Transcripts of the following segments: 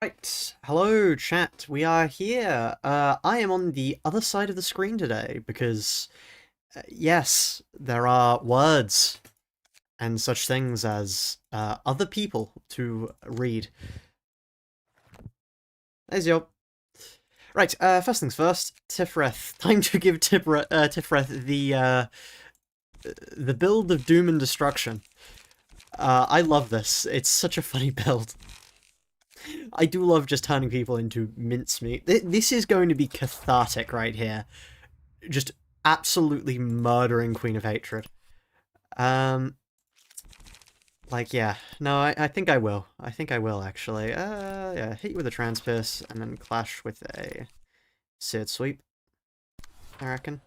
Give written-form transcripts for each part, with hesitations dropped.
Right, hello chat, we are here. I am on the other side of the screen today because, yes, there are words and such things as other people to read. There's your... Right, first things first, Tifreth. Time to give Tifreth the build of doom and destruction. I love this, it's such a funny build. I do love just turning people into mincemeat. This is going to be cathartic right here. Just absolutely murdering Queen of Hatred. Um, yeah. No, I think I will. I think I will, actually. Yeah, hit you with a Transpierce, and then clash with a Seared Sweep, I reckon.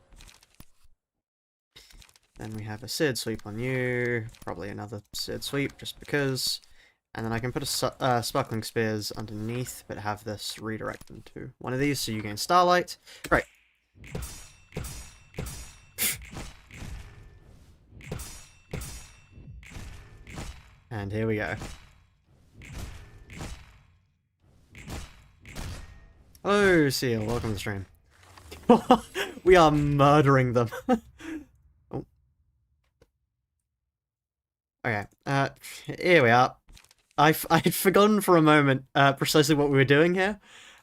Then we have a Seared Sweep on you, probably another Seared Sweep, just because. And then I can put a Sparkling Spears underneath, but have this redirect into one of these, so you gain Starlight. Right. And here we go. Hello, Seal. Welcome to the stream. We are murdering them. Oh. Okay. Here we are. I had forgotten for a moment precisely what we were doing here.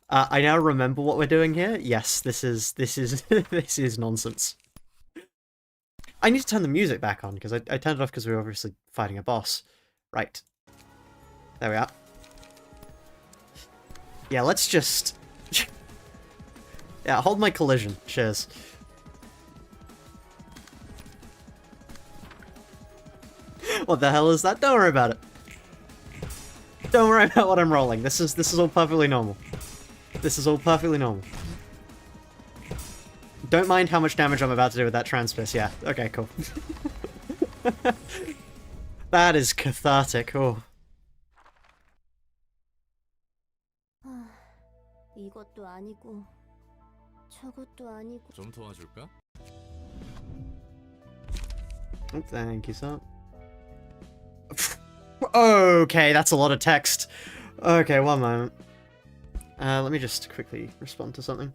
I now remember what we're doing here. Yes, this is this is nonsense. I need to turn the music back on because I turned it off because we were obviously fighting a boss. Right. There we are. Yeah, let's just... yeah, hold my collision. Cheers. What the hell is that? Don't worry about it. Don't worry about what I'm rolling. This is all perfectly normal. This is all perfectly normal. Don't mind how much damage I'm about to do with that Transpierce. Yeah. Okay, cool. That is cathartic. Oh. 이것도 아니고 저것도 아니고 좀 도와줄까? Oh, thank you, sir. Okay, that's a lot of text. Okay, one moment. Let me just quickly respond to something.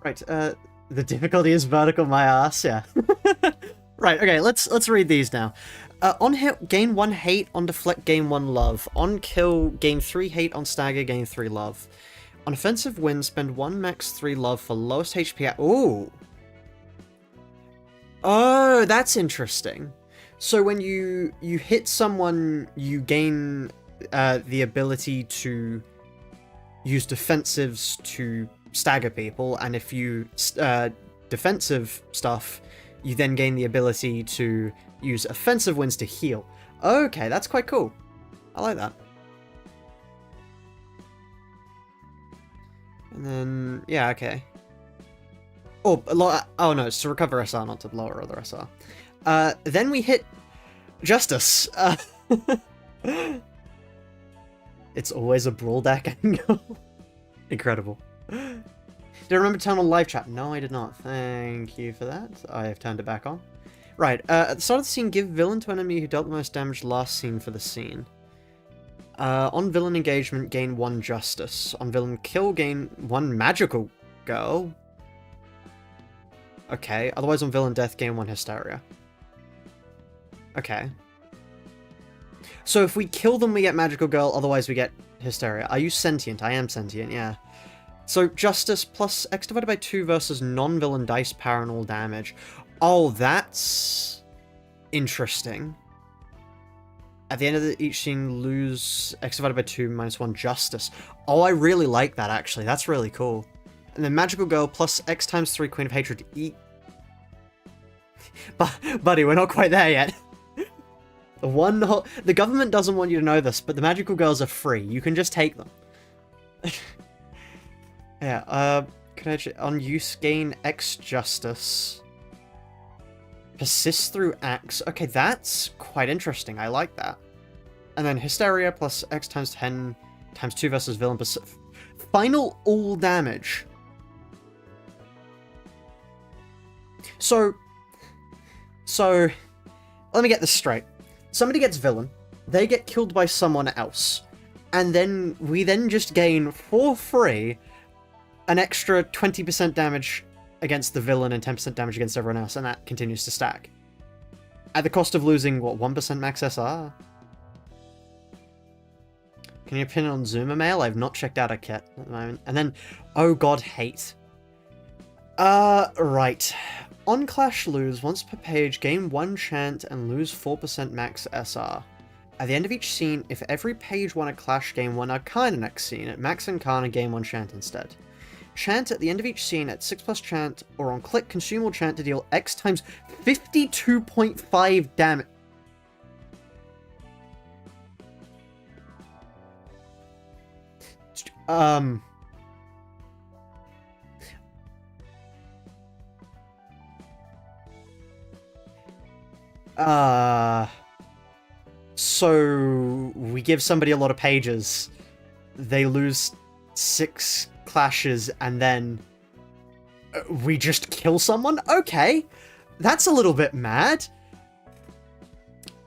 Right, the difficulty is vertical my ass, yeah. Right, okay, let's read these now. On hit, gain 1 hate, on deflect, gain 1 love. On kill, gain 3 hate, on stagger, gain 3 love. On offensive win, spend 1 max 3 love for lowest HP. Ooh! Oh, that's interesting. So when you hit someone, you gain the ability to use defensives to stagger people, and if you defensive stuff, you then gain the ability to use offensive wins to heal. Okay, that's quite cool. I like that. And then, yeah, okay. Oh, oh no, it's to recover SR, not to lower other SR. Then we hit Justice. It's always a brawl deck angle. Incredible. Did I remember to turn on live chat? No, I did not. Thank you for that. I have turned it back on. Right, at the start of the scene, give villain to enemy who dealt the most damage last scene for the scene. On villain engagement, gain 1 justice. On villain kill, gain 1 magical girl. Okay, otherwise on villain death, gain 1 hysteria. Okay. So if we kill them, we get magical girl, otherwise we get hysteria. Are you sentient? I am sentient, yeah. So, Justice plus X divided by 2 versus non-villain dice power and all damage. Oh, that's interesting. At the end of each scene, lose X divided by 2 minus 1 Justice. Oh, I really like that, actually. That's really cool. And then Magical Girl plus X times 3 Queen of Hatred. Buddy, we're not quite there yet. The government doesn't want you to know this, but the Magical Girls are free. You can just take them. Yeah, can I on use gain X Justice. Persists through X. Okay, that's quite interesting. I like that. And then Hysteria plus X times 10 times 2 versus villain. Final all damage. So, let me get this straight. Somebody gets villain, they get killed by someone else, and then we just gain, for free, an extra 20% damage against the villain and 10% damage against everyone else, and that continues to stack. At the cost of losing, what, 1% max SR? Can you pin it on Zoomer Mail? I've not checked out a kit at the moment. And then, oh god, hate. Right. On Clash, lose once per page, gain 1 chant, and lose 4% max SR. At the end of each scene, if every page won a Clash, gain 1 Arcana next scene. At max Arcana, gain 1 chant instead. Chant at the end of each scene at 6+ chant, or on click, consume all chant to deal X times 52.5 damage. So we give somebody a lot of pages, they lose 6 clashes, and then we just kill someone? Okay, that's a little bit mad.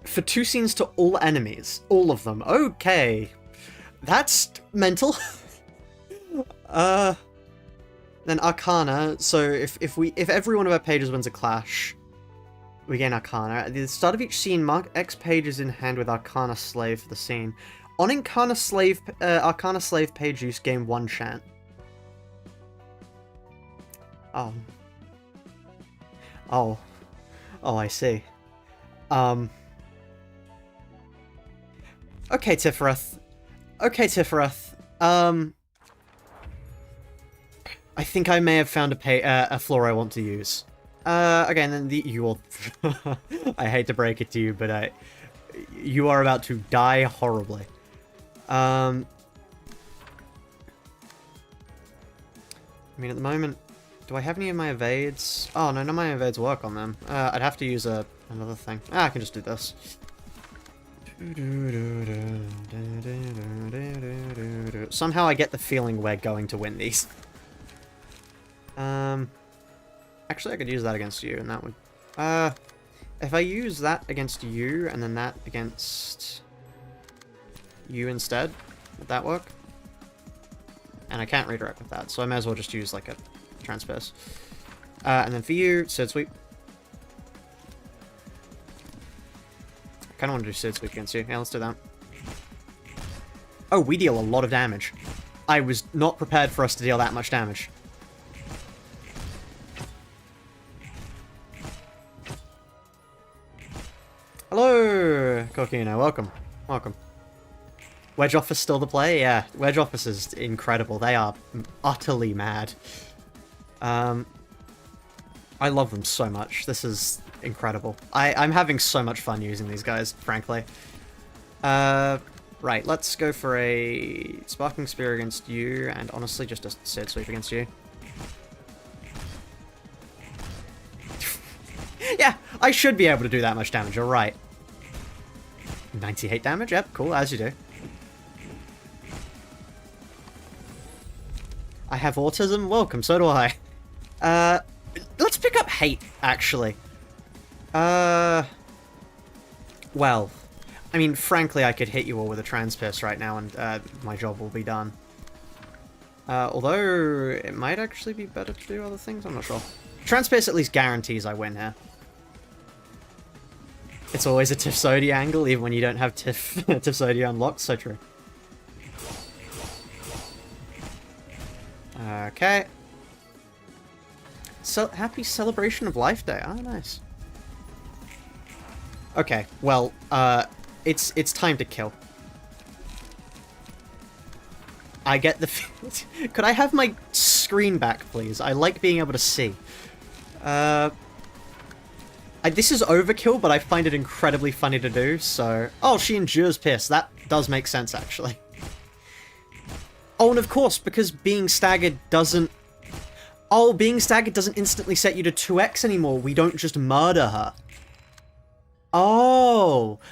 For 2 scenes to all enemies, all of them, okay. That's mental. Then Arcana, so if every one of our pages wins a clash, we gain Arcana. At the start of each scene, mark X pages in hand with Arcana Slave for the scene. On Arcana Slave page use, gain 1 chant. Oh. Oh. Oh, I see. Okay, Tiferath. Okay, Tiferath. I think I may have found a floor I want to use. Again, then you will... I hate to break it to you, but you are about to die horribly. I mean, at the moment, do I have any of my evades? Oh, no, none of my evades work on them. I'd have to use another thing. I can just do this. Somehow I get the feeling we're going to win these. Actually, I could use that against you, and that would... if I use that against you, and then that against you instead, would that work? And I can't redirect with that, so I may as well just use, like, a transperce. And then for you, Sword Sweep. I kind of want to do Sword Sweep against you. Yeah, let's do that. Oh, we deal a lot of damage. I was not prepared for us to deal that much damage. Hello, Coquino. Welcome. Welcome. Wedge Office still the play? Yeah, Wedge Office is incredible. They are utterly mad. I love them so much. This is incredible. I'm having so much fun using these guys, frankly. Right, let's go for a Sparking Spear against you, and honestly, just a Sword Sweep against you. Yeah, I should be able to do that much damage, you're right. 98 damage? Yep, cool, as you do. I have autism? Welcome, so do I. Let's pick up Hate, actually. Well, I mean, frankly, I could hit you all with a Transpierce right now, and my job will be done. Although, it might actually be better to do other things, I'm not sure. Transpierce at least guarantees I win here. It's always a Tiff Sodi angle, even when you don't have Tiff Sodi unlocked, so true. Okay. So, happy Celebration of Life Day. Oh, nice. Okay, well, it's time to kill. I get the... Could I have my screen back, please? I like being able to see. This is overkill, but I find it incredibly funny to do, so... Oh, she endures Pierce. That does make sense, actually. Oh, and of course, because being staggered doesn't... Oh, being staggered doesn't instantly set you to 2x anymore. We don't just murder her.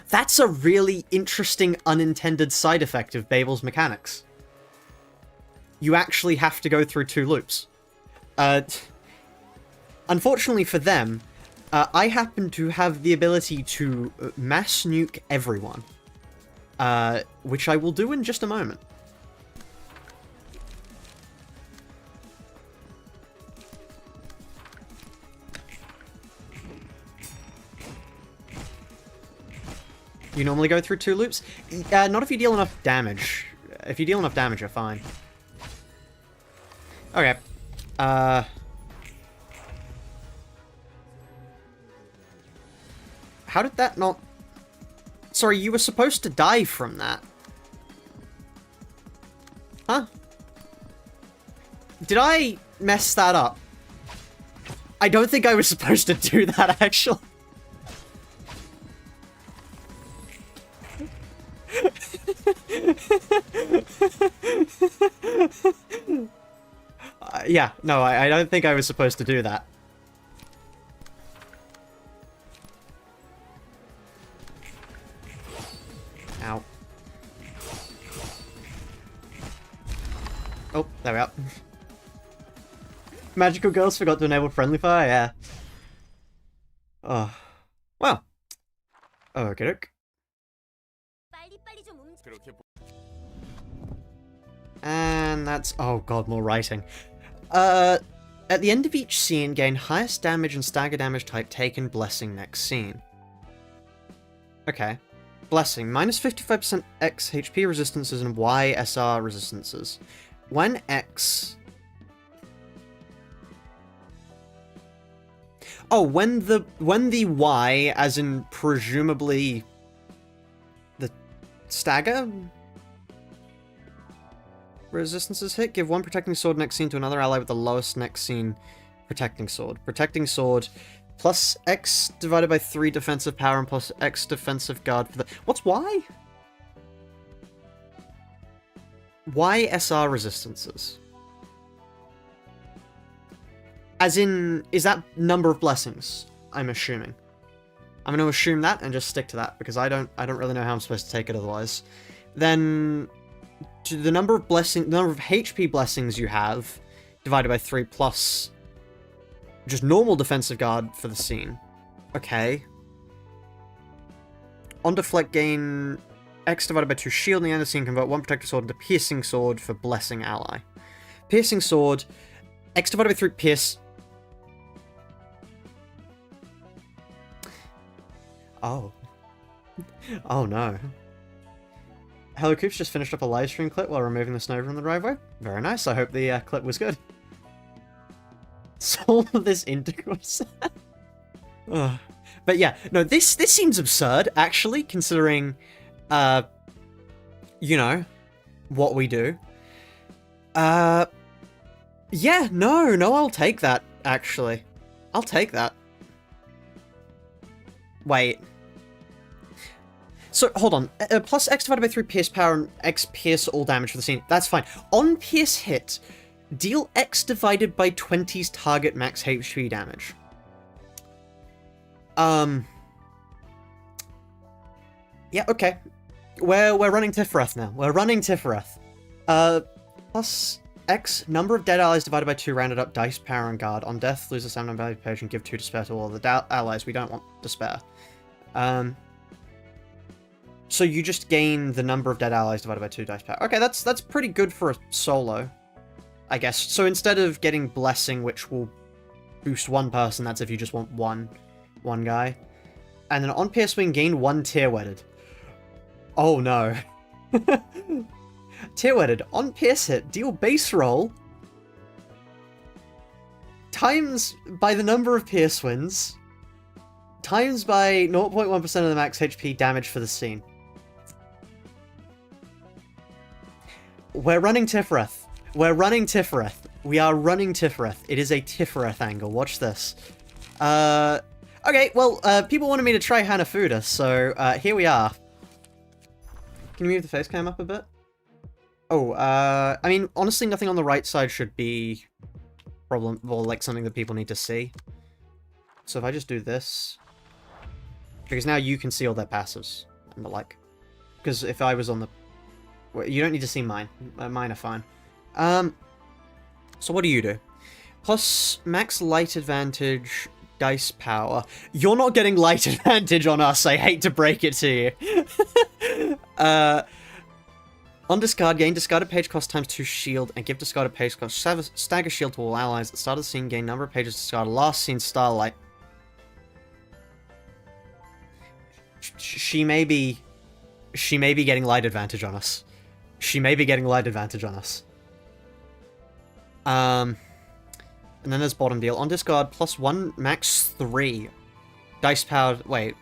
That's a really interesting unintended side effect of Babel's mechanics. You actually have to go through 2 loops. Unfortunately for them, I happen to have the ability to mass nuke everyone. Which I will do in just a moment. You normally go through 2 loops? Not if you deal enough damage. If you deal enough damage, you're fine. Okay. How did that not... Sorry, you were supposed to die from that. Huh? Did I mess that up? I don't think I was supposed to do that, actually. Yeah, no, I don't think I was supposed to do that. Ow. Oh, there we are. Magical girls forgot to enable friendly fire, yeah. Oh. Well. Okay, doke. And that's... Oh god, more writing. At the end of each scene, gain highest damage and stagger damage type taken blessing next scene. Okay. Blessing. Minus 55% X HP resistances and Y SR resistances. When X... Oh, when the Y, as in presumably the stagger resistances hit, give 1 protecting sword next scene to another ally with the lowest next scene protecting sword. Protecting sword plus X divided by 3 defensive power and plus X defensive guard for the... What's Y? Y SR resistances. As in, is that number of blessings? I'm assuming. I'm going to assume that and just stick to that because I don't really know how I'm supposed to take it otherwise. Then to the number of HP blessings you have divided by 3 plus just normal defensive guard for the scene. Okay. On deflect, gain X divided by 2 shield in the end of the scene, convert 1 protective sword into piercing sword for blessing ally. Piercing sword, X divided by 3 pierce. Oh. Oh no. Hello Coops just finished up a livestream clip while removing the snow from the driveway. Very nice, I hope the clip was good. Solve this intercourse. But yeah, no, this seems absurd, actually, considering, you know, what we do. Yeah, no, I'll take that, actually. I'll take that. Wait. So, hold on. Plus X divided by 3 pierce power and X pierce all damage for the scene. That's fine. On pierce hit, deal X divided by 20's target max HP damage. Yeah, okay. We're running Tiferath now. We're running Tiferath. Plus X, number of dead allies divided by 2 rounded up dice, power, and guard. On death, lose a stamina value potion, give 2 despair to all the allies. We don't want despair. So you just gain the number of dead allies divided by 2 dice power. Okay, that's pretty good for a solo, I guess. So instead of getting Blessing, which will boost 1 person, that's if you just want one guy. And then on Pierce Wing, gain 1 Tier Wedded. Oh no. Tier Wedded, on Pierce hit, deal base roll times by the number of Pierce Wins times by 0.1% of the max HP damage for the scene. We're running Tiferath. We're running Tiferath. We are running Tiferath. It is a Tiferath angle. Watch this. Okay, well, people wanted me to try Hanafuda, so here we are. Can you move the face cam up a bit? Oh, I mean, honestly, nothing on the right side should be problem, or like something that people need to see. So if I just do this. Because now you can see all their passives and the like. Because if I was on the... Well, you don't need to see mine. Mine are fine. So what do you do? Plus max light advantage, dice power. You're not getting light advantage on us, I hate to break it to you. On discard, gain discarded page cost times 2 shield, and give discarded page cost stagger shield to all allies. At the start of the scene, gain number of pages discarded. Last scene, starlight. She may be getting light advantage on us. She may be getting light advantage on us. And then there's bottom deal. On discard, plus 1, max 3. Dice powered... Wait.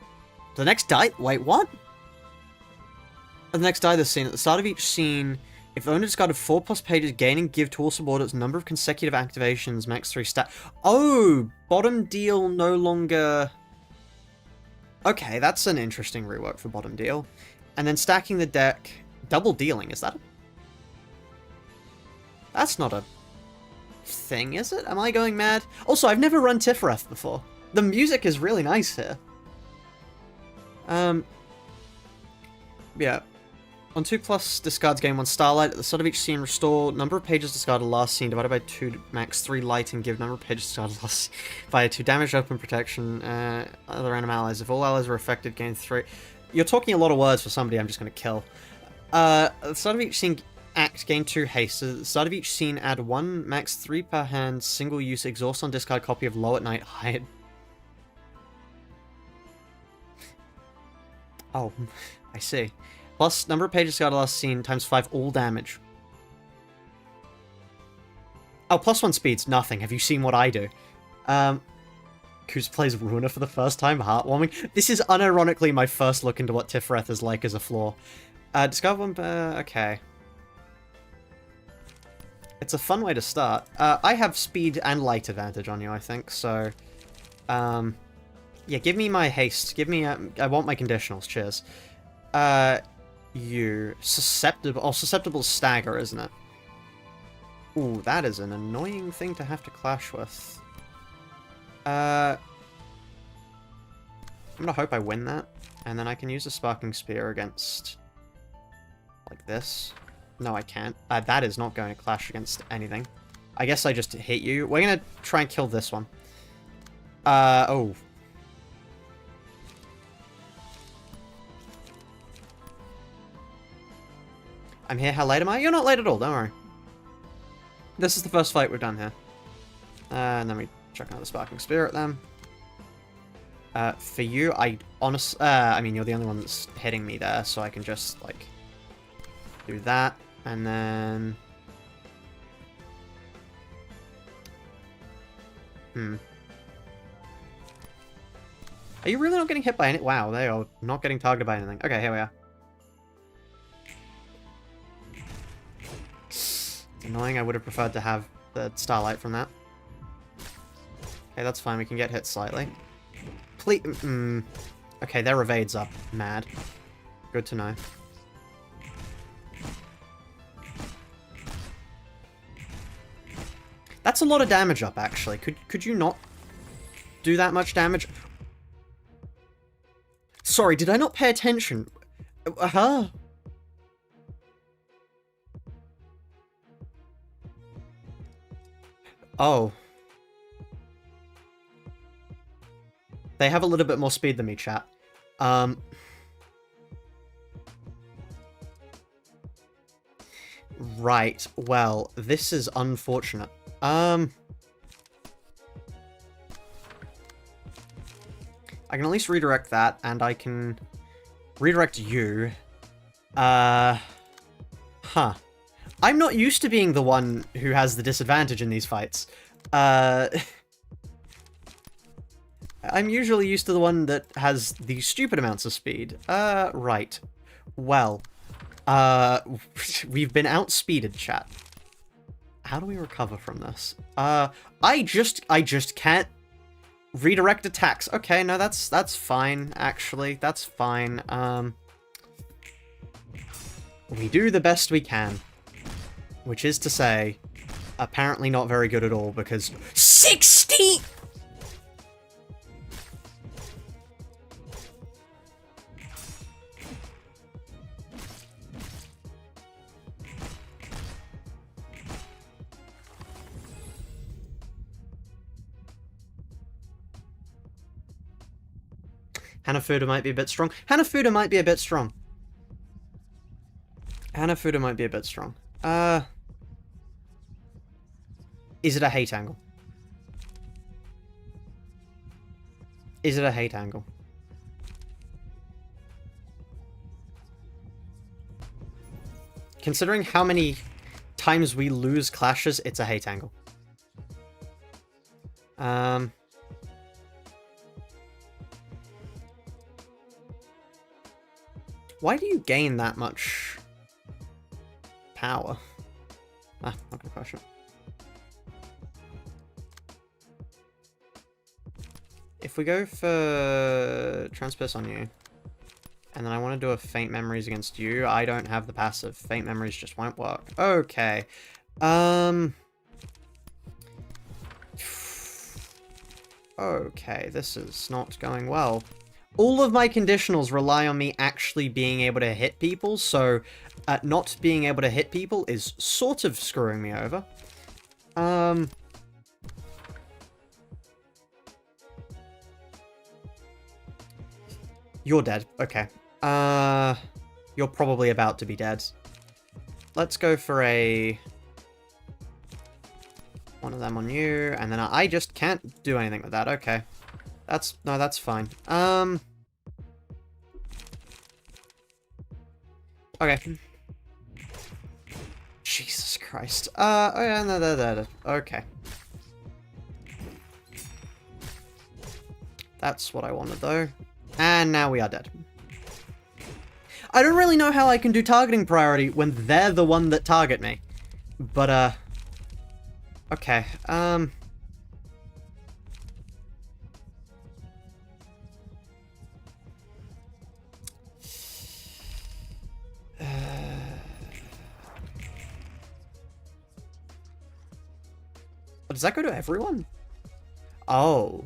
The next die... Wait, what? The next die this scene. At the start of each scene, if the owner discarded 4 plus pages, gain and give to all subordinates number of consecutive activations, max 3 stat... Oh! Bottom deal no longer... Okay, that's an interesting rework for bottom deal. And then stacking the deck... Double dealing, is that a... That's not a... thing, is it? Am I going mad? Also, I've never run Tiferet before. The music is really nice here. Yeah. On 2 plus, discards gain 1 starlight. At the start of each scene, restore number of pages discarded last scene divided by 2, max 3 light, and give number of pages discarded last via 2 damage, open protection, other random allies. If all allies were affected, gain 3. You're talking a lot of words for somebody I'm just going to kill. At the start of each scene, act, gain 2 haste. At the start of each scene, add 1, max 3 per hand, single use, exhaust on discard copy of Low at Night, hide. Oh, I see. Plus, number of pages discarded last scene, times 5, all damage. Oh, plus 1 speeds, nothing. Have you seen what I do? Kuz plays Ruiner for the first time, heartwarming. This is unironically my first look into what Tiferet is like as a floor. Discover 1, okay. It's a fun way to start. I have speed and light advantage on you, I think, so... yeah, give me my haste. Give me... I want my conditionals, cheers. You... Susceptible... Oh, susceptible stagger, isn't it? Ooh, that is an annoying thing to have to clash with. I'm gonna hope I win that, and then I can use a Sparking Spear against... like this. No, I can't. That is not going to clash against anything. I guess I just hit you. We're gonna try and kill this one. Oh. I'm here. How late am I? You're not late at all, don't worry. This is the first fight we've done here. And then we chuck another Sparking Spear at them. For you, I mean, you're the only one that's hitting me there, so I can just, like, do that. And then... Are you really not getting hit by any... Wow, they are not getting targeted by anything. Okay, here we are. Annoying, I would have preferred to have the starlight from that. Okay, that's fine, we can get hit slightly. Please... Okay, their evades up. Mad. Good to know. That's a lot of damage up, actually. Could you not do that much damage? Sorry, did I not pay attention? Oh. They have a little bit more speed than me, chat. Right, well, this is unfortunate. I can at least redirect that, and I can redirect you. Huh. I'm not used to being the one who has the disadvantage in these fights. I'm usually used to the one that has the stupid amounts of speed. Right. Well, we've been outspeeded, chat. How do we recover from this? I just can't redirect attacks. Okay, no, that's fine, actually. That's fine. We do the best we can. Which is to say, apparently not very good at all, because 60! Hanafuda might be a bit strong. Hanafuda might be a bit strong. Hanafuda might be a bit strong. Is it a hate angle? Is it a hate angle? Considering how many times we lose clashes, it's a hate angle. Why do you gain that much power? Ah, not gonna question it. If we go for Transperce on you, and then I want to do a Faint Memories against you, I don't have the passive. Faint Memories just won't work. Okay. Okay, this is not going well. All of my conditionals rely on me actually being able to hit people, so not being able to hit people is sort of screwing me over. You're dead. Okay. You're probably about to be dead. Let's go for one of them on you, and then I just can't do anything with that. Okay. That's fine. Okay. Jesus Christ. Oh yeah, no. Okay. That's what I wanted, though. And now we are dead. I don't really know how I can do targeting priority when they're the one that target me. But, okay, does that go to everyone? Oh.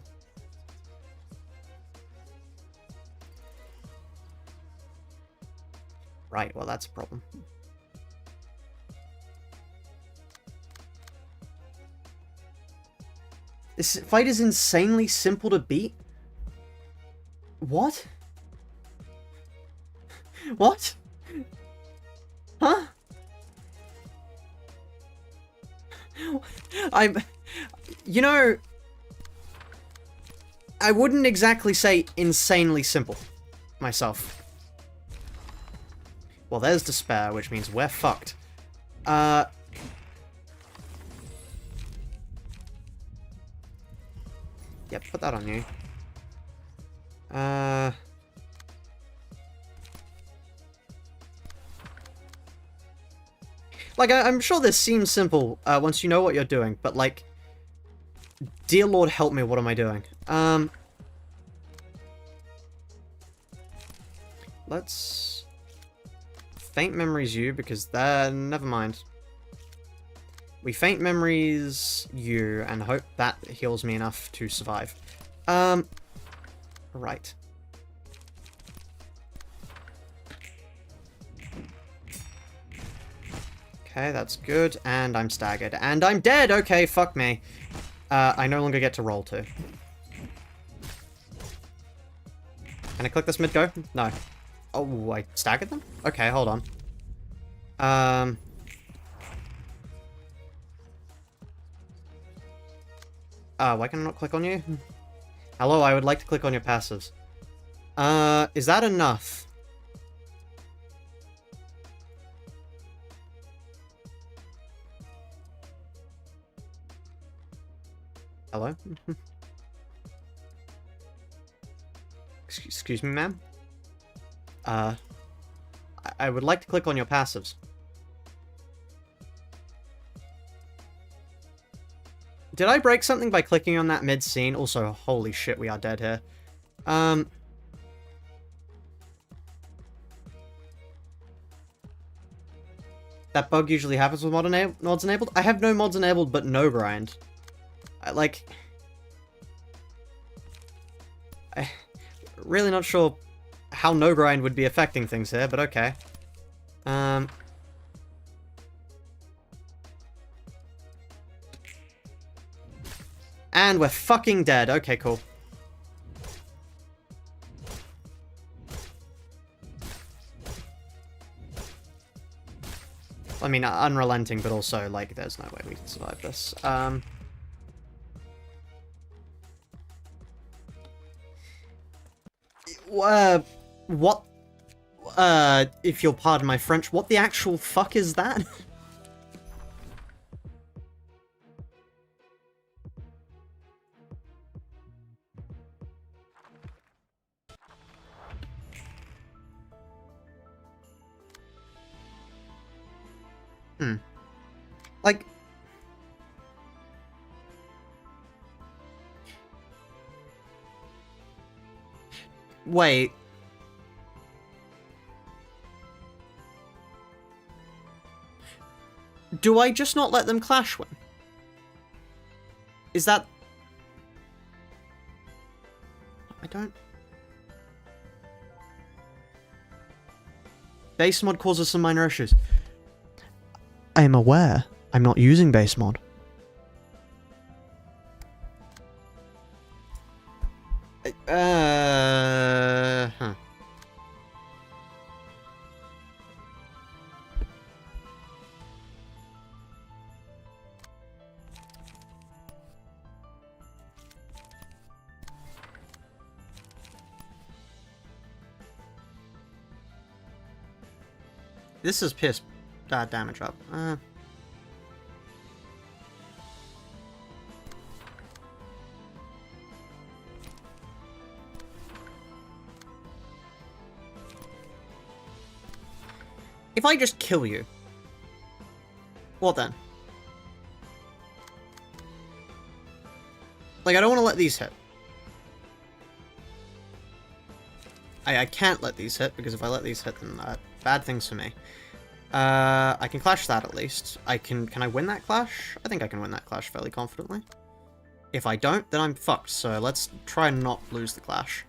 Right, well, that's a problem. This fight is insanely simple to beat? What? What? Huh? You know, I wouldn't exactly say insanely simple myself. Well, there's Despair, which means we're fucked. Yep, put that on you. Like, I'm sure this seems simple once you know what you're doing, but, like, dear Lord help me, what am I doing? Let's Faint Memories you, because never mind. We Faint Memories you, and hope that heals me enough to survive. Right. Okay, that's good, and I'm staggered. And I'm dead! Okay, fuck me. I no longer get to roll too. Can I click this mid-go? No. Oh, I staggered them? Okay, hold on. Why can I not click on you? Hello, I would like to click on your passives. Is that enough? Hello? Excuse me, ma'am? I would like to click on your passives. Did I break something by clicking on that mid-scene? Also, holy shit, we are dead here. That bug usually happens with mods enabled? I have no mods enabled, but no grind. I'm really not sure how no grind would be affecting things here, but okay. And we're fucking dead. Okay, cool. I mean, unrelenting, but also, like, there's no way we can survive this. What? If you'll pardon my French, what the actual fuck is that? Like... Wait. Do I just not let them clash win? Is that... I don't... Base mod causes some minor issues. I am aware. I'm not using base mod. Huh. This is piss damage up. If I just kill you, what then? Like, I don't want to let these hit. I can't let these hit, because if I let these hit, then bad things for me. I can clash that at least. Can I win that clash? I think I can win that clash fairly confidently. If I don't, then I'm fucked, so let's try and not lose the clash.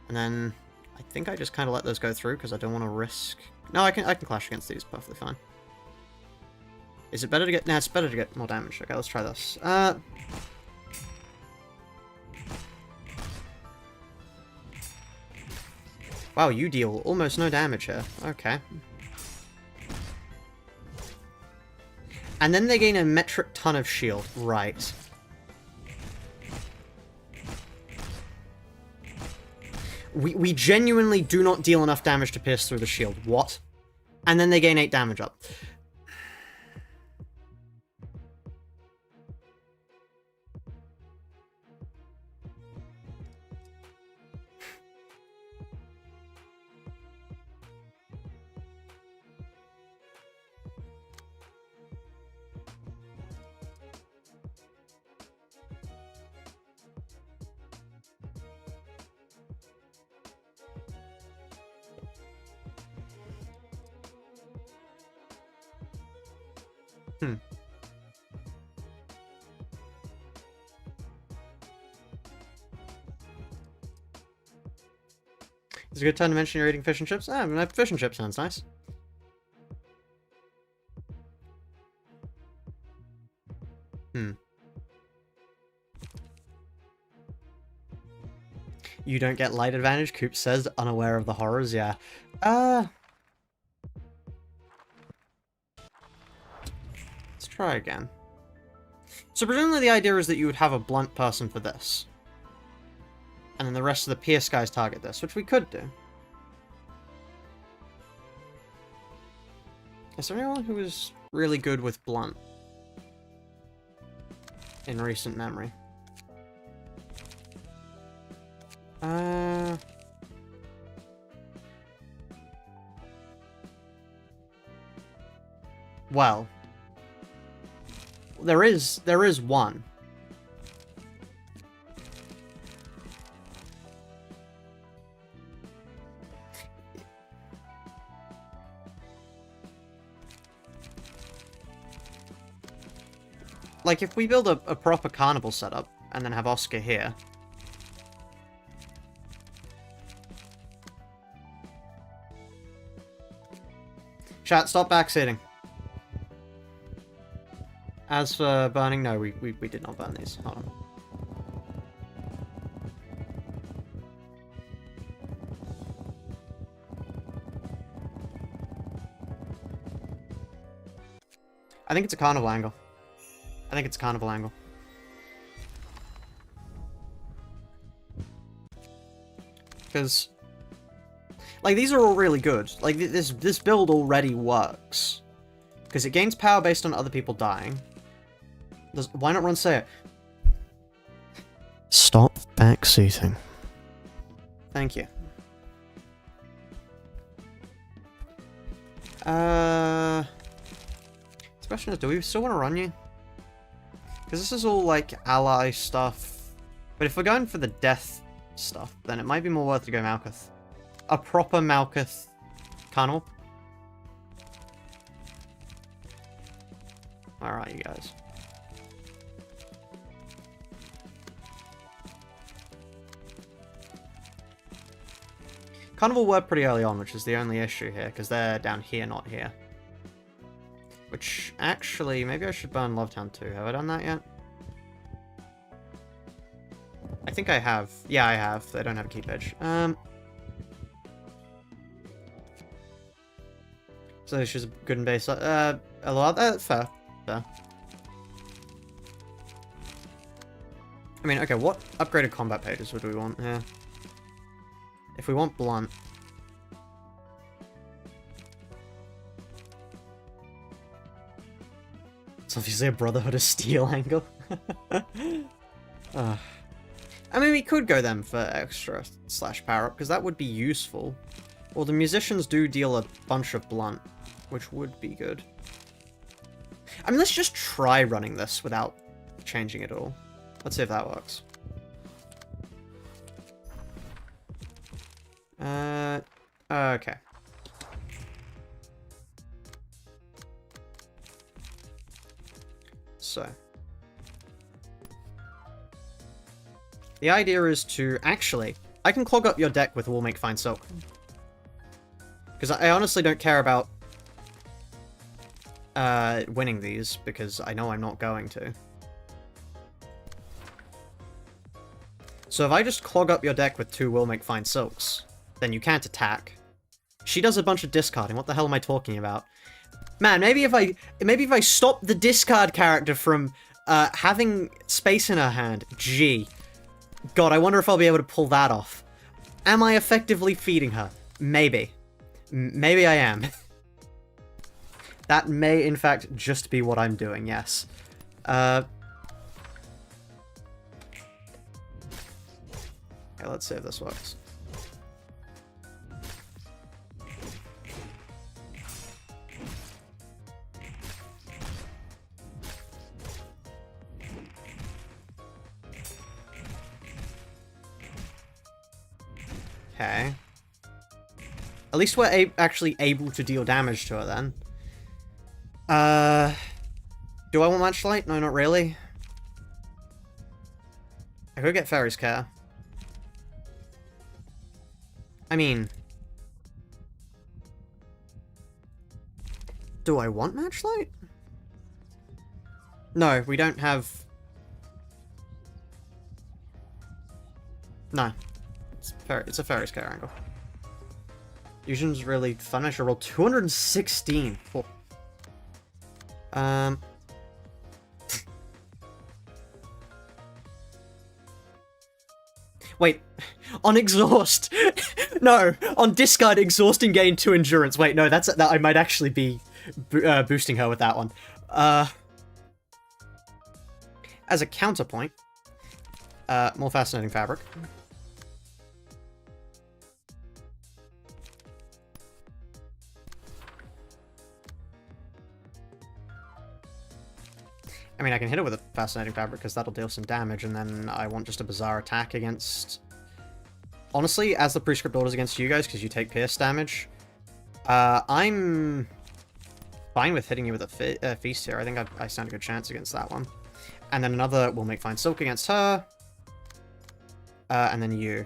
And then, I think I just kind of let those go through, because I don't want to risk... No, I can clash against these perfectly fine. Is it better to get... Nah, it's better to get more damage. Okay, let's try this. Wow, you deal almost no damage here. Okay. And then they gain a metric ton of shield. Right. We genuinely do not deal enough damage to pierce through the shield. What? And then they gain 8 damage up. It's a good time to mention you're eating fish and chips. Ah, fish and chips sounds nice. You don't get light advantage, Coop says, unaware of the horrors, yeah. Let's try again. So presumably the idea is that you would have a blunt person for this. And then the rest of the pierce guys target this, which we could do. Is there anyone who is really good with blunt in recent memory? Well, there is one. Like, if we build a proper carnival setup, and then have Oscar here... Chat, stop backseating. As for burning, no, we did not burn these. Hold on. I think it's a carnival angle. I think it's a carnival angle. Because, like, these are all really good. Like, this build already works. Because it gains power based on other people dying. Why not run say it? Stop backseating. Thank you. The question is, do we still want to run you? Because this is all, like, ally stuff. But if we're going for the death stuff, then it might be more worth to go Malkuth. A proper Malkuth Carnival. Alright, you guys. Carnival were pretty early on, which is the only issue here, because they're down here, not here. Which, actually, maybe I should burn Lovetown too. Have I done that yet? I think I have. Yeah, I have. They don't have a keep edge. So she's good in base. A lot. Fair. Fair. I mean, okay, what upgraded combat pages would we want here? If we want blunt. It's obviously a Brotherhood of Steel angle. I mean, we could go them for extra / power up, because that would be useful. Well, the musicians do deal a bunch of blunt, which would be good. I mean, let's just try running this without changing it all. Let's see if that works. Okay. So. The idea is to, actually, I can clog up your deck with Will Make Fine Silk. Because I honestly don't care about winning these, because I know I'm not going to. So if I just clog up your deck with 2 Will Make Fine Silks, then you can't attack. She does a bunch of discarding. What the hell am I talking about? Man, maybe if I stop the discard character from having space in her hand. Gee. God, I wonder if I'll be able to pull that off. Am I effectively feeding her? Maybe. Maybe I am. That may, in fact, just be what I'm doing, yes. Okay, let's see if this works. Okay. At least we're actually able to deal damage to her then. Do I want Matchlight? No, not really. I could get Fairy's Care. I mean... Do I want Matchlight? No, we don't have... No. It's a Fairy's Care angle. Fusion's really fun. I should roll 216. Cool. Wait, on exhaust. No, on discard, exhaust and gain 2 endurance. Wait, no, that I might actually be boosting her with that one. As a counterpoint, more fascinating fabric. I mean, I can hit it with a Fascinating Fabric, because that'll deal some damage, and then I want just a Bizarre attack against... Honestly, as the Prescript orders against you guys, because you take pierce damage, I'm fine with hitting you with a Feast here. I think I stand a good chance against that one. And then another Will Make Fine Silk against her. And then you.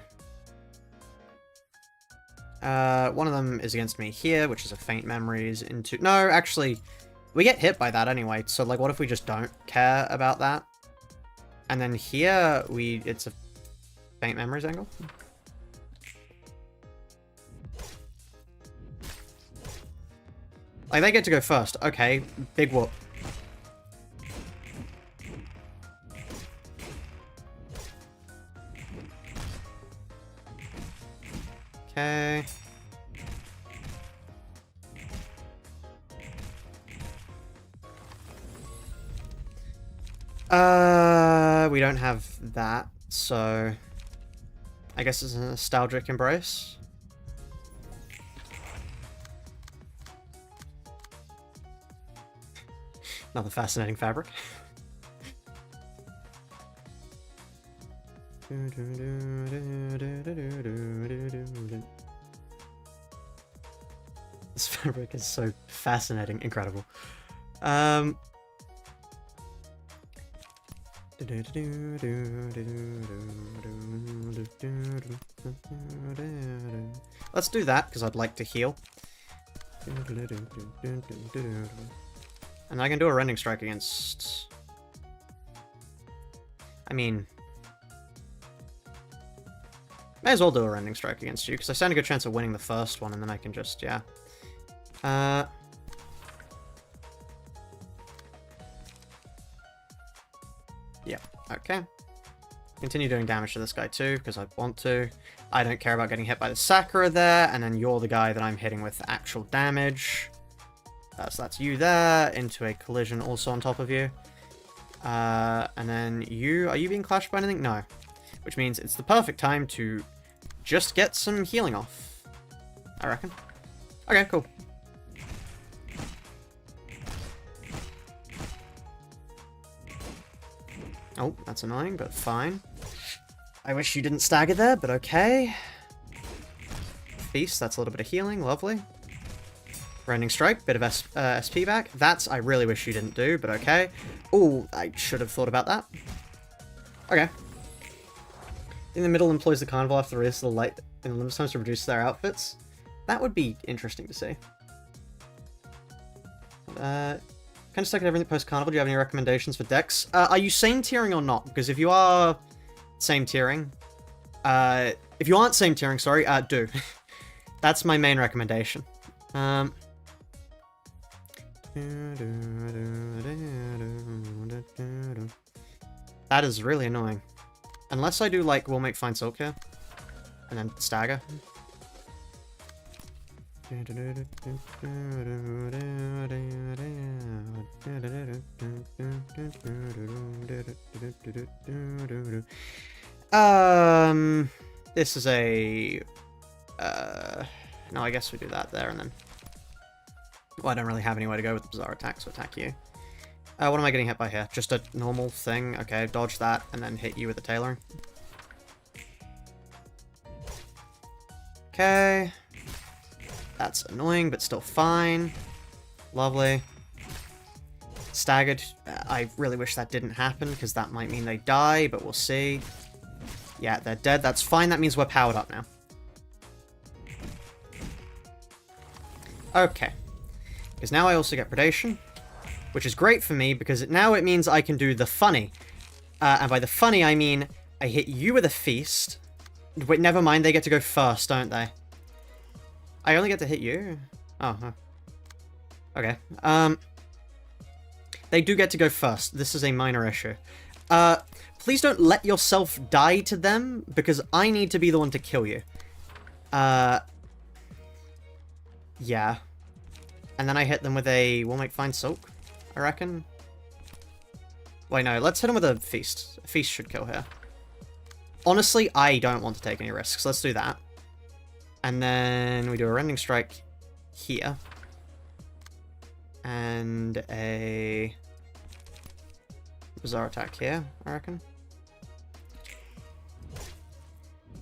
One of them is against me here, which is a Faint Memories into... No, actually... We get hit by that anyway, so, like, what if we just don't care about that? And then here, it's a Faint Memories angle. Like, they get to go first. Okay, big whoop. Okay. We don't have that, so I guess it's a nostalgic embrace. Another fascinating fabric. This fabric is so fascinating, incredible. Let's do that, because I'd like to heal. And I can do a rending strike against... I mean... May as well do a rending strike against you, because I stand a good chance of winning the first one, and then I can just, yeah. Yeah, okay. Continue doing damage to this guy too, because I want to. I don't care about getting hit by the Sakura there, and then you're the guy that I'm hitting with actual damage. So that's you there, into a collision also on top of you. And then you, are you being clashed by anything? No. Which means it's the perfect time to just get some healing off, I reckon. Okay, cool. Oh, that's annoying, but fine. I wish you didn't stagger there, but okay. Feast, that's a little bit of healing, lovely. Rending Strike, bit of SP back. That's, I really wish you didn't do, but okay. Oh, I should have thought about that. Okay. In the middle employs the carnival after the release of the light in limit times to reduce their outfits. That would be interesting to see. Kind of stuck at everything post-carnival. Do you have any recommendations for decks? Are you same tiering or not? Because if you are same tiering, if you aren't same tiering, sorry, do. That's my main recommendation. That is really annoying. Unless I do like, we'll make fine silk here, and then stagger. This is a... no, I guess we do that there and then... Well, I don't really have anywhere to go with the bizarre attack, so attack you. What am I getting hit by here? Just a normal thing? Okay, dodge that and then hit you with the tailoring. Okay. That's annoying, but still fine. Lovely. Staggered. I really wish that didn't happen, because that might mean they die, but we'll see. Yeah, they're dead. That's fine. That means we're powered up now. Okay. Because now I also get predation, which is great for me, because now it means I can do the funny. And by the funny, I mean I hit you with a feast. Wait, never mind. They get to go first, don't they? I only get to hit you? Oh, huh. Okay. They do get to go first. This is a minor issue. Please don't let yourself die to them, because I need to be the one to kill you. Yeah. And then I hit them with a we'll make fine silk, I reckon. Wait, no, let's hit them with a feast. A feast should kill here. Honestly, I don't want to take any risks. Let's do that. And then we do a rending strike here. And a bizarre attack here, I reckon.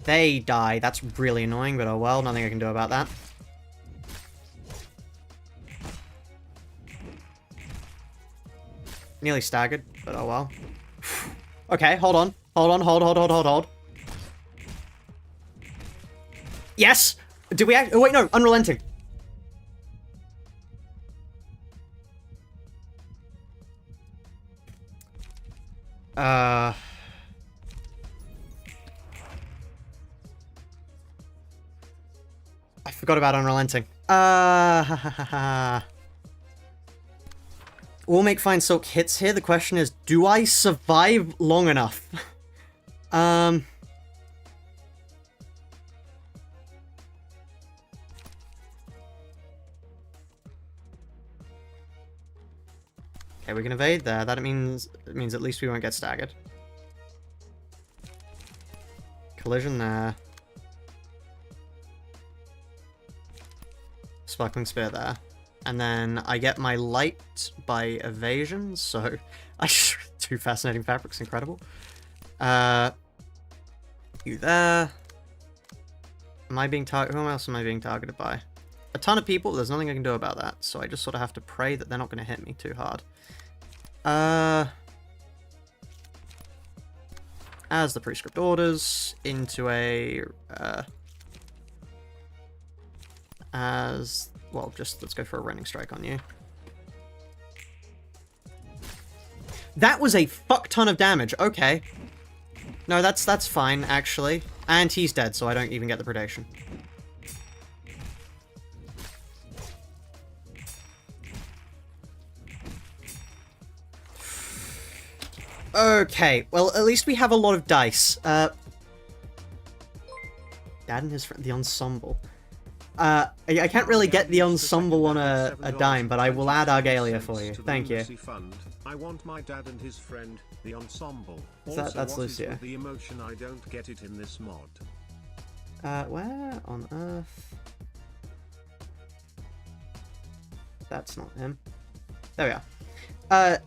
They die. That's really annoying, but oh well, nothing I can do about that. Nearly staggered, but oh well. Okay, hold on. Hold. Yes! Did we act- oh wait, no, unrelenting. I forgot about unrelenting. We'll make fine silk hits here. The question is, do I survive long enough? 'Cause Okay, we can evade there. That means at least we won't get staggered. Collision there. Sparkling Spear there. And then I get my light by evasion, so... Two fascinating fabrics, incredible. You there. Who else am I being targeted by? A ton of people, there's nothing I can do about that, so I just sort of have to pray that they're not going to hit me too hard. As the prescript orders, into a... well, just let's go for a running strike on you. That was a fuck ton of damage, okay. No, that's fine, actually. And he's dead, so I don't even get the predation. Okay, well, at least we have a lot of dice. Dad and his friend, the ensemble. I can't really get the ensemble on a dime, but I will add Argalia for you. Thank you. I want my dad and his friend, the ensemble. That's Lucia. The emotion, I don't get it in this mod. Where on earth? That's not him. There we are.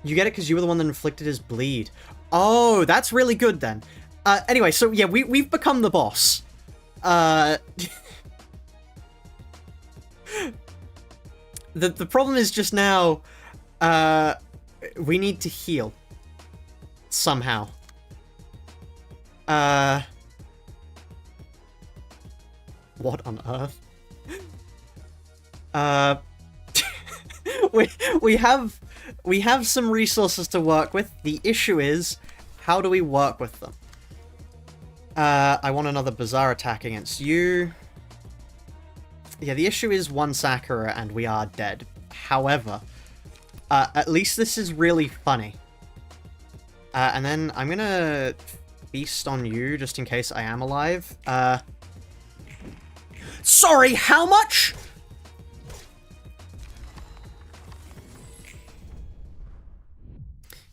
You get it because you were the one that inflicted his bleed. Oh, that's really good then. Anyway, so yeah, we've become the boss. The problem is just now, we need to heal. Somehow. What on earth? We have some resources to work with. The issue is, how do we work with them? I want another bizarre attack against you. Yeah, the issue is one Sakura and we are dead. However, at least this is really funny. And then I'm gonna feast on you just in case I am alive. Sorry, how much?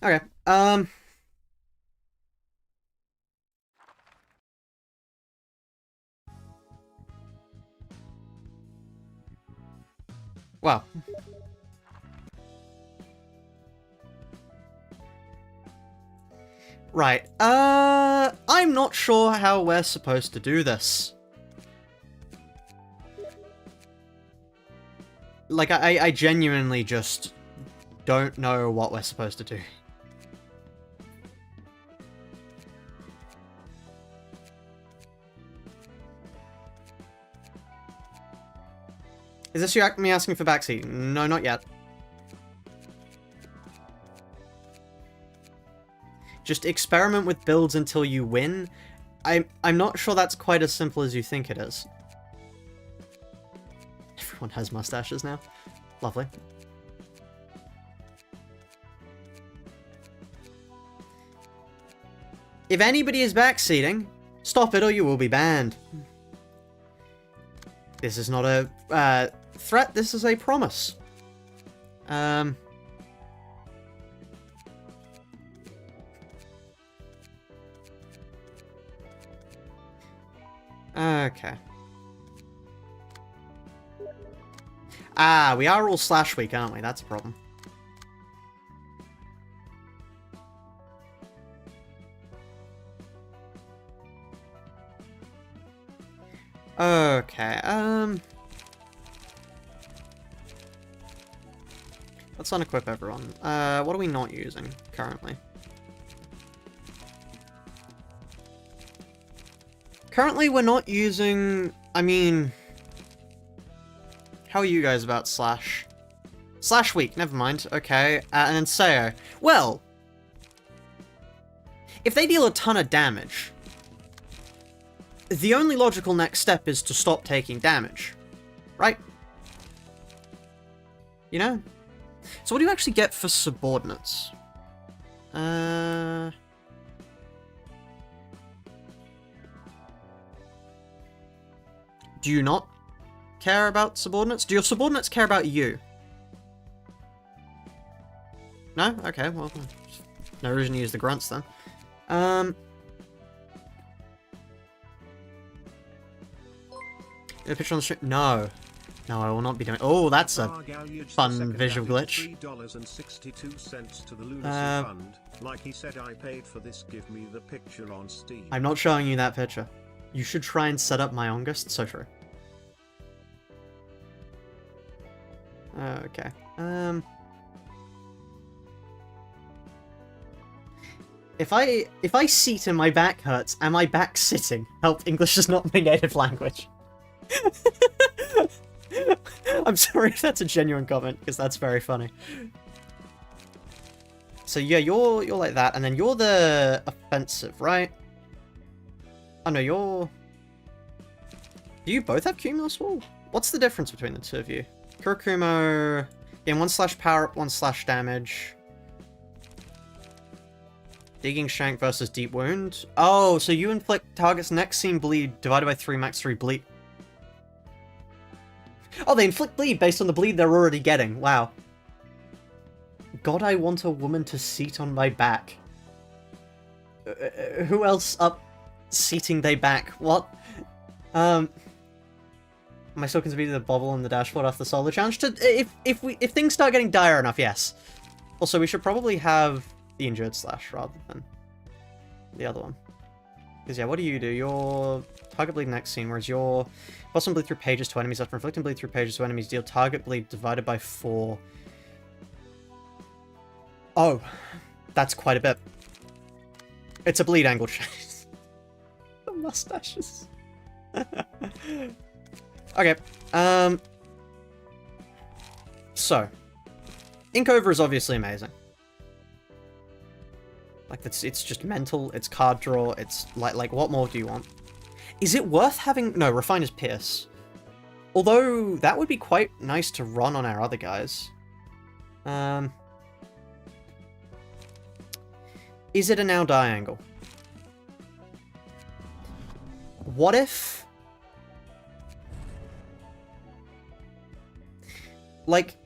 Okay, wow. Right, I'm not sure how we're supposed to do this. Like, I genuinely just don't know what we're supposed to do. Is this you me asking for backseat? No, not yet. Just experiment with builds until you win. I'm not sure that's quite as simple as you think it is. Everyone has mustaches now. Lovely. If anybody is backseating, stop it or you will be banned. This is not a threat, this is a promise. Okay. Ah, we are all slash weak, aren't we? That's a problem. Okay, let's unequip everyone. What are we not using currently? Currently, we're not using... I mean... How are you guys about slash? Slash weak, never mind. Okay, and then Seo. Well... If they deal a ton of damage... The only logical next step is to stop taking damage. Right? You know? So what do you actually get for subordinates? Do you not care about subordinates? Do your subordinates care about you? No? Okay, well, no reason to use the grunts then. A picture on the stream? No. No, I will not be doing. Oh, that's a fun visual glitch. $3.62 to the Lunacy Fund. Like he said, I paid for this. Give me the picture on Steam. I'm not showing you that picture. You should try and set up my August. So true. Okay. If I seat and my back hurts, am I back sitting? Help, English is not my native language. I'm sorry if that's a genuine comment, because that's very funny. So yeah, you're like that, and then you're the offensive, right? Oh no, you're... Do you both have Cumulus Wall? What's the difference between the two of you? Kurakumo... Yeah, 1/ power up, 1/ damage. Digging Shank versus Deep Wound. Oh, so you inflict target's next scene bleed divided by 3 max 3 bleed. Oh, they inflict bleed based on the bleed they're already getting. Wow. God, I want a woman to seat on my back. Who else up seating they back? What? Am I still contributing the bobble on the dashboard after the solo challenge? If things start getting dire enough, yes. Also, we should probably have the injured slash rather than the other one. Because yeah, what do? Your target bleed next scene, whereas your possible bleed through pages to enemies after inflicting bleed through pages to enemies deal target bleed divided by 4. Oh, that's quite a bit. It's a bleed angle chase. The mustaches. Okay, so Inkover is obviously amazing. Like, it's just mental, it's card draw, it's like what more do you want? Is it worth having... No, Refine is Pierce. Although, that would be quite nice to run on our other guys. Is it a now die angle? What if... Like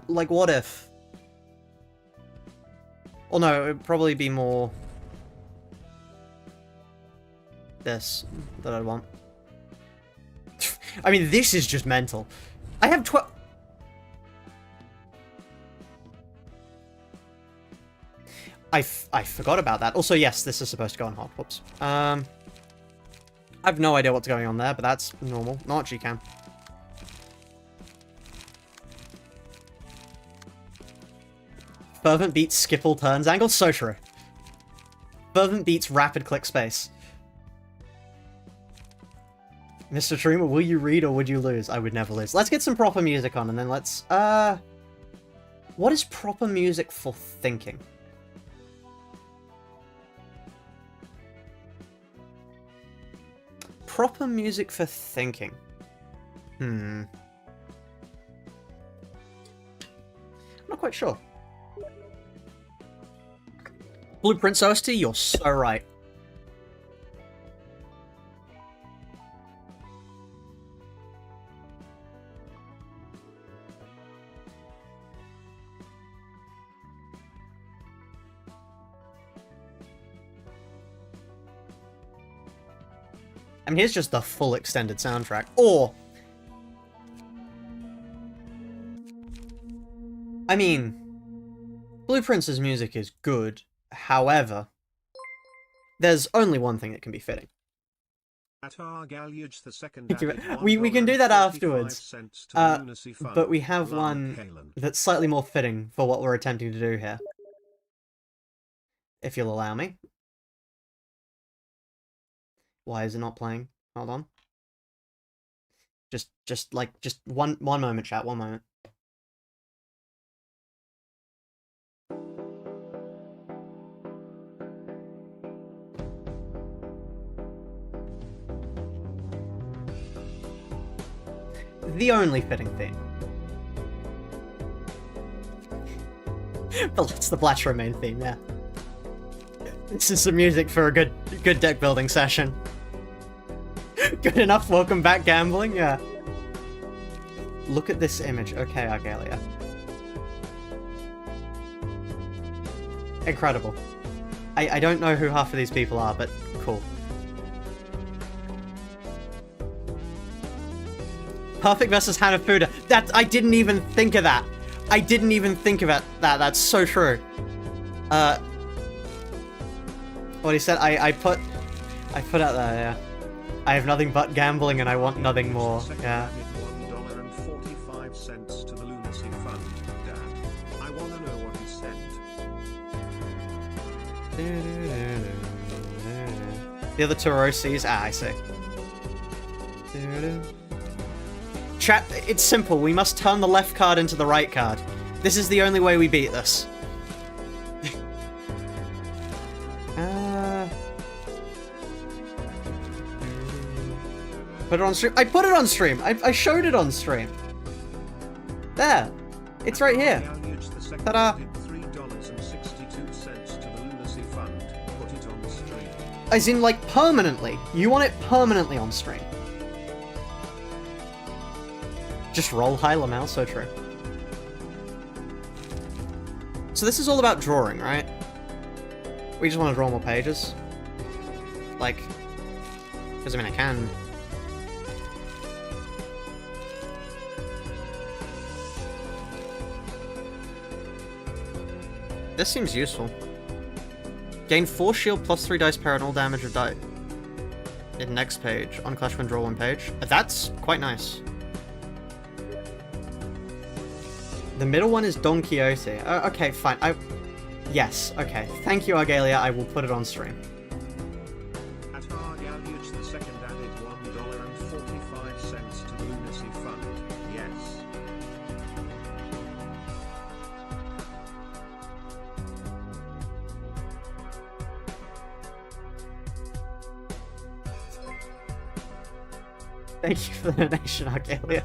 what if... Well, no, it would probably be more... this that I want. I mean, this is just mental. I have 12... I forgot about that. Also, yes, this is supposed to go on hold. Whoops. I have no idea what's going on there, but that's normal. Not GCam. Fervent beats skip all turns angle? So true. Fervent beats rapid click space. Mr. Trima, will you read or would you lose? I would never lose. Let's get some proper music on and then let's... What is proper music for thinking? Proper music for thinking. I'm not quite sure. Blueprints OST, you're so right. I mean, here's just the full extended soundtrack. Or... I mean... Blueprints' music is good. However... There's only one thing that can be fitting. We can do that afterwards. But we have one that's slightly more fitting for what we're attempting to do here. If you'll allow me. Why is it not playing? Hold on. Just one moment, chat, one moment. The only fitting theme. But that's the Blatchro main theme, yeah. This is some music for a good deck building session. Good enough, welcome back gambling, yeah. Look at this image. Okay, Argalia. Incredible. I don't know who half of these people are, but cool. Perfect versus Hanafuda. That I didn't even think of that. I didn't even think about that. That's so true. What he said, I put out there, yeah. I have nothing but gambling and I want nothing more. Yeah. $1.45 to the lunacy fund, Dad. I wanna know what he sent. The other two are OCs. Ah, I see. Chat, it's simple. We must turn the left card into the right card. This is the only way we beat this. Put it on stream. I put it on stream. I showed it on stream. There. It's right here. Ta-da. $3.62 to the lunacy fund. Put it on the stream. As in, like, permanently. You want it permanently on stream. Just roll high, Lamel, so true. So this is all about drawing, right? We just want to draw more pages. Like, because I mean I can. This seems useful. Gain 4 shield plus 3 dice power and all damage of die. In next page. On Clash when draw 1 page. That's quite nice. The middle one is Don Quixote. Okay, fine. Yes, okay. Thank you, Argalia. I will put it on stream. At Argalia, the second added $1.45 to the lunacy fund. Yes. Thank you for the donation, Argalia.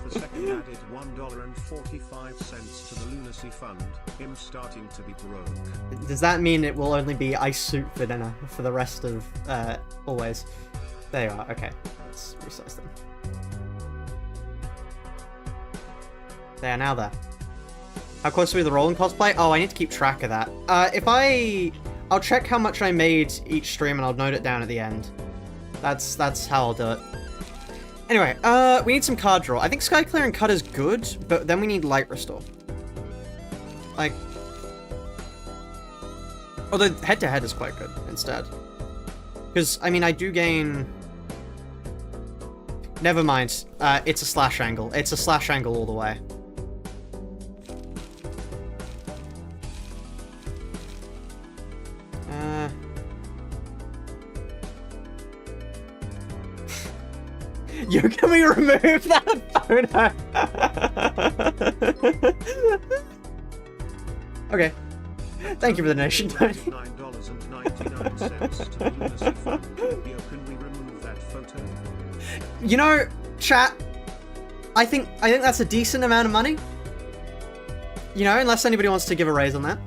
The second added $1.45 to the lunacy fund. Him starting to be broke. Does that mean it will only be ice soup for dinner for the rest of always? There you are. Okay, let's resize them. They are now there. How close are we to the rolling cosplay? Oh, I need to keep track of that. I'll check how much I made each stream and I'll note it down at the end. That's how I'll do it. Anyway, we need some card draw. I think Sky Clear and Cut is good, but then we need Light Restore. Like... although head-to-head is quite good, instead. Because, I mean, I do gain... Never mind. It's a slash angle. It's a slash angle all the way. Yo, can we remove that photo? Okay. Thank you for the donation, Tony. $9.99 to the lunacy fund. Yo, can we remove that photo? You know, chat, I think that's a decent amount of money. You know, unless anybody wants to give a raise on that.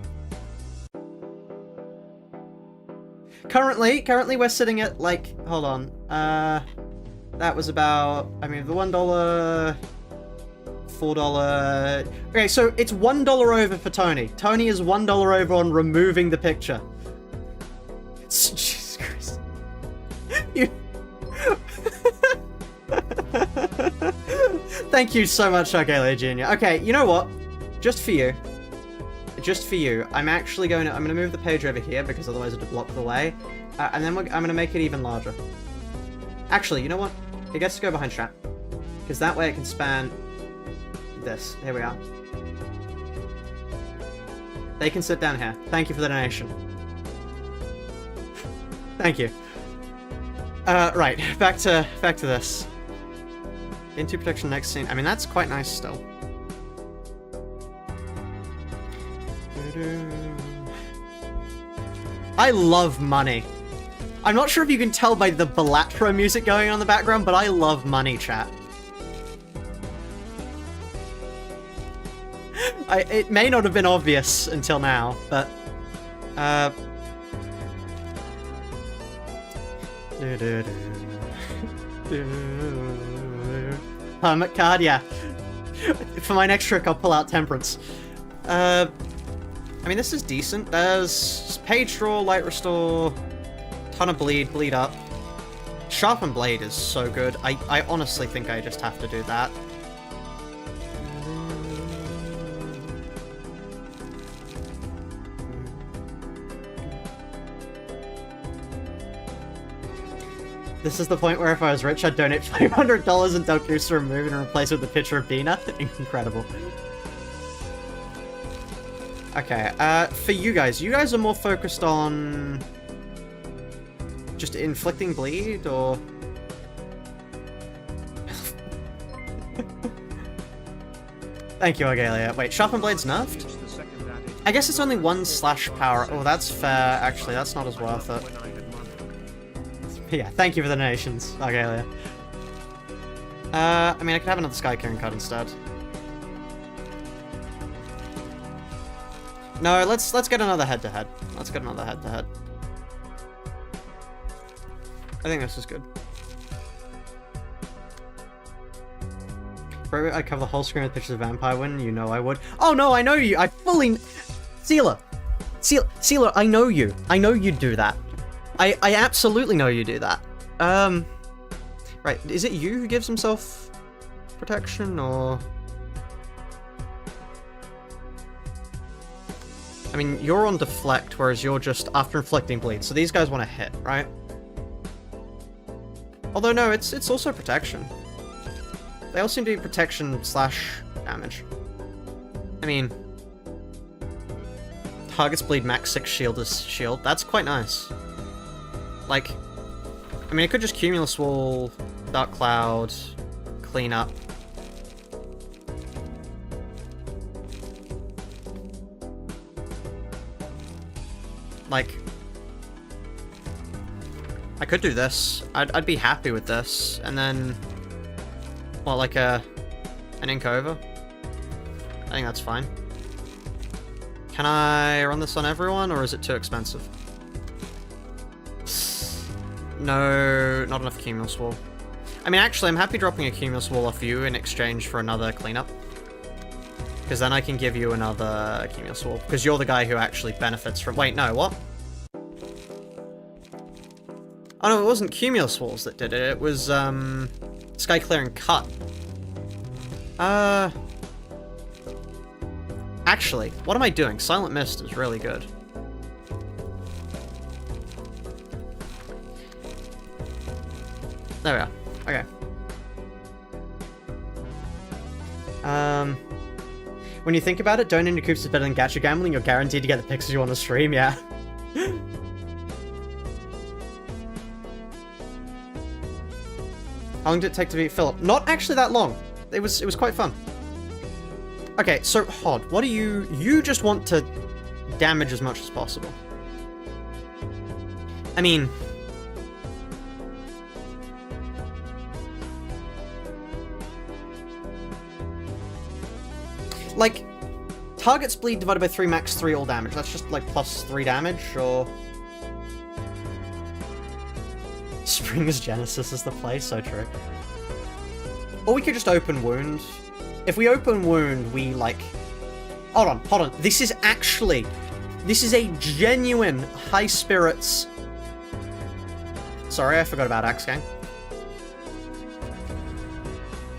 Currently we're sitting at, like, hold on, that was about, I mean, the $1, $4... Okay, so it's $1 over for Tony. Tony is $1 over on removing the picture. Jesus Christ. You... Thank you so much, Argalia Jr. Okay, you know what? Just for you, I'm actually I'm going to move the page over here because otherwise it'll block the way. And then I'm going to make it even larger. Actually, you know what? It gets to go behind chat. Because that way it can span this. Here we are. They can sit down here. Thank you for the donation. Thank you. Right, back to this. Into protection next scene. I mean, that's quite nice still. I love money. I'm not sure if you can tell by the Balatro music going on in the background, but I love money, chat. It may not have been obvious until now, but... Hermit card, yeah. For my next trick, I'll pull out Temperance. I mean, this is decent. There's Page Draw, Light Restore, ton of Bleed, Bleed Up. Sharpen Blade is so good. I honestly think I just have to do that. This is the point where if I was rich, I'd donate $500 in tokens to remove and replace with a picture of Dina. Incredible. Okay, for you guys are more focused on just inflicting bleed, or... Thank you, Argalia. Wait, Sharpen Blade's nerfed? I guess it's only 1 slash power. Oh, that's fair. Actually, that's not as worth it. Yeah, thank you for the donations, Argalia. I mean, I could have another Sky Karen card instead. No, let's get another head-to-head. Let's get another head-to-head. I think this is good. Bro, I cover the whole screen with pictures of Vampire Win. You know I would. Oh no, I know you. I fully... Sealer, I know you. I know you'd do that. I absolutely know you do that. Right, is it you who gives himself protection, or... I mean, you're on deflect, whereas you're just after inflicting bleed, so these guys want to hit, right? Although no, it's also protection. They all seem to be protection slash damage. I mean... Targets bleed max 6 shield as shield. That's quite nice. Like, I mean, it could just Cumulus Wall, Dark Cloud, Clean Up. Like, I could do this. I'd be happy with this, and then, well, like an Ink Over. I think that's fine. Can I run this on everyone, or is it too expensive? No, not enough Cumulus Wall. I mean, actually, I'm happy dropping a Cumulus Wall off you in exchange for another cleanup. Because then I can give you another Cumulus Wall. Because you're the guy who actually benefits from... Wait, no, what? Oh no, it wasn't Cumulus Walls that did it. It was, Sky Clearing Cut. Actually, what am I doing? Silent Mist is really good. There we are. Okay. When you think about it, donating to Coops is better than gacha gambling. You're guaranteed to get the pixels you want to stream, yeah. How long did it take to beat Philip? Not actually that long. It was quite fun. Okay, so Hod, what do you just want to damage as much as possible? I mean, like, targets bleed divided by 3 max 3 all damage. That's just like plus 3 damage, or... Spring's Genesis is the play, so true. Or we could just open Wound. If we open Wound, we like... Hold on. This is a genuine high spirits... Sorry, I forgot about Axe Gang.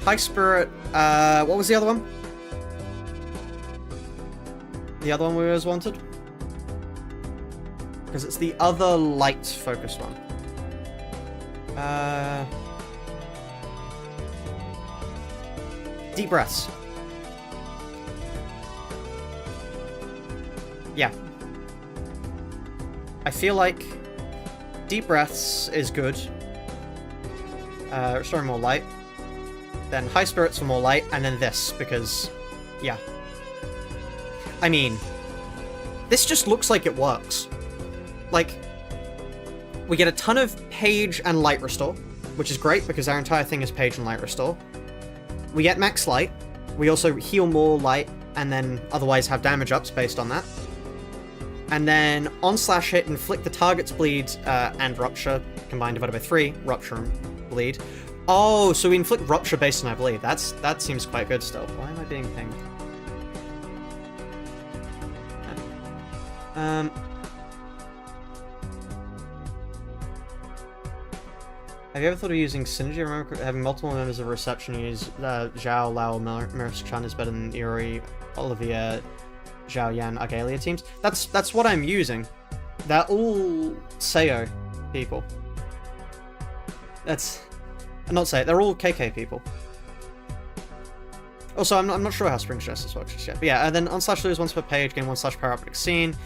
High spirit... what was the other one? The other one we always wanted? Because it's the other light-focused one. Deep breaths. Yeah. I feel like deep breaths is good. Restoring more light. Then high spirits for more light, and then this, because, yeah. I mean, this just looks like it works. Like, we get a ton of Page and Light Restore, which is great because our entire thing is Page and Light Restore. We get max light. We also heal more light and then otherwise have damage ups based on that. And then on slash hit, inflict the target's bleed and rupture, combined divided by 3, rupture and bleed, Oh, so we inflict rupture based on I believe. That seems quite good still. Why am I being pinged? Have you ever thought of using synergy? I remember having multiple members of a reception use Zhao, Lao, Maris Chan is better than Iri, Olivia, Zhao Yan, Argalia teams. That's what I'm using. They're all Seo people. That's... not Seo, they're all KK people. Also, I'm not sure how Spring Stress works just yet. But yeah, and then /lose once per page, gain 1/ power up scene.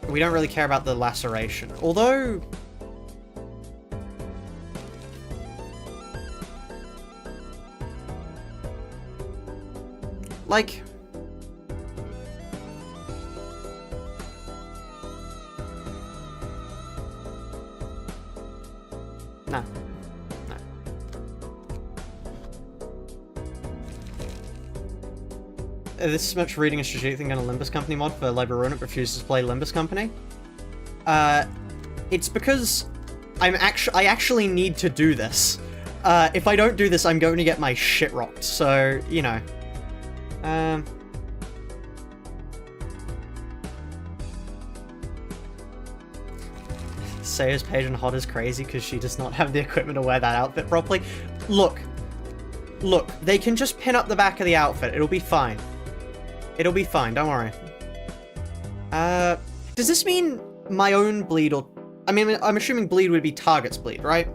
We don't really care about the laceration. Although... like... no. No. This is much reading a strategic thing on a Limbus Company mod for Librarian refuses to play Limbus Company. It's because I actually need to do this. If I don't do this, I'm going to get my shit rocked. So, you know. Seo's page on Hot is crazy because she does not have the equipment to wear that outfit properly. Look, they can just pin up the back of the outfit. It'll be fine. It'll be fine, don't worry. Does this mean my own bleed or... I mean, I'm assuming bleed would be target's bleed, right?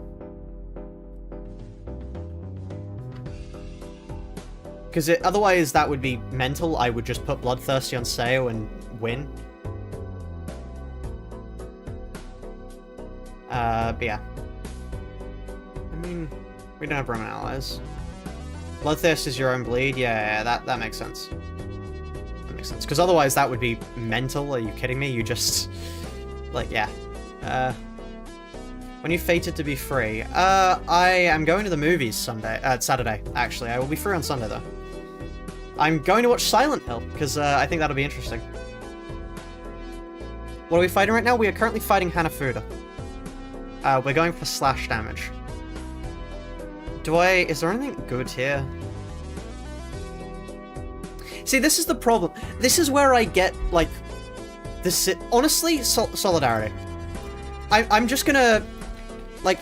Because otherwise that would be mental. I would just put Bloodthirsty on Seo and win. But yeah. I mean, we don't have Roman allies. Bloodthirst is your own bleed? Yeah, that makes sense. That makes sense. Because otherwise that would be mental. Are you kidding me? You just... like, yeah. When you fated to be free? I am going to the movies Saturday, actually. I will be free on Sunday, though. I'm going to watch Silent Hill, because I think that'll be interesting. What are we fighting right now? We are currently fighting Hanafuda. We're going for slash damage. Is there anything good here? See, this is the problem. This is where I get, like, honestly, Solidarity. I'm just gonna, like,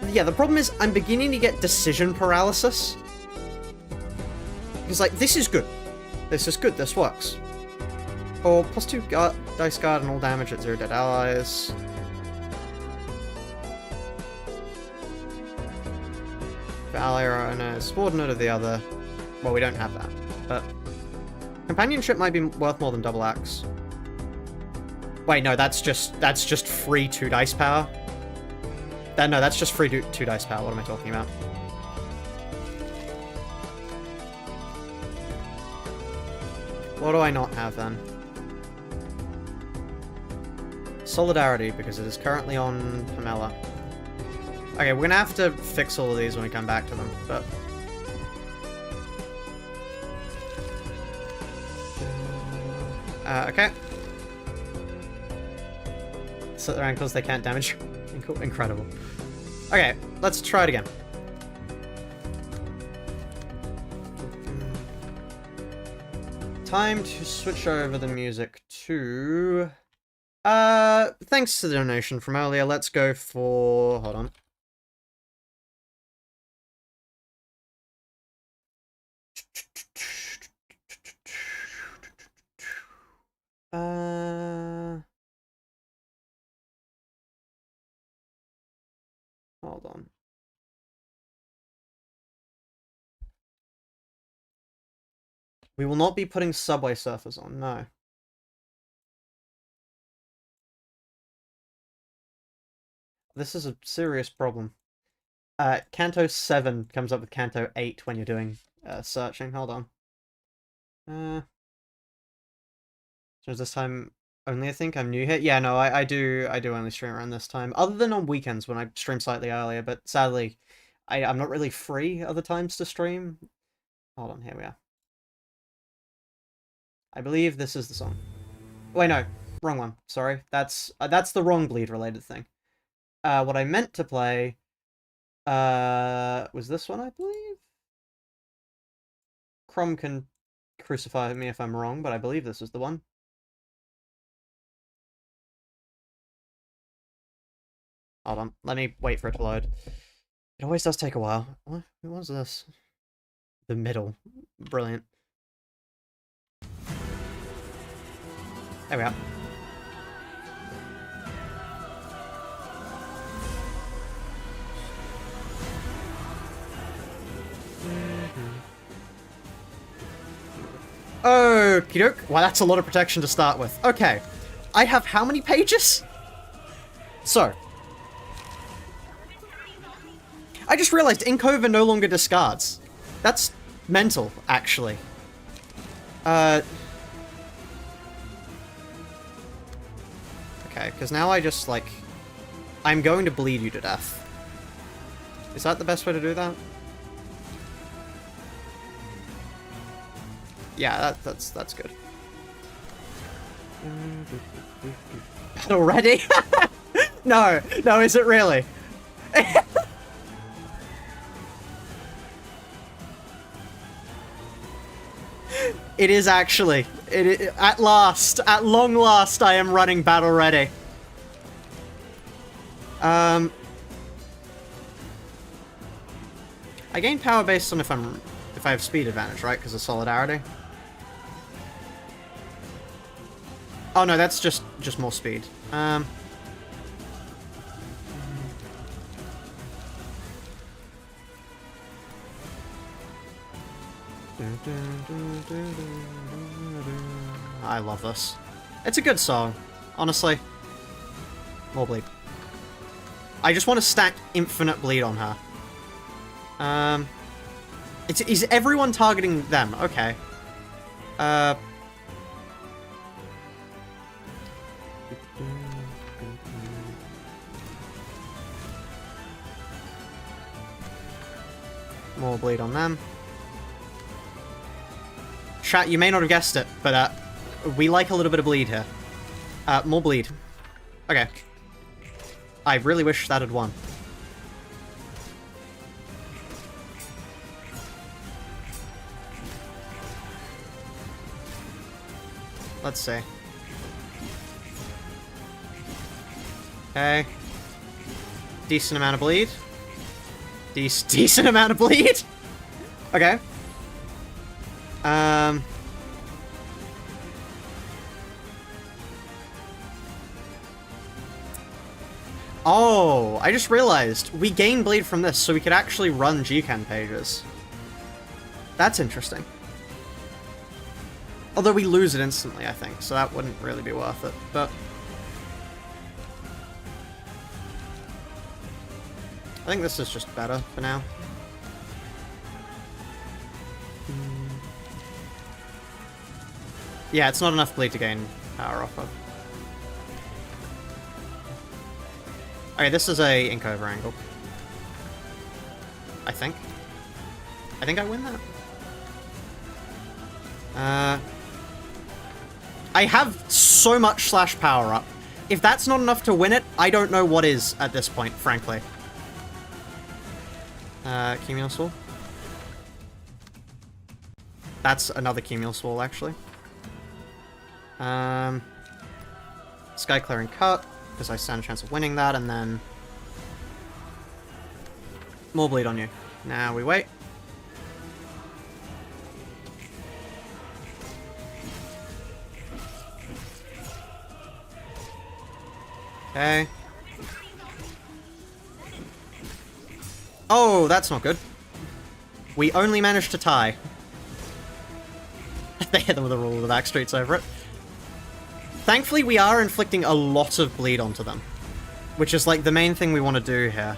yeah, the problem is I'm beginning to get decision paralysis. Because, like, this is good. This is good, this works. Or +2 dice guard and all damage at 0 dead allies. For ally or owner, subordinate of the other. Well, we don't have that, but companionship might be worth more than double axe. Wait, no, that's just free 2 dice power. No, that's just free 2 dice power. What am I talking about? What do I not have then? Solidarity, because it is currently on Pamela. Okay, we're gonna have to fix all of these when we come back to them, but... okay. Slit their ankles, they can't damage. Incredible. Okay, let's try it again. Time to switch over the music to... thanks to the donation from earlier, let's go for... hold on. Hold on. We will not be putting Subway Surfers on, no. This is a serious problem. Canto 7 comes up with Canto 8 when you're doing searching. Hold on. So is this time only, I think? I'm new here? Yeah, no, I do only stream around this time. Other than on weekends when I stream slightly earlier, but sadly, I'm not really free other times to stream. Hold on, here we are. I believe this is the song. Wait, no. Wrong one. Sorry. That's the wrong bleed-related thing. What I meant to play was this one, I believe? Crom can crucify me if I'm wrong, but I believe this is the one. Hold on, let me wait for it to load. It always does take a while. What was this? The middle. Brilliant. There we are. Okie doke. Well, that's a lot of protection to start with. Okay. I have how many pages? So. I just realized Inkova no longer discards. That's mental, actually. Okay, because now I just, like... I'm going to bleed you to death. Is that the best way to do that? Yeah, that's good. Battle ready? No, is it really? It is actually. At long last, I am running battle ready. I gain power based on if I have speed advantage, right? Because of solidarity. Oh no, that's just more speed. I love this. It's a good song, honestly. More bleed. I just want to stack infinite bleed on her. Is everyone targeting them? Okay. More bleed on them. Chat, you may not have guessed it, but we like a little bit of bleed here. More bleed. Okay. I really wish that had won. Let's see. Okay. Decent amount of bleed. Decent amount of bleed? Okay. Oh, I just realized we gain bleed from this, so we could actually run GCAN pages. That's interesting. Although we lose it instantly, I think, so that wouldn't really be worth it, but... I think this is just better for now. Yeah, it's not enough bleed to gain power off of. Okay, this is a Inkova angle. I think. I think I win that. I have so much slash power up. If that's not enough to win it, I don't know what is at this point, frankly. Cumulus Wall. That's another Cumulus Wall, actually. Sky Clearing Cut, because I stand a chance of winning that, and then... more bleed on you. Now we wait. Okay. Oh, that's not good. We only managed to tie. They hit them with a rule of the back streets over it. Thankfully, we are inflicting a lot of bleed onto them. Which is, like, the main thing we want to do here.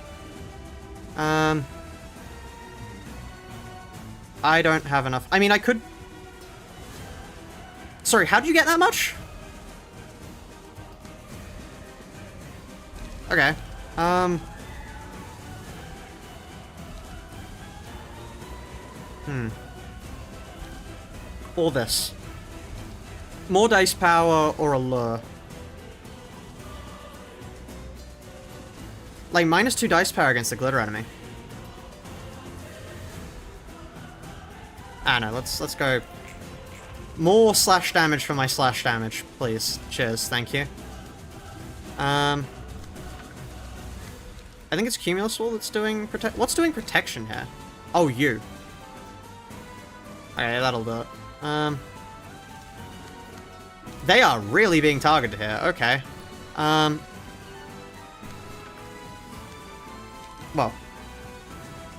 I don't have enough. I mean, I could... Sorry, how did you get that much? Okay. Or this. More dice power or a lure. Like, -2 dice power against the glitter enemy. Ah, no, let's go. More slash damage for my slash damage, please. Cheers, thank you. I think it's Cumulus Wall that's doing what's doing protection here? Oh, you. Okay, that'll do it. They are really being targeted here. Okay. Well.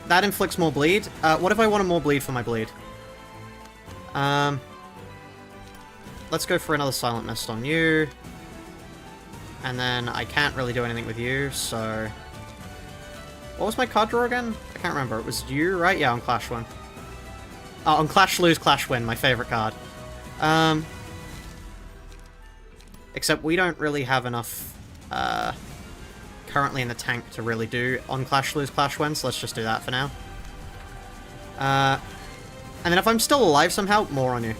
That inflicts more bleed. What if I wanted more bleed for my bleed? Let's go for another Silent Mist on you. And then I can't really do anything with you, so... What was my card draw again? I can't remember. It was you, right? Yeah, on Clash Win. Oh, on Clash Lose, Clash Win, my favorite card. Except we don't really have enough, currently in the tank to really do on Clash Lose, Clash Win, so let's just do that for now. And then if I'm still alive somehow, more on you.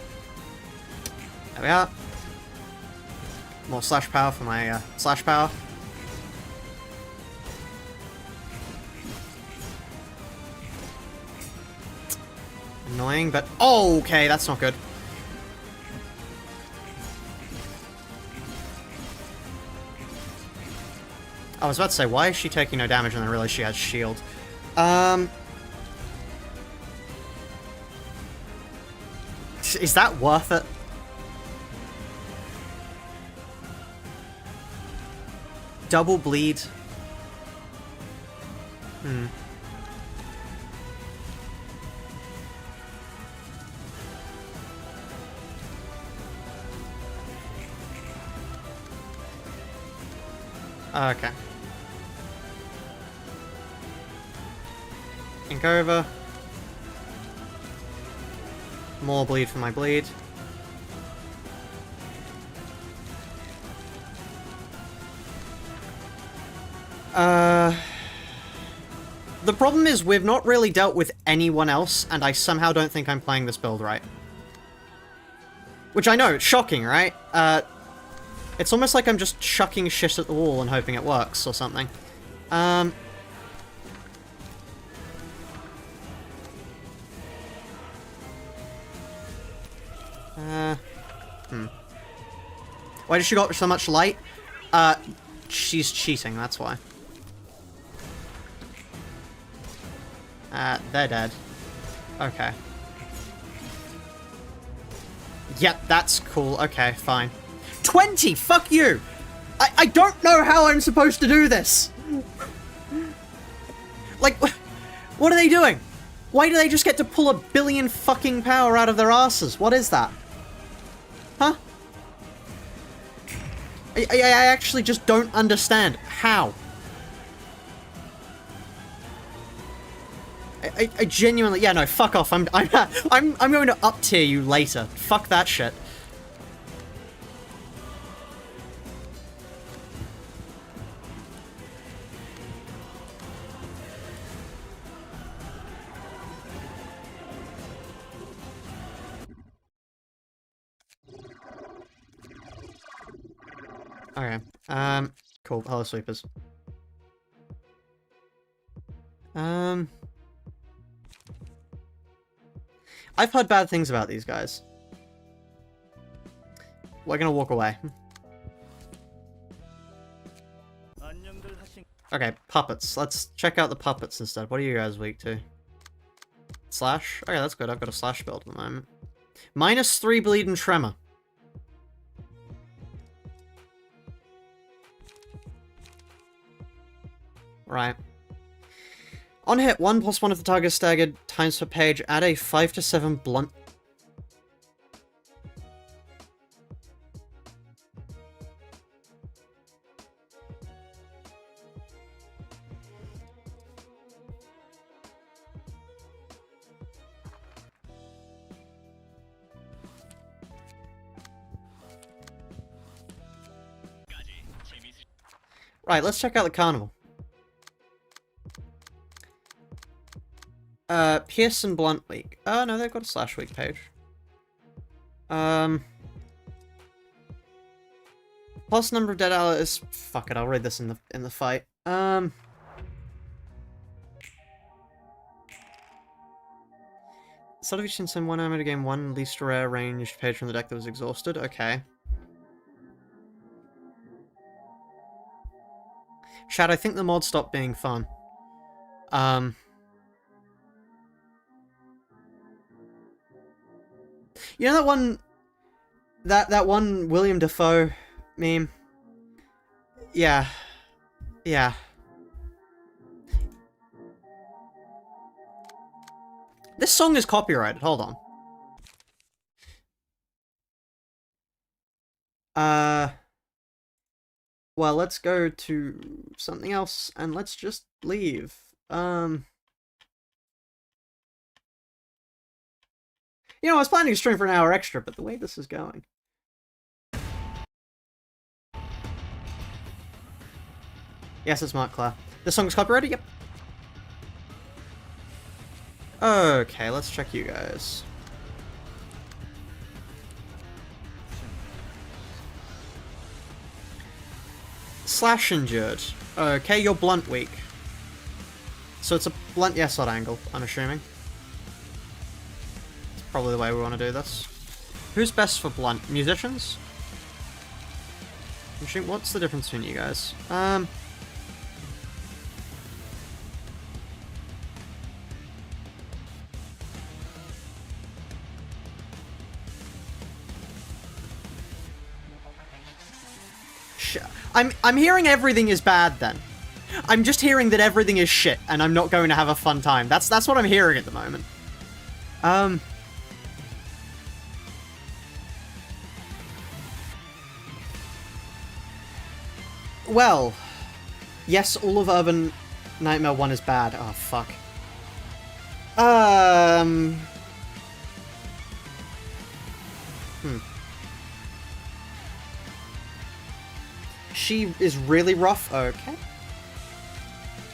There we are. More slash power for my, slash power. Annoying, but... Oh, okay, that's not good. I was about to say, why is she taking no damage and then realize she has shield? Is that worth it? Double bleed. Okay. Ink over. More bleed for my bleed. The problem is we've not really dealt with anyone else, and I somehow don't think I'm playing this build right. Which I know, it's shocking, right? It's almost like I'm just chucking shit at the wall and hoping it works, or something. Why does she got so much light? She's cheating, that's why. They're dead. Okay. Yep, that's cool. Okay, fine. 20! Fuck you! I don't know how I'm supposed to do this! Like, what are they doing? Why do they just get to pull a billion fucking power out of their asses? What is that? Huh? I actually just don't understand. How? I genuinely... Yeah, no, fuck off. I'm going to up-tier you later. Fuck that shit. Okay. Cool. Hello, sweepers. I've heard bad things about these guys. We're gonna walk away. Okay, puppets. Let's check out the puppets instead. What are you guys weak to? Slash? Okay, that's good. I've got a slash build at the moment. -3 bleed and tremor. Right. On hit, 1+1 if the target is staggered, times per page, add a 5 to 7 blunt. Right, let's check out the carnival. Pierce and Blunt weak. Oh, no, they've got a slash weak page. Plus number of dead allies. Fuck it, I'll read this in the fight. Start of each scene, send one ammo to gain one least rare ranged page from the deck that was exhausted. Okay. Chad, I think the mod stopped being fun. You know that one... That one William Dafoe meme? Yeah. Yeah. This song is copyrighted. Hold on. Well, let's go to something else, and let's just leave. You know, I was planning to stream for an hour extra, but the way this is going... Yes, it's Mark Clare. This song's copyrighted? Yep. Okay, let's check you guys. Slash injured. Okay, you're blunt weak. So it's a blunt yes odd angle, I'm assuming. It's probably the way we want to do this. Who's best for blunt? Musicians? What's the difference between you guys? I'm hearing everything is bad then. I'm just hearing that everything is shit and I'm not going to have a fun time. That's what I'm hearing at the moment. Well, yes, all of Urban Nightmare 1 is bad. Oh, fuck. She is really rough. Okay.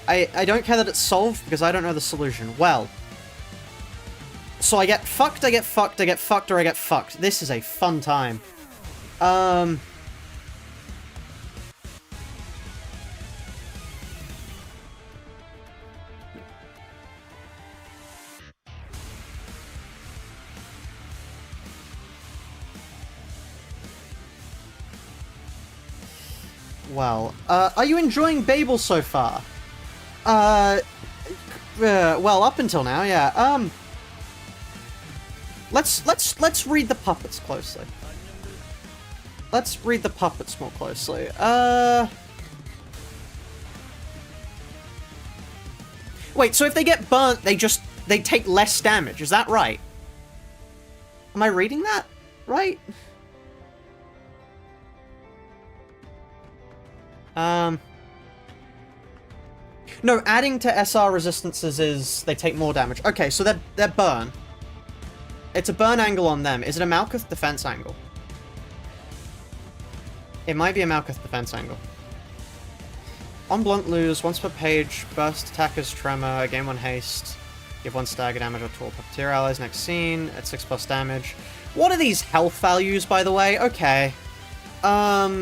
I don't care that it's solved because I don't know the solution. Well. So I get fucked, I get fucked, I get fucked, or I get fucked. This is a fun time. Well, are you enjoying Babel so far? Well, up until now, yeah. Let's read the puppets closely. Let's read the puppets more closely. Wait, so if they get burnt, they take less damage, is that right? Am I reading that right? No, adding to SR resistances is they take more damage. Okay, so they're burn. It's a burn angle on them. Is it a Malkuth defense angle? It might be a Malkuth defense angle. On blunt lose, once per page, burst attackers tremor, gain 1 haste, give 1 stagger damage to all puppeteer allies next scene, at 6+ damage. What are these health values, by the way? Okay. At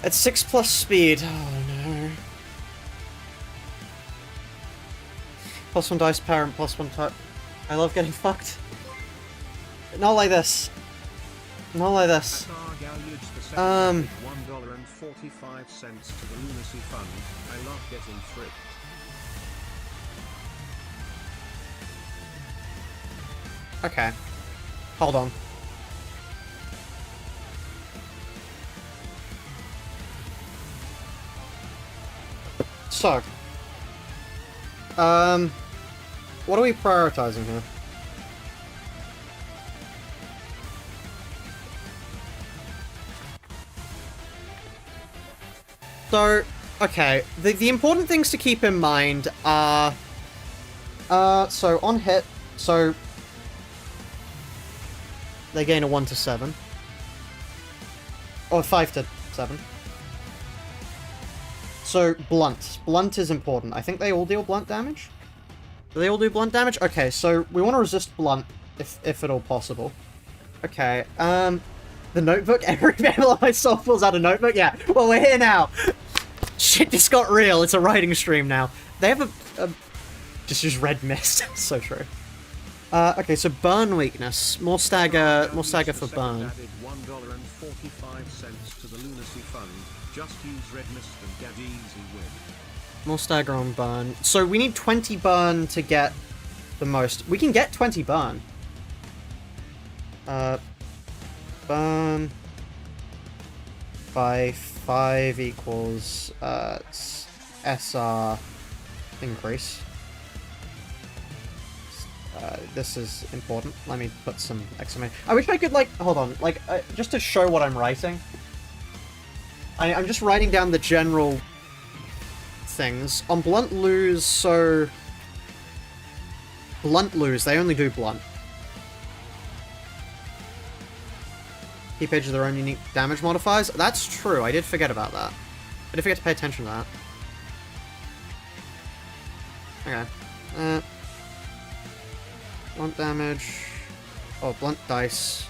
6+ speed. Oh no. +1 dice power and +1 touch. I love getting fucked. Not like this. Not like this. $1.45 to the Lunacy Fund. I love getting fricked. Okay. Hold on. So. What are we prioritizing here? So, okay, the important things to keep in mind are, so on hit, so they gain a 1 to 7, or 5 to 7. So, blunt. Blunt is important. I think they all deal blunt damage? Do they all do blunt damage? Okay, so we want to resist blunt, if at all possible. Okay, the notebook? Every member of myself pulls out a notebook? Yeah, well, we're here now! Shit just got real, it's a writing stream now. They have a just use red mist. So true. Okay, so burn weakness. More stagger for burn. Added $1.45 to the lunacy fund. Just use red mist and get easy win. More stagger on burn. So we need 20 burn to get the most. We can get 20 burn. Burn by 5 equals SR increase. This is important. Let me put some exclamation. I wish I could, like, hold on, like, just to show what I'm writing. I'm just writing down the general things. On blunt lose, so... Blunt lose, they only do blunt. Keep edge of their own unique damage modifiers. That's true, I did forget about that. I did forget to pay attention to that. Okay. Blunt damage. Oh, blunt dice.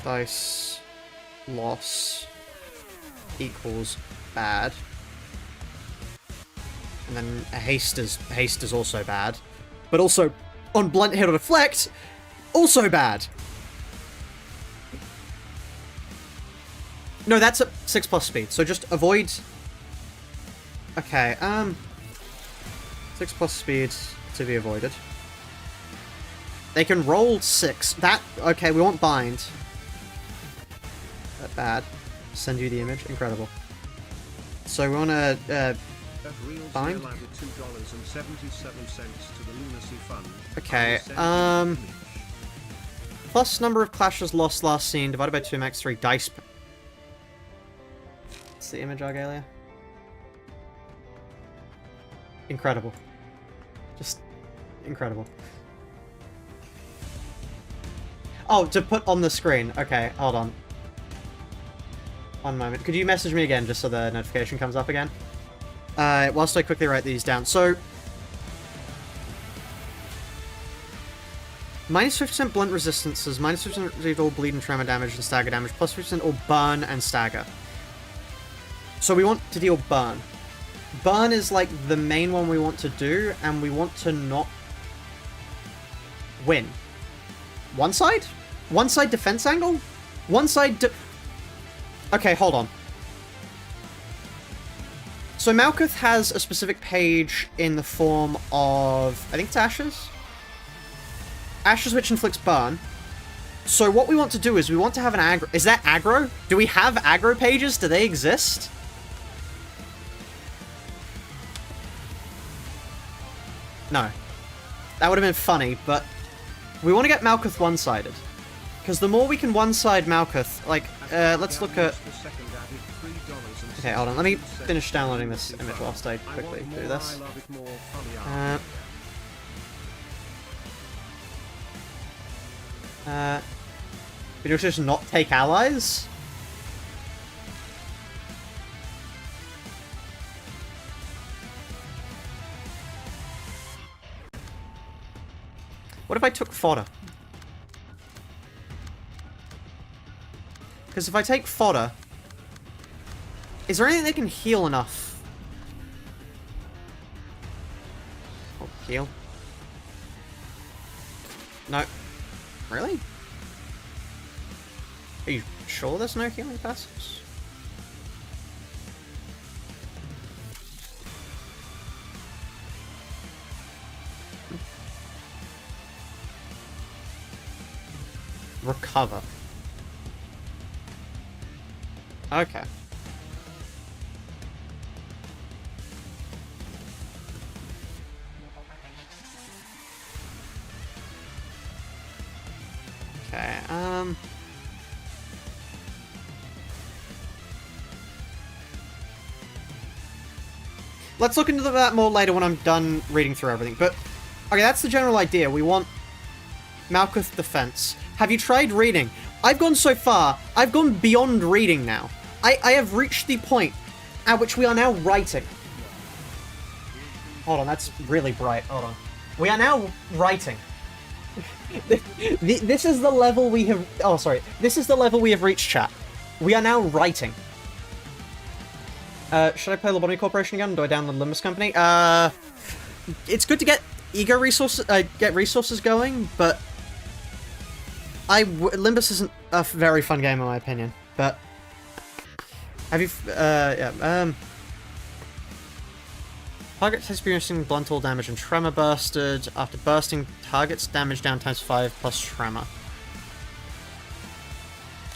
Dice. Loss. Equals bad. And then a haste is also bad. But also, on blunt hit or deflect, also bad. No, that's at 6+ speed, so just avoid... Okay, 6+ speed to be avoided. They can roll 6. That... Okay, we want bind. Bad. Send you the image. Incredible. So we want to, bind? Okay, plus number of clashes lost last scene divided by 2 max 3 dice... What's the image, Argalia? Incredible. Just incredible. Oh, to put on the screen. Okay, hold on. One moment. Could you message me again just so the notification comes up again? Whilst I quickly write these down. So... minus 50% blunt resistances, minus 50% received all bleed and tremor damage and stagger damage, plus 50% all burn and stagger. So we want to deal burn. Burn is like the main one we want to do, and we want to not win. One side? One side defense angle? One side Okay, hold on. So Malkuth has a specific page in the form of... I think it's Ashes? Ashes which inflicts burn. So what we want to do is we want to have an aggro... Is that aggro? Do we have aggro pages? Do they exist? No. That would have been funny, but... We want to get Malkuth one-sided. Because the more we can one-side Malkuth... Like, let's look at... Okay, hold on. Let me finish downloading this image whilst I quickly do this. We do just not take allies? What if I took fodder? Because if I take fodder... Is there anything that can heal enough? Oh, heal. No. Really? Are you sure there's no healing passives? Recover. Okay. Okay, let's look into that more later when I'm done reading through everything, but... Okay, that's the general idea. We want Malkuth defense. Have you tried reading? I've gone so far, I've gone beyond reading now. I have reached the point at which we are now writing. Hold on, that's really bright. Hold on. We are now writing. This is the level we have... Oh, sorry. This is the level we have reached, chat. We are now writing. Should I play Lobotomy Corporation again? Do I download Limbus Company? It's good to get ego resources, get resources going, but Limbus isn't a very fun game in my opinion, but have you, targets experiencing blunt all damage and tremor bursted. After bursting, targets damage down times 5 plus tremor.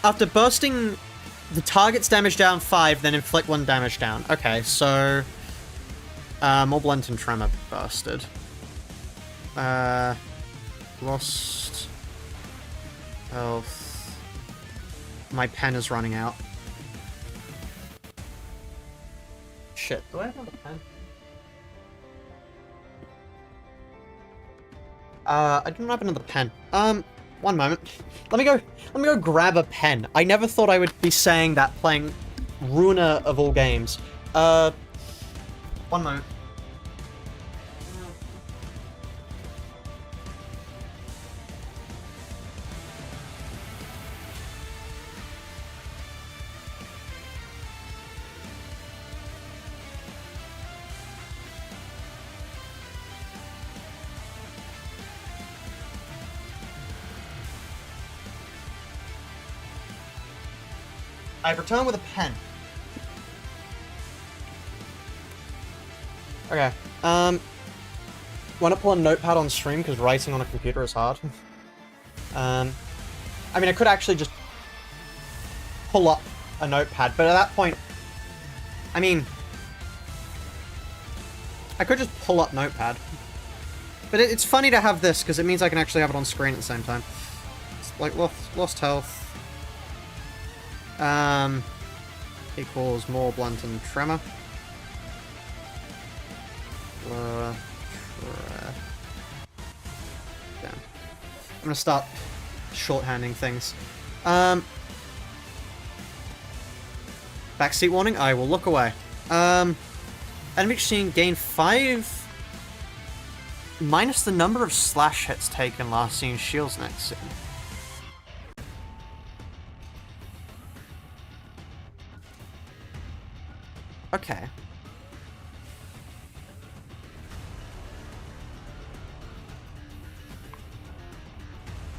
After bursting, the target's damage down 5, then inflict 1 damage down. Okay, so more blunt and tremor bursted. Lost health. My pen is running out. Shit. Do I have another pen? I don't have another pen. One moment. Let me go grab a pen. I never thought I would be saying that playing Ruiner of all games. One moment. I've returned with a pen. Okay. Want to pull a notepad on stream because writing on a computer is hard. I mean, I could actually just pull up a notepad, but at that point, I mean, I could just pull up notepad. But it's funny to have this because it means I can actually have it on screen at the same time. It's like lost health. Equals more blunt and tremor. Damn. I'm gonna start shorthanding things. Backseat warning, I will look away. Enemy machine gain 5 minus the number of slash hits taken last seen shields next scene. Okay.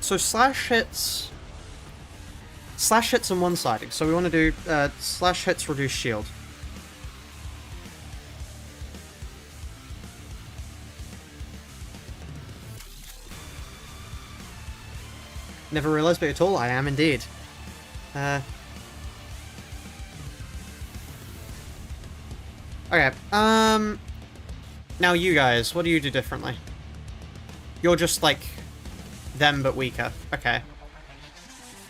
So slash hits and one-siding. So we want to do slash hits reduce shield. Never realized it at all. I am indeed. Okay, now you guys, what do you do differently? You're just like them but weaker. Okay.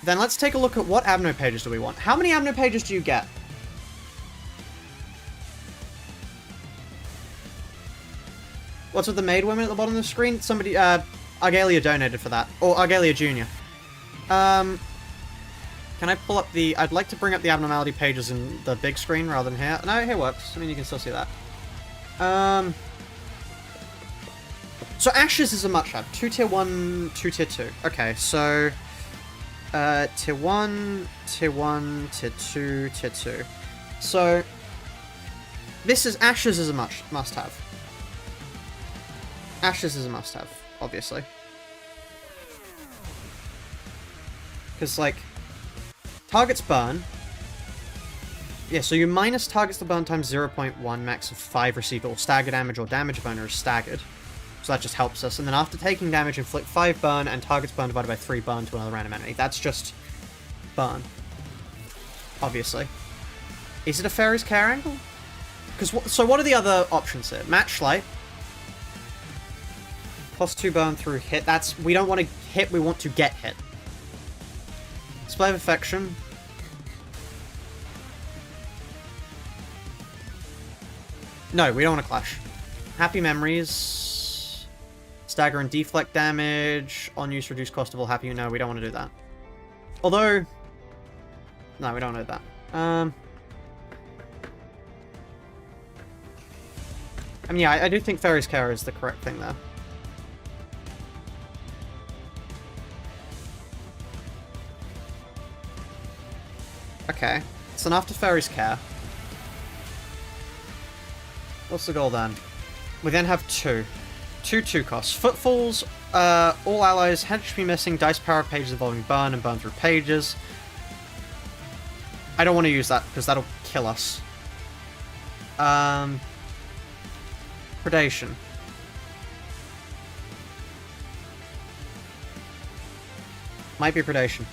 Then let's take a look at what Abno pages do we want. How many Abno pages do you get? What's with the maid women at the bottom of the screen? Somebody, Argalia donated for that. Or Argalia Jr. Can I pull up the... I'd like to bring up the Abnormality pages in the big screen rather than here. No, here works. I mean, you can still see that. So Ashes is a much-up. 2 tier 1, 2 tier 2. Okay, so... tier 1, tier 1, tier 2, tier 2. So... This is... Ashes is a must-have. Ashes is a must-have, obviously. Because, like... Targets burn. Yeah, so you minus targets to burn times 0.1, max of 5 receivable stagger damage or damage burner is staggered. So that just helps us. And then after taking damage, inflict 5 burn and targets burn divided by 3 burn to another random enemy. That's just burn. Obviously. Is it a Fairy's Care angle? So what are the other options here? Matchlight. Plus 2 burn through hit. That's... We don't want to hit, we want to get hit. Display of Affection. No, we don't want to clash. Happy Memories. Stagger and deflect damage. On use, reduce cost of all happy. No, we don't want to do that. Although... No, we don't want to do that. I mean, yeah, I do think Fairy's Care is the correct thing there. Okay, so after Fairy's Care. What's the goal then? We then have 2. 2/2 costs. Footfalls, all allies, HP missing, dice power, pages involving burn, and burn through pages. I don't want to use that, because that'll kill us. Predation. Might be predation.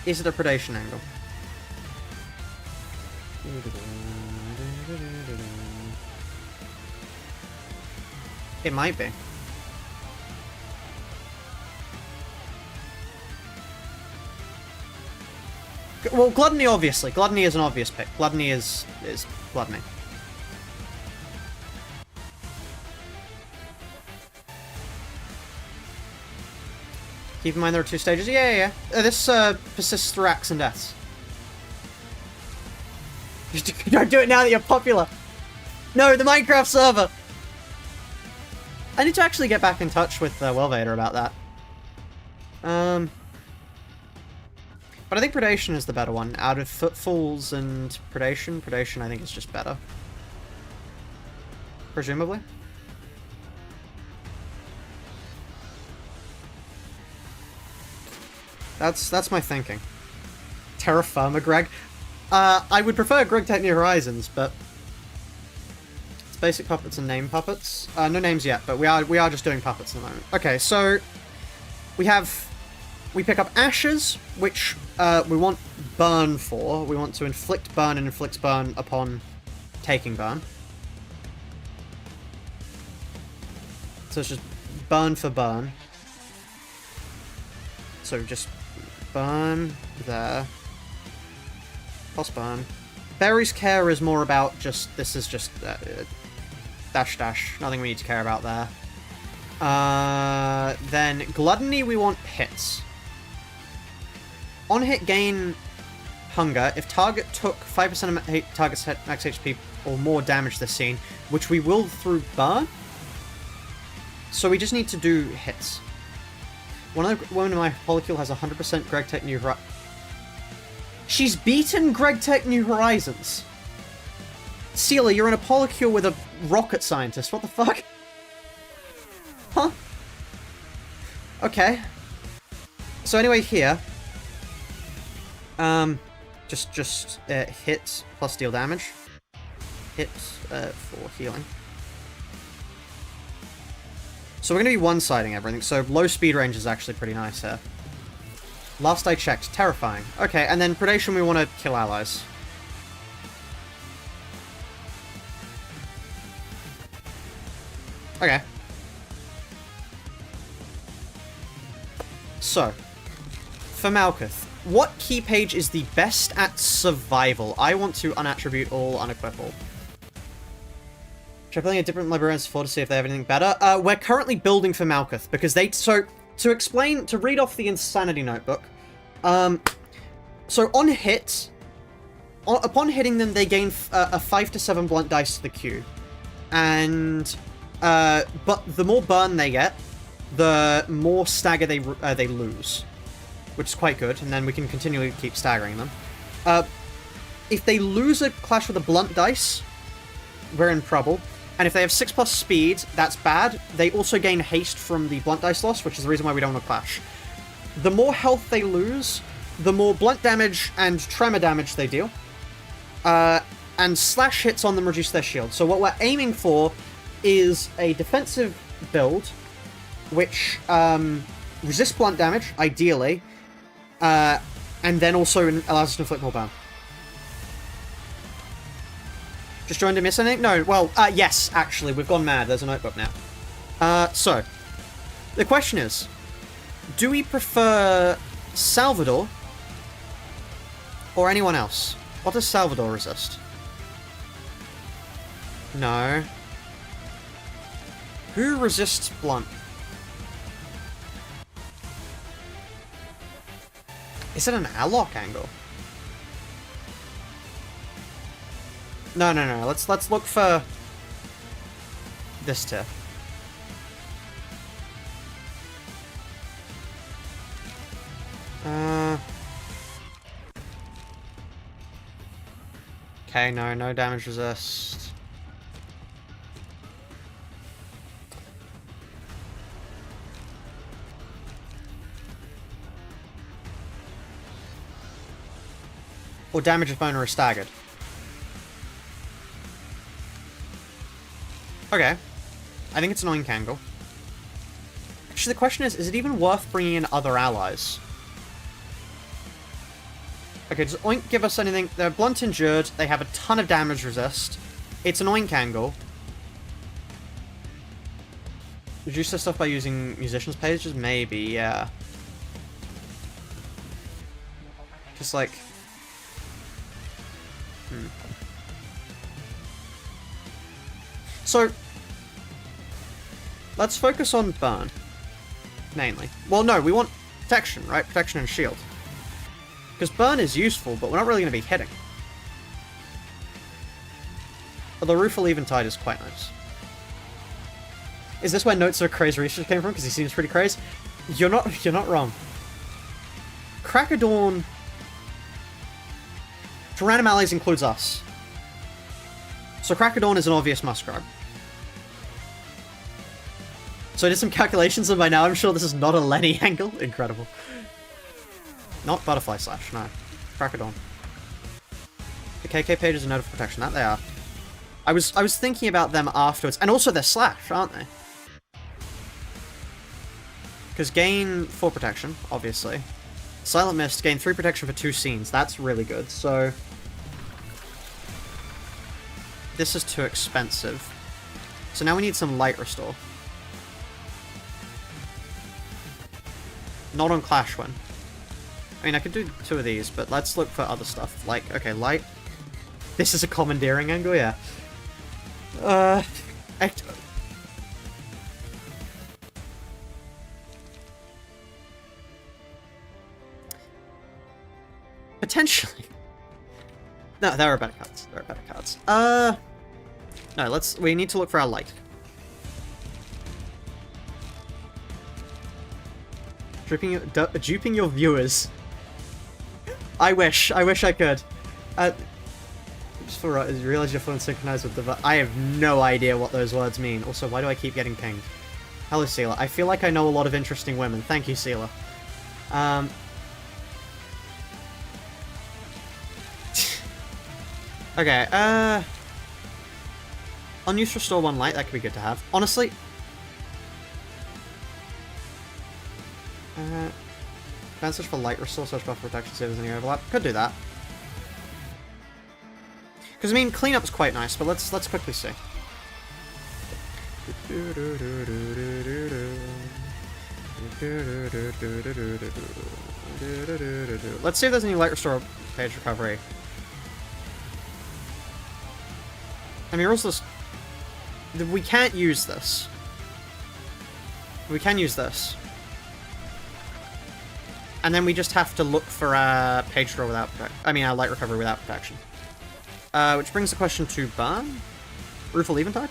Is it a predation angle? It might be. Well, Gluttony, obviously. Gluttony is an obvious pick. Gluttony is Gluttony. Keep in mind there are 2 stages. Yeah. This persists through acts and deaths. Don't do it now that you're popular. No, the Minecraft server. I need to actually get back in touch with Welvader about that. But I think Predation is the better one. Out of Footfalls and Predation, Predation I think is just better. Presumably. That's my thinking. Terra Firma Greg. I would prefer Greg Tech New Horizons, but it's basic puppets and name puppets. No names yet, but we are just doing puppets at the moment. Okay, so we pick up Ashes, which we want burn for. We want to inflict burn and inflicts burn upon taking burn. So it's just burn for burn. So just burn there. Plus burn. Berry's Care is more about just, this is just dash dash. Nothing we need to care about there. Then Gluttony, we want hits. On hit, gain Hunger. If target took 5% of target's max HP or more damage this scene, which we will through burn. So we just need to do hits. One of my Polycule has 100% Greg Tech New Horizons. She's beaten Greg Tech New Horizons. Sealer, you're in a Polycule with a rocket scientist. What the fuck? Huh? Okay. So anyway, here. Just hit plus deal damage. Hit for healing. So we're going to be one-siding everything, so low speed range is actually pretty nice here. Last I checked, terrifying. Okay, and then Predation we want to kill allies. Okay. So, for Malkuth, what key page is the best at survival? I want to unattribute all, unequip all. Try building a different librarian's floor to see if they have anything better. We're currently building for Malkuth, because they... So, to read off the Insanity Notebook, so on hit, upon hitting them, they gain a 5 to 7 blunt dice to the Q. And, but the more burn they get, the more stagger they lose. Which is quite good, and then we can continually keep staggering them. If they lose a clash with a blunt dice, we're in trouble. And if they have 6+ speed, that's bad. They also gain haste from the blunt dice loss, which is the reason why we don't want to clash. The more health they lose, the more blunt damage and tremor damage they deal. And slash hits on them reduce their shield. So what we're aiming for is a defensive build, which resists blunt damage, ideally, and then also allows us to inflict more burn. Just joined to miss anything? No, well, yes, actually, we've gone mad. There's a notebook now. So, the question is, do we prefer Salvador or anyone else? What does Salvador resist? No. Who resists blunt? Is it an Alloc angle? No. Let's look for this tier. Okay, no damage resist. Or damage if owner is staggered. Okay. I think it's an Oink angle. Actually, the question is it even worth bringing in other allies? Okay, does Oink give us anything? They're blunt injured, they have a ton of damage resist. It's an Oink angle. Reduce this stuff by using musicians' pages? Maybe, yeah. Just like... So, let's focus on burn, mainly. Well, no, we want protection, right? Protection and shield. Because burn is useful, but we're not really going to be hitting. Although Rueful Eventide is quite nice. Is this where Notes of Craze Research came from? Because he seems pretty crazy. You're not wrong. Crack of Dawn... For random allies includes us. So Crack of Dawn is an obvious must grab. So I did some calculations, and by now I'm sure this is not a Lenny angle. Incredible. Not Butterfly Slash, no. Crack of Dawn. The KK pages are note of protection. That they are. I was thinking about them afterwards. And also they're Slash, aren't they? Because gain 4 protection, obviously. Silent Mist, gain 3 protection for 2 scenes. That's really good, so... This is too expensive. So now we need some Light Restore. Not on Clash Win. I mean, I could do 2 of these, but let's look for other stuff. Like, okay, Light. This is a commandeering angle, yeah. Potentially. No, there are better cards. There are better cards. No, we need to look for our light. Duping your viewers. I wish I could. Just for realize you're fully synchronized with the... I have no idea what those words mean. Also, why do I keep getting pinged? Hello, Sealer. I feel like I know a lot of interesting women. Thank you, Sealer. Okay, unused restore 1 light, that could be good to have. Honestly... Advantage for light restore, search buff protection, see if there's any overlap. Could do that. Because, I mean, cleanup's quite nice, but let's quickly see. Let's see if there's any light restore page recovery. I mean, also, we can't use this. We can use this. And then we just have to look for a page draw without a light recovery without protection. Which brings the question to Burn? Rueful Eventide?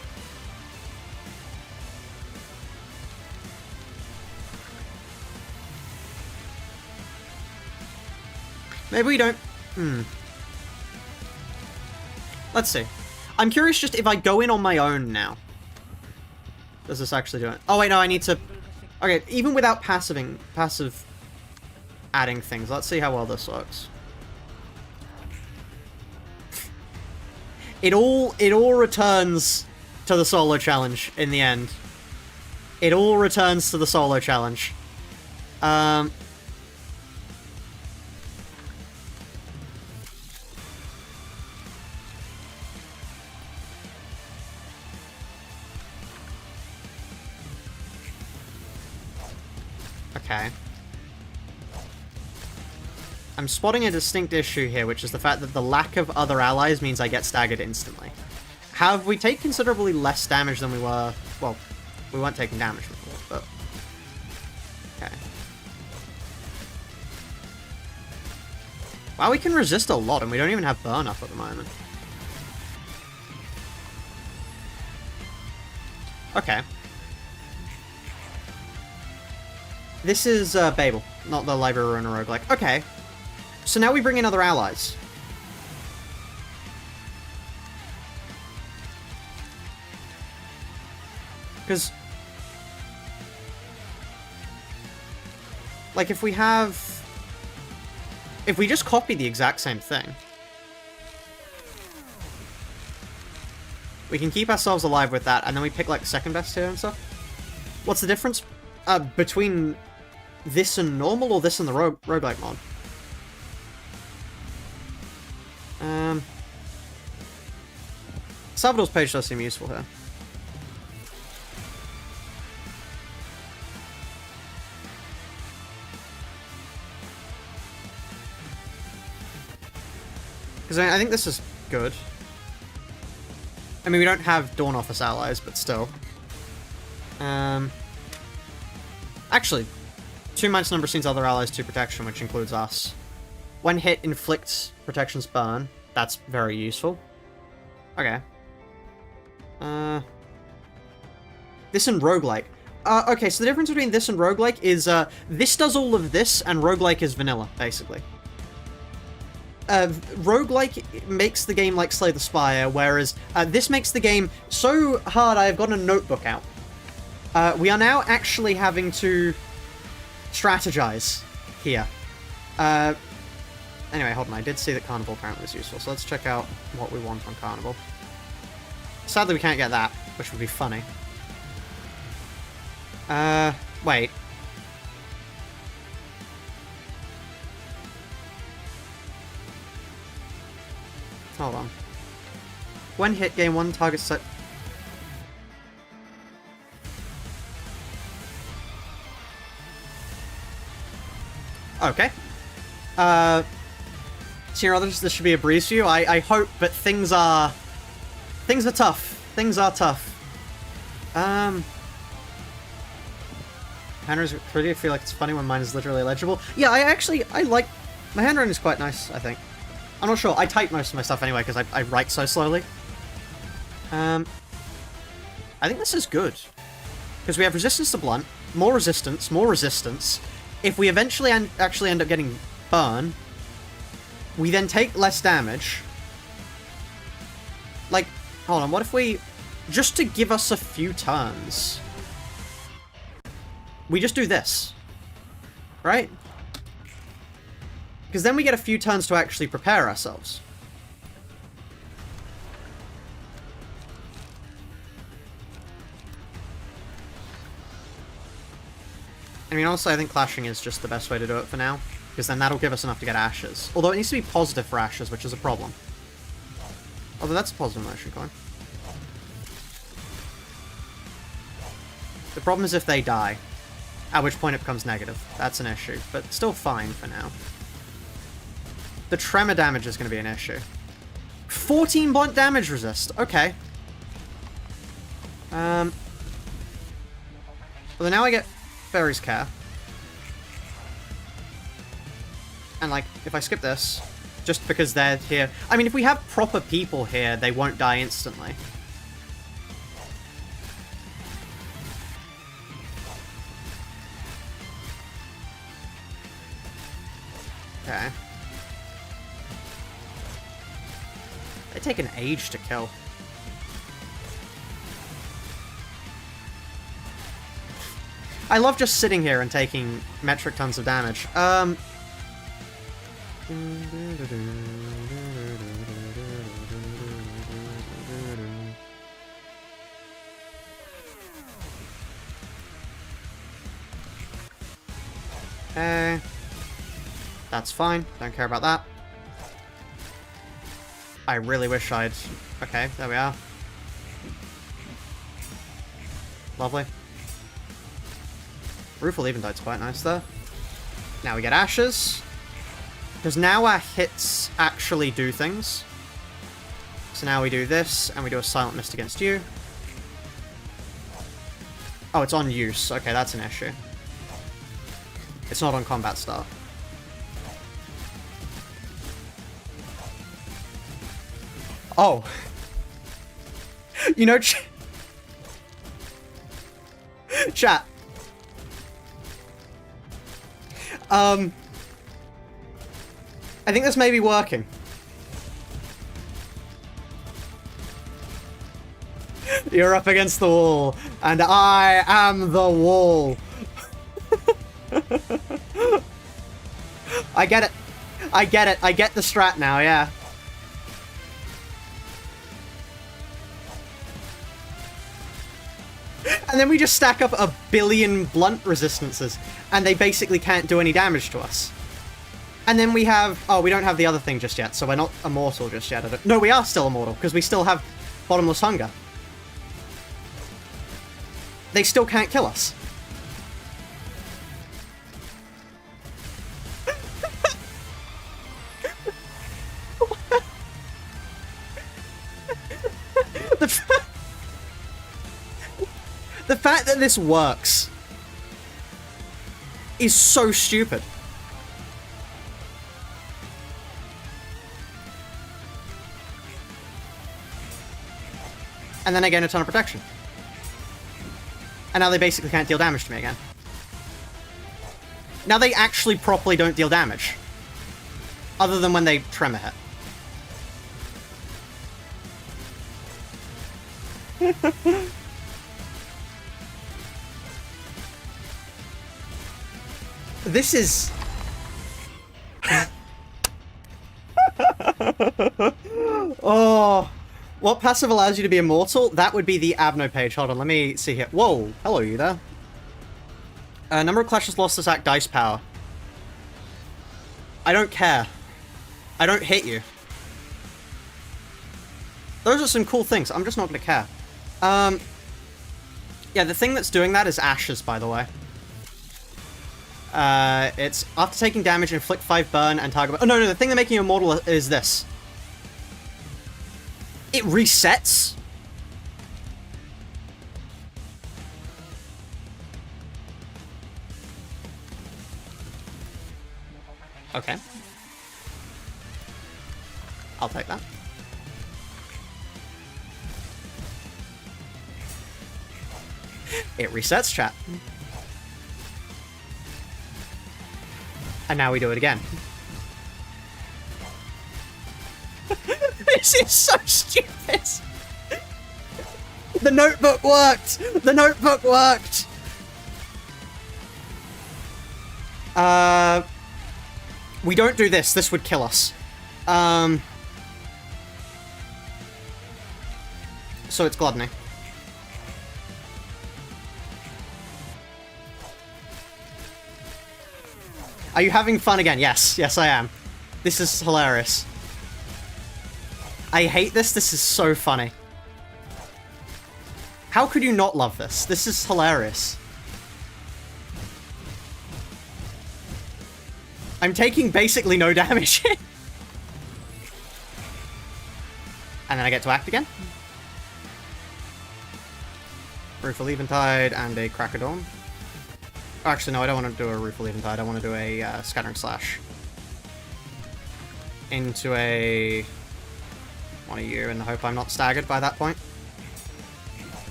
Maybe we don't... Let's see. I'm curious just if I go in on my own now. Does this actually do it? Oh wait, no, I need to... Okay, even without passive adding things, let's see how well this works. It all returns to the solo challenge in the end. It all returns to the solo challenge. Okay. I'm spotting a distinct issue here, which is the fact that the lack of other allies means I get staggered instantly. However, we take considerably less damage than we were... Well, we weren't taking damage before, but... Okay. Wow, we can resist a lot, and we don't even have burn up at the moment. Okay. This is Babel, not the Library Ruiner roguelike. Okay. So now we bring in other allies. Because, like, if we just copy the exact same thing, we can keep ourselves alive with that, and then we pick, like, the second best tier and stuff. What's the difference between this and normal, or this and the roguelike mod? Salvador's page does seem useful here. Because I think this is good. I mean, we don't have Dawn Office allies, but still. Actually, 2 minus number scenes other allies to protection, which includes us. When hit, inflicts protections burn. That's very useful. Okay. This and roguelike. Okay, so the difference between this and roguelike is, this does all of this, and roguelike is vanilla, basically. Roguelike makes the game like Slay the Spire, whereas this makes the game so hard I have gotten a notebook out. We are now actually having to strategize here. Anyway, hold on, I did see that Carnival apparently was useful, so let's check out what we want on Carnival. Sadly, we can't get that, which would be funny. Wait. Hold on. When hit, gain 1 target set. Okay. Senior others, this should be a breeze for you. I hope, but things are tough. Things are tough. Handwriting is pretty. I feel like it's funny when mine is literally illegible. Yeah, I like... My handwriting is quite nice, I think. I'm not sure. I type most of my stuff anyway, because I write so slowly. I think this is good. Because we have resistance to blunt, more resistance, more resistance. If we eventually actually end up getting burn, we then take less damage. Like, hold on, what if we... Just to give us a few turns, we just do this. Right? Because then we get a few turns to actually prepare ourselves. I mean, honestly, I think clashing is just the best way to do it for now. Because then that'll give us enough to get ashes. Although it needs to be positive for ashes, which is a problem. Although that's a positive motion coin. The problem is if they die. At which point it becomes negative. That's an issue. But still fine for now. The tremor damage is going to be an issue. 14 blunt damage resist. Okay. Well, now I get Fairy's Care. And, like, if I skip this, just because they're here... I mean, if we have proper people here, they won't die instantly. Okay. They take an age to kill. I love just sitting here and taking metric tons of damage. Okay. That's fine. Don't care about that. I really wish I'd... Okay, there we are. Lovely. Rueful Eventide quite nice there. Now we get ashes. Because now our hits actually do things. So now we do this, and we do a Silent Mist against you. Oh, it's on use. Okay, that's an issue. It's not on combat start. Oh. You know, chat. I think this may be working. You're up against the wall, and I am the wall. I get it. I get it. I get the strat now, yeah. And then we just stack up a billion blunt resistances, and they basically can't do any damage to us. And then we have... Oh, we don't have the other thing just yet, so we're not immortal just yet. No, we are still immortal, because we still have bottomless hunger. They still can't kill us. The fact that this works is so stupid. And then I gain a ton of protection. And now they basically can't deal damage to me again. Now they actually properly don't deal damage. Other than when they trim a hit. This is... Oh... What passive allows you to be immortal? That would be the Abno page. Hold on, let me see here. Whoa, hello, you there. Number of clashes lost this act dice power. I don't care. I don't hit you. Those are some cool things. I'm just not gonna care. Yeah, the thing that's doing that is Ashes, by the way. It's after taking damage, inflict 5 burn and target... Oh, no, the thing that making you immortal is this. It resets? Okay. I'll take that. It resets, chat. And now we do it again. This is so stupid! The notebook worked! The notebook worked! We don't do this. This would kill us. So it's Gluttony. Are you having fun again? Yes. Yes, I am. This is hilarious. I hate this. This is so funny. How could you not love this? This is hilarious. I'm taking basically no damage. And then I get to act again. Rueful Eventide and a Crack of Dawn. Actually, no, I don't want to do a Rueful Eventide. I want to do a Scattering Slash. Into a... one of you, and hope I'm not staggered by that point.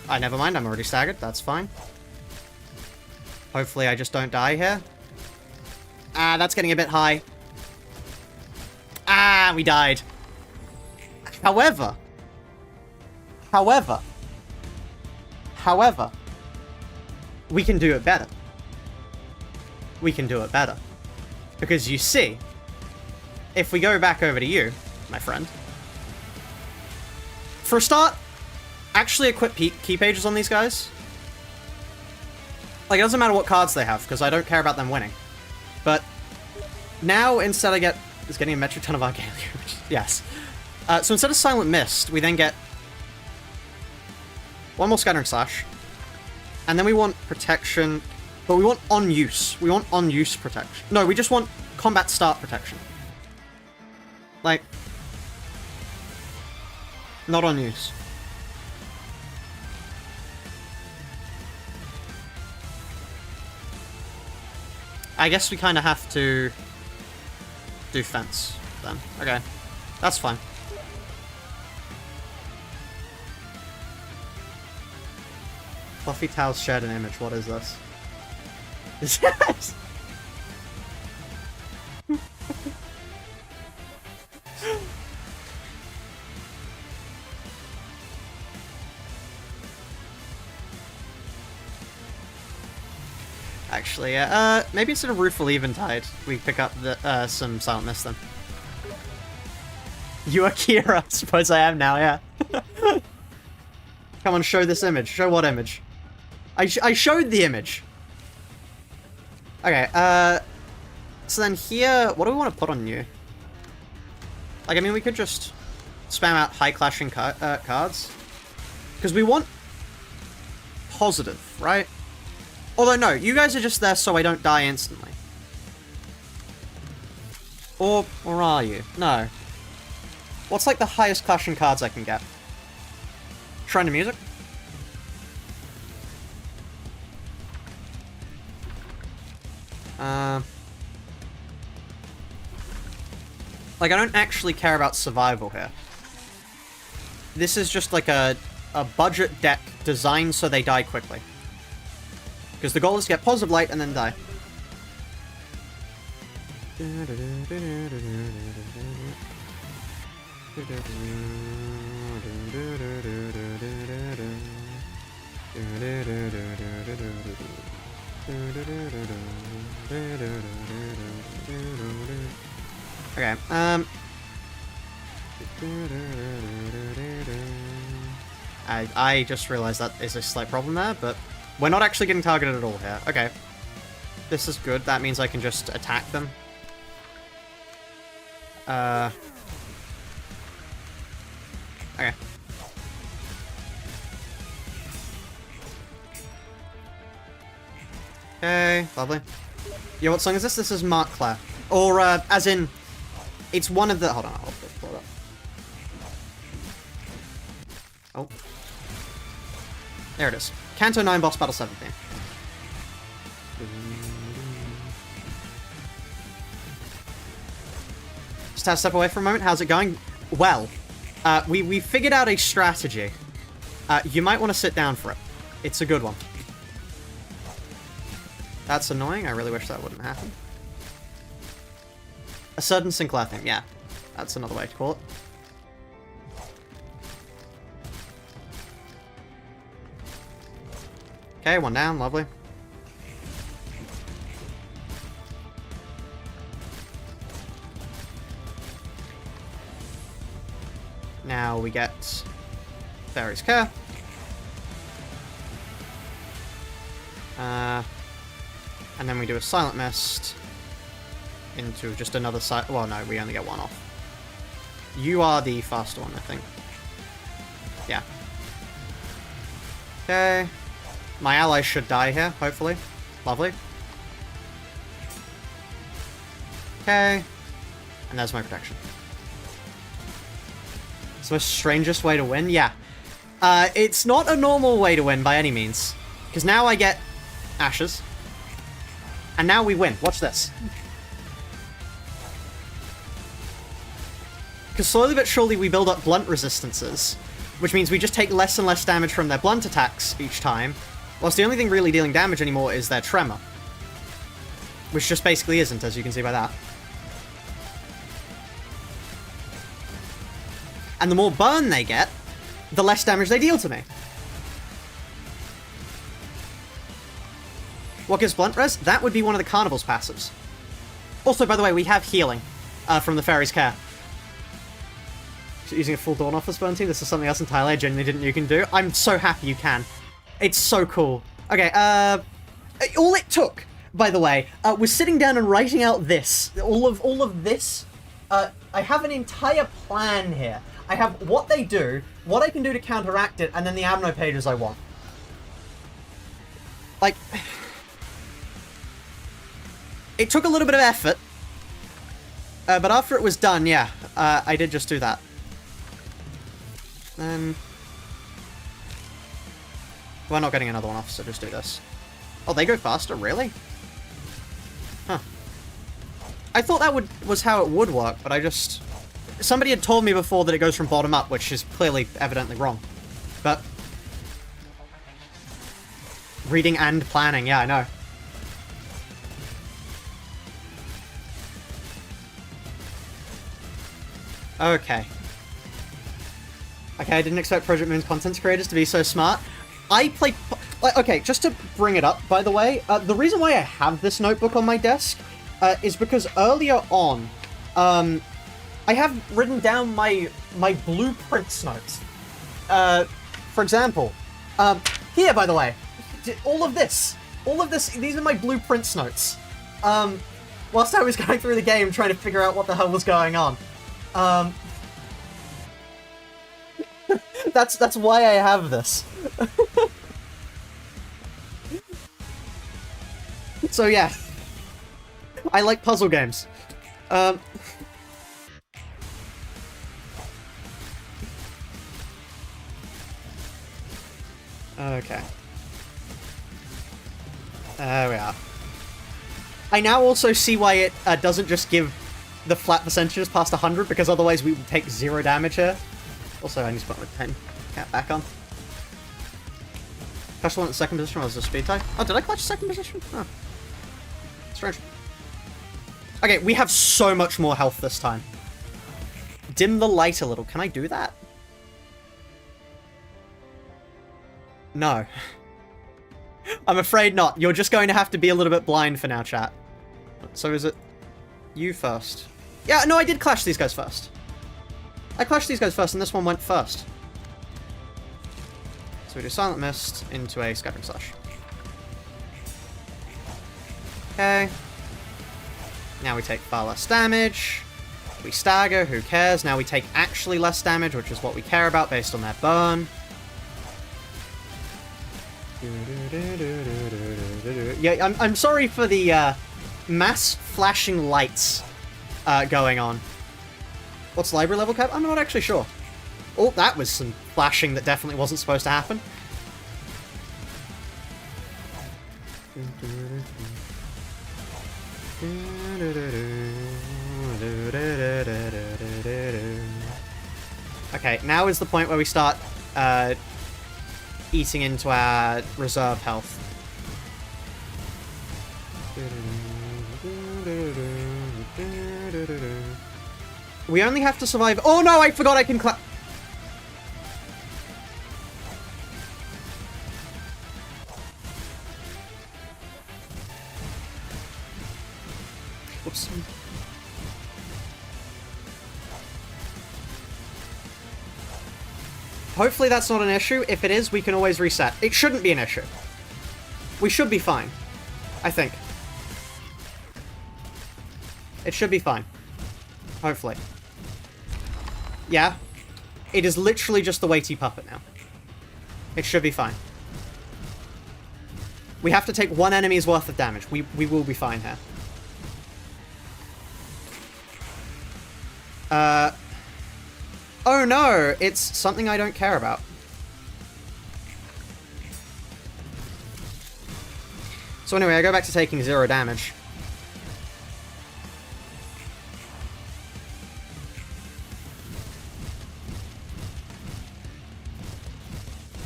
Never mind, I'm already staggered. That's fine. Hopefully I just don't die here. That's getting a bit high. We died. However, we can do it better. We can do it better. Because you see, if we go back over to you, my friend, for a start, actually equip key pages on these guys. Like, it doesn't matter what cards they have, because I don't care about them winning. But now, instead I get... Is getting a metric ton of Argalia. Yes. So instead of Silent Mist, we then get one more Scattering Slash. And then we want Protection, but we want On Use. We want On Use Protection. No, we just want Combat Start Protection. Like... not On Use. I guess we kind of have to do Fence, then. Okay. That's fine. Fluffy Towels shared an image. What is this? Is that... actually. Maybe instead of Rueful Eventide, we pick up the some Silent Mist then. You are Kira. I suppose I am now, yeah. Come on, show this image. Show what image? I showed the image. Okay, so then here, what do we want to put on you? Like, I mean, we could just spam out high clashing cards. Because we want positive, right? Although, no, you guys are just there so I don't die instantly. Or are you? No. What's, like, the highest clashing cards I can get? Shrine to Music? Like, I don't actually care about survival here. This is just like a budget deck designed so they die quickly. Because the goal is to get positive light and then die. Okay, I just realized that is a slight problem there, but we're not actually getting targeted at all here. Okay. This is good. That means I can just attack them. Okay. Okay, lovely. Yeah, what song is this? This is Mark Claire. Or, as in, it's one of the... Hold on, I'll pull it up. Oh. There it is. Canto 9 Boss Battle 17. Just have to step away for a moment. How's it going? Well, we figured out a strategy. You might want to sit down for it. It's a good one. That's annoying. I really wish that wouldn't happen. A certain Sinclair thing, yeah. That's another way to call it. Okay, one down, lovely. Now we get Fairy's Care. And then we do a Silent Mist into just another side. Well, no, we only get one off. You are the faster one, I think. Yeah. Okay. My allies should die here, hopefully. Lovely. Okay. And there's my protection. It's the most strangest way to win? Yeah. It's not a normal way to win by any means. Because now I get ashes. And now we win. Watch this. Because slowly but surely we build up blunt resistances. Which means we just take less and less damage from their blunt attacks each time. Whilst the only thing really dealing damage anymore is their tremor. Which just basically isn't, as you can see by that. And the more burn they get, the less damage they deal to me. What gives blunt res? That would be one of the Carnival's passives. Also, by the way, we have healing from the Fairy's Care. So using a full Dawn Office burn team, this is something else entirely I genuinely didn't know you can do. I'm so happy you can. It's so cool. Okay, all it took, by the way, was sitting down and writing out this. All of this. I have an entire plan here. I have what they do, what I can do to counteract it, and then the Abno pages I want. Like... It took a little bit of effort. But after it was done, yeah, I did just do that. Then... We're not getting another one off, so just do this. Oh, they go faster? Really? Huh. I thought that was how it would work, but I just... Somebody had told me before that it goes from bottom up, which is clearly, evidently wrong. But... Reading and planning, yeah, I know. Okay. Okay, I didn't expect Project Moon's content creators to be so smart. I play... Like, okay, just to bring it up, by the way, the reason why I have this notebook on my desk is because earlier on, I have written down my blueprints notes. For example, here, by the way, all of this, these are my blueprints notes. Whilst I was going through the game trying to figure out what the hell was going on. That's why I have this. So yeah, I like puzzle games. Okay. There we are. I now also see why it doesn't just give the flat percentages past 100, because otherwise we would take 0 damage here. Also, I need to put my pen cap back on. Clutch the one at second position was a speed type. Oh, did I clutch second position? Oh. Strange. Okay, we have so much more health this time. Dim the light a little. Can I do that? No. I'm afraid not. You're just going to have to be a little bit blind for now, chat. So is it you first? Yeah, no, I did clash these guys first. I clashed these guys first, and this one went first. So we do Silent Mist into a Scattering Slash. Okay. Now we take far less damage. We stagger, who cares? Now we take actually less damage, which is what we care about based on their burn. Yeah, I'm sorry for the mass flashing lights going on. What's library level cap? I'm not actually sure. Oh, that was some flashing that definitely wasn't supposed to happen. Okay, now is the point where we start eating into our reserve health. We only have to survive. Oh no, I forgot I can clap. Oops. Hopefully that's not an issue. If it is, we can always reset. It shouldn't be an issue. We should be fine. I think. It should be fine. Hopefully. Yeah. It is literally just the weighty puppet now. It should be fine. We have to take one enemy's worth of damage. We will be fine here. Oh no! It's something I don't care about. So anyway, I go back to taking 0 damage.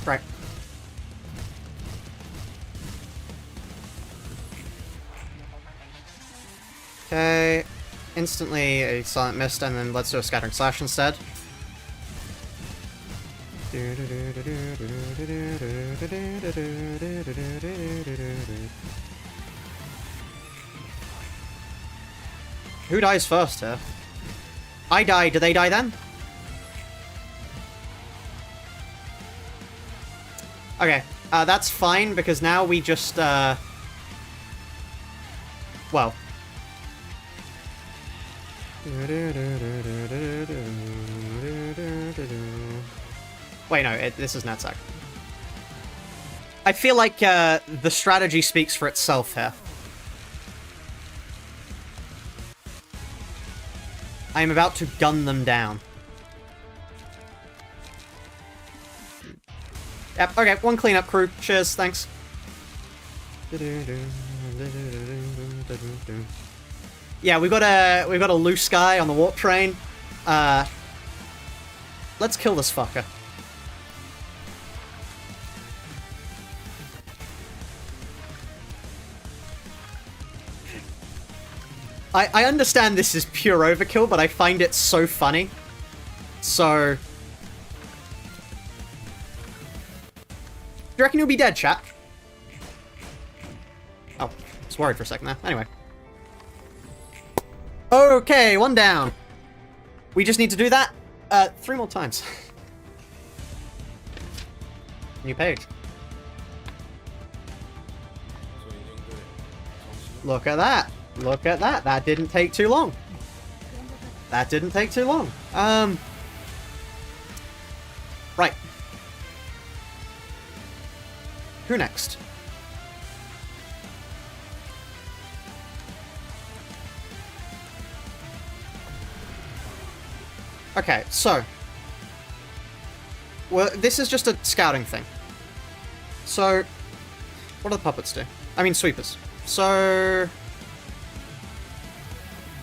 Right. Okay. Instantly a Silent Mist, and then let's do a Scattering Slash instead. Who dies first here? I die. Do they die then? Okay, that's fine, because now we just, well. Wait, no, this is Natsak. I feel like, the strategy speaks for itself here. I am about to gun them down. Yep, okay, one cleanup crew. Cheers, thanks. Yeah, we've got a loose guy on the warp train. Let's kill this fucker. I understand this is pure overkill, but I find it so funny. So... Do you reckon he'll be dead, chat? Oh, I was worried for a second there. Anyway. Okay, one down. We just need to do that 3 more times. New page. Look at that. Look at that. That didn't take too long. That didn't take too long. Right. Who next? Okay, so. Well, this is just a scouting thing. So, what do the puppets do? I mean, sweepers. So,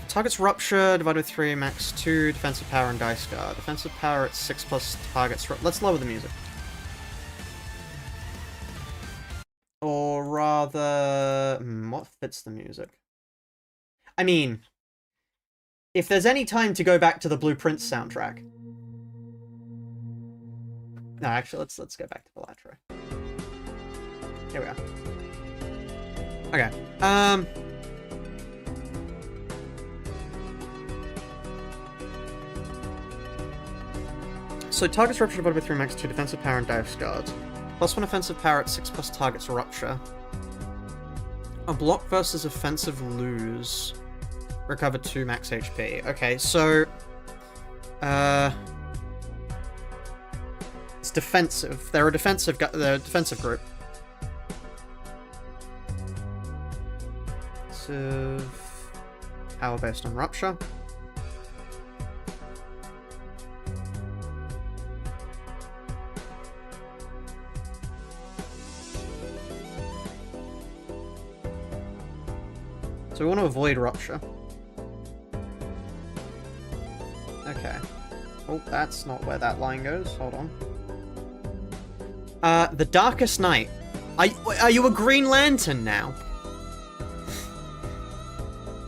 target's rupture divided by 3, max 2, defensive power and dice guard. Defensive power at 6 plus target's let's lower the music. Or rather, what fits the music? I mean, if there's any time to go back to the Blueprint soundtrack. No, actually, let's go back to the Latro. Here we are. Okay. So target's rupture divided by 3, max 2 defensive power and dice guard. Plus 1 offensive power at 6 plus target's rupture. A block versus offensive lose. Recover 2 max HP. Okay, so it's defensive. They're a defensive group. Power based on rupture. So we want to avoid rupture. Okay. Oh, that's not where that line goes. Hold on. The Darkest Night. Are you a Green Lantern now?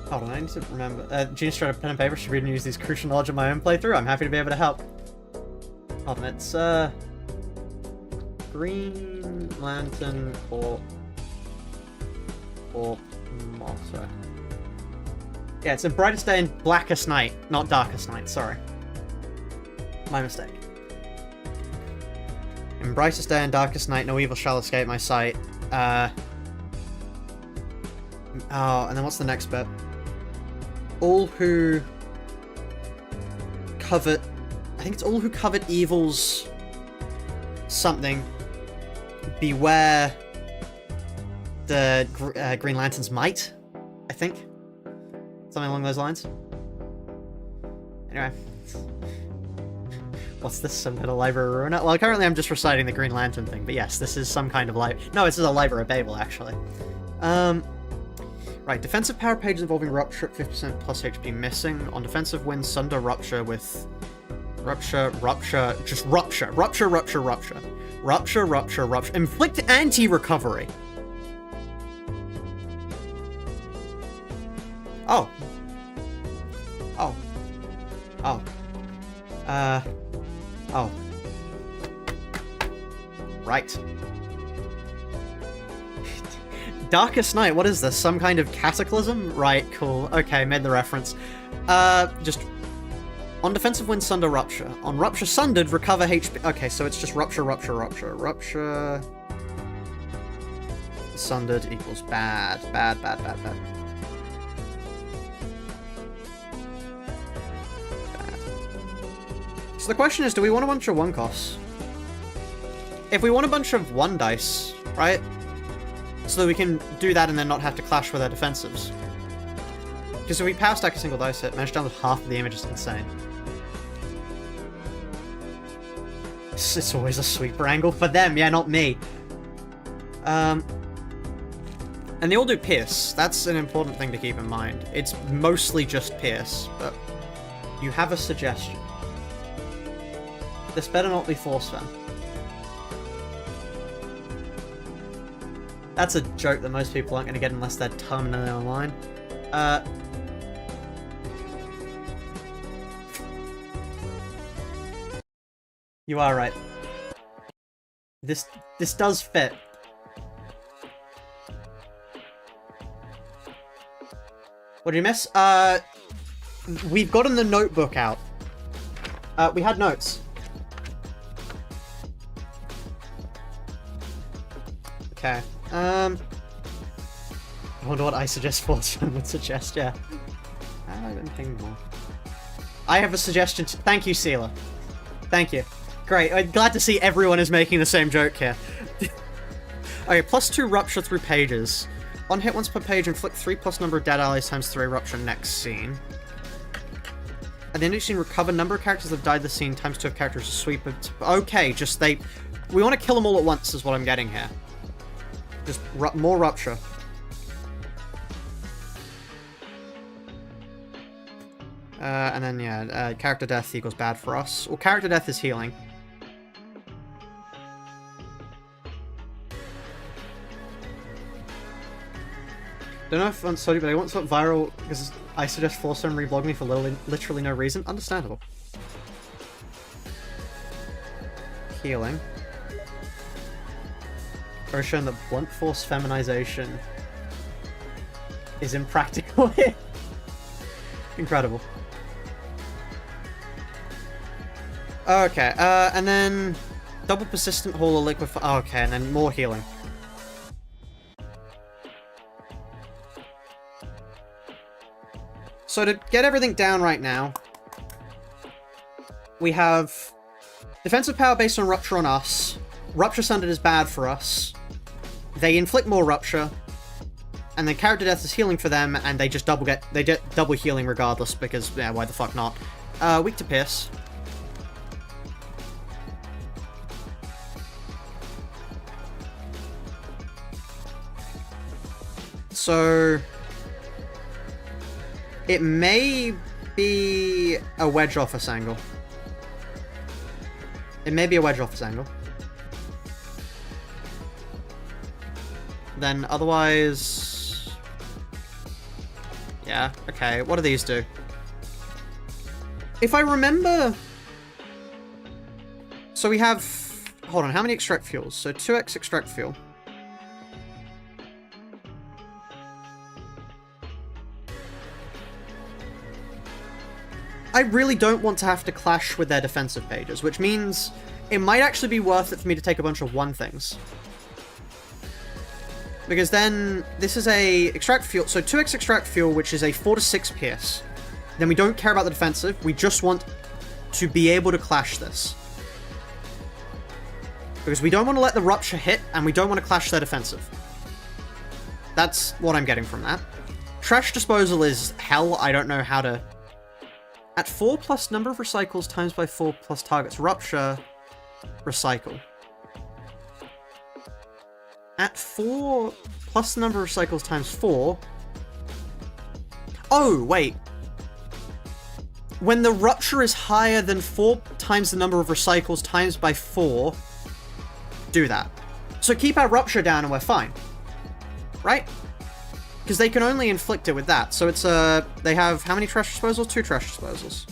Hold on, I need to remember. Genius straight up pen and paper. Should read and use these crucial knowledge of my own playthrough. I'm happy to be able to help. Hold on, it's Green Lantern Corp motto. Yeah, it's a Brightest Day and Blackest Night, not Darkest Night, sorry. My mistake. In Brightest Day and Darkest Night, no evil shall escape my sight. Oh, and then what's the next bit? All who covet... I think it's all who covet evils... something. Beware... the Green Lantern's might, I think. Something along those lines. Anyway. What's this? Some kind of library ruiner? Well, currently I'm just reciting the Green Lantern thing, but yes, this is some kind of No, this is a library of Babel, actually. Right, defensive power pages involving rupture at 50% plus HP missing. On defensive win, sunder rupture with... Rupture. Inflict anti-recovery. Oh. Oh. Oh. Oh. Right. Darkest Night, what is this? Some kind of cataclysm? Right, cool. Okay, made the reference. Just... On defensive win, sunder rupture. On rupture sundered, recover HP... Okay, so it's just rupture. Rupture... Sundered equals bad. Bad. So the question is, do we want a bunch of 1 costs? If we want a bunch of 1 dice, right? So that we can do that and then not have to clash with our defensives. Because if we power stack a single dice hit, manage down with half of the image is insane. It's always a sweeper angle for them, yeah, not me. And they all do Pierce. That's an important thing to keep in mind. It's mostly just Pierce, but you have a suggestion. This better not be Force Fan. That's a joke that most people aren't going to get unless they're terminally online. You are right. This does fit. What did you miss? We've gotten the notebook out. We had notes. Okay. I wonder what I suggest Fortune would suggest, yeah. I don't think more. I have a suggestion. Thank you, Sealer. Thank you. Great. I'm glad to see everyone is making the same joke here. Okay, +2 rupture through pages. On hit once per page, inflict 3 plus number of dead allies times 3 rupture next scene. At the end of each scene, recover number of characters that have died this scene times 2 of characters to sweep it. Okay, just they... We want to kill them all at once is what I'm getting here. Just more rupture. And then, yeah, character death equals bad for us. Well, character death is healing. Don't know if I'm sorry, but I once went viral because I suggest Forstone reblog me for literally no reason. Understandable. Healing. Or shown that blunt force feminization is impractical here. Incredible. Okay, and then double persistent haul or liquid. Oh, okay, and then more healing. So to get everything down right now, we have defensive power based on rupture on us. Rupture Sundered is bad for us. They inflict more rupture, and then character death is healing for them, and they just get double healing regardless because yeah, why the fuck not? Weak to pierce. So it may be a wedge office angle. It may be a wedge office angle. Then otherwise... Yeah, okay. What do these do? If I remember... So we have... Hold on, how many extract fuels? So 2x extract fuel. I really don't want to have to clash with their defensive pages, which means it might actually be worth it for me to take a bunch of 1 things. Because then, this is a extract fuel, so 2x extract fuel, which is a 4 to 6 pierce. Then we don't care about the defensive, we just want to be able to clash this. Because we don't want to let the rupture hit, and we don't want to clash their defensive. That's what I'm getting from that. Trash disposal is hell, I don't know how to... At 4 plus number of recycles times by 4 plus targets rupture, recycle. At 4 plus number of recycles times 4... Oh, wait. When the rupture is higher than 4 times the number of recycles times by 4, do that. So keep our rupture down and we're fine. Right? Because they can only inflict it with that. So it's they have how many trash disposals? 2 trash disposals.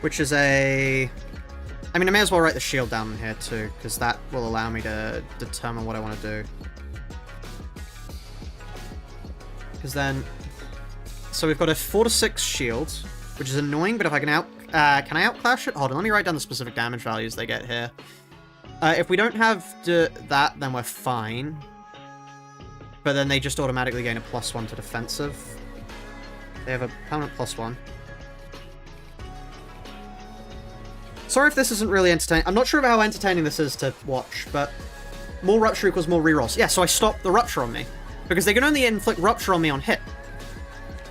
Which is a... I mean, I may as well write the shield down in here too, because that will allow me to determine what I want to do. Because then... So we've got a 4 to 6 shield, which is annoying, but if I can can I outclash it? Hold on, let me write down the specific damage values they get here. If we don't have that, then we're fine. But then they just automatically gain a +1 to defensive. They have a permanent +1. Sorry if this isn't really entertaining. I'm not sure about how entertaining this is to watch, but more rupture equals more rerolls. Yeah, so I stopped the rupture on me. Because they can only inflict rupture on me on hit.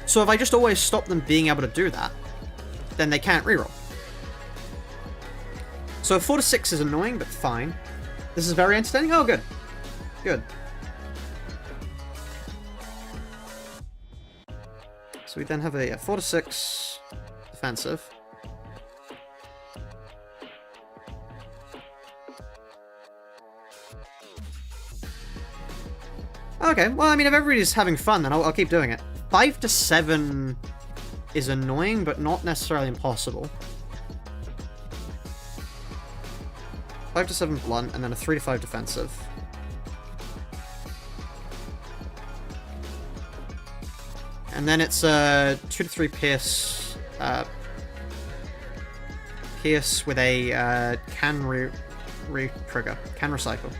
So if I just always stop them being able to do that, then they can't reroll. So 4 to 6 is annoying, but fine. This is very entertaining. Oh, good. Good. So we then have a 4 to 6 defensive. Okay, well, I mean, if everybody's having fun, then I'll keep doing it. 5 to 7 is annoying, but not necessarily impossible. 5 5 to 7 blunt, and then a 3 to 5 defensive. And then it's a 2 to 3 pierce. Pierce with a can re-trigger. Can recycle.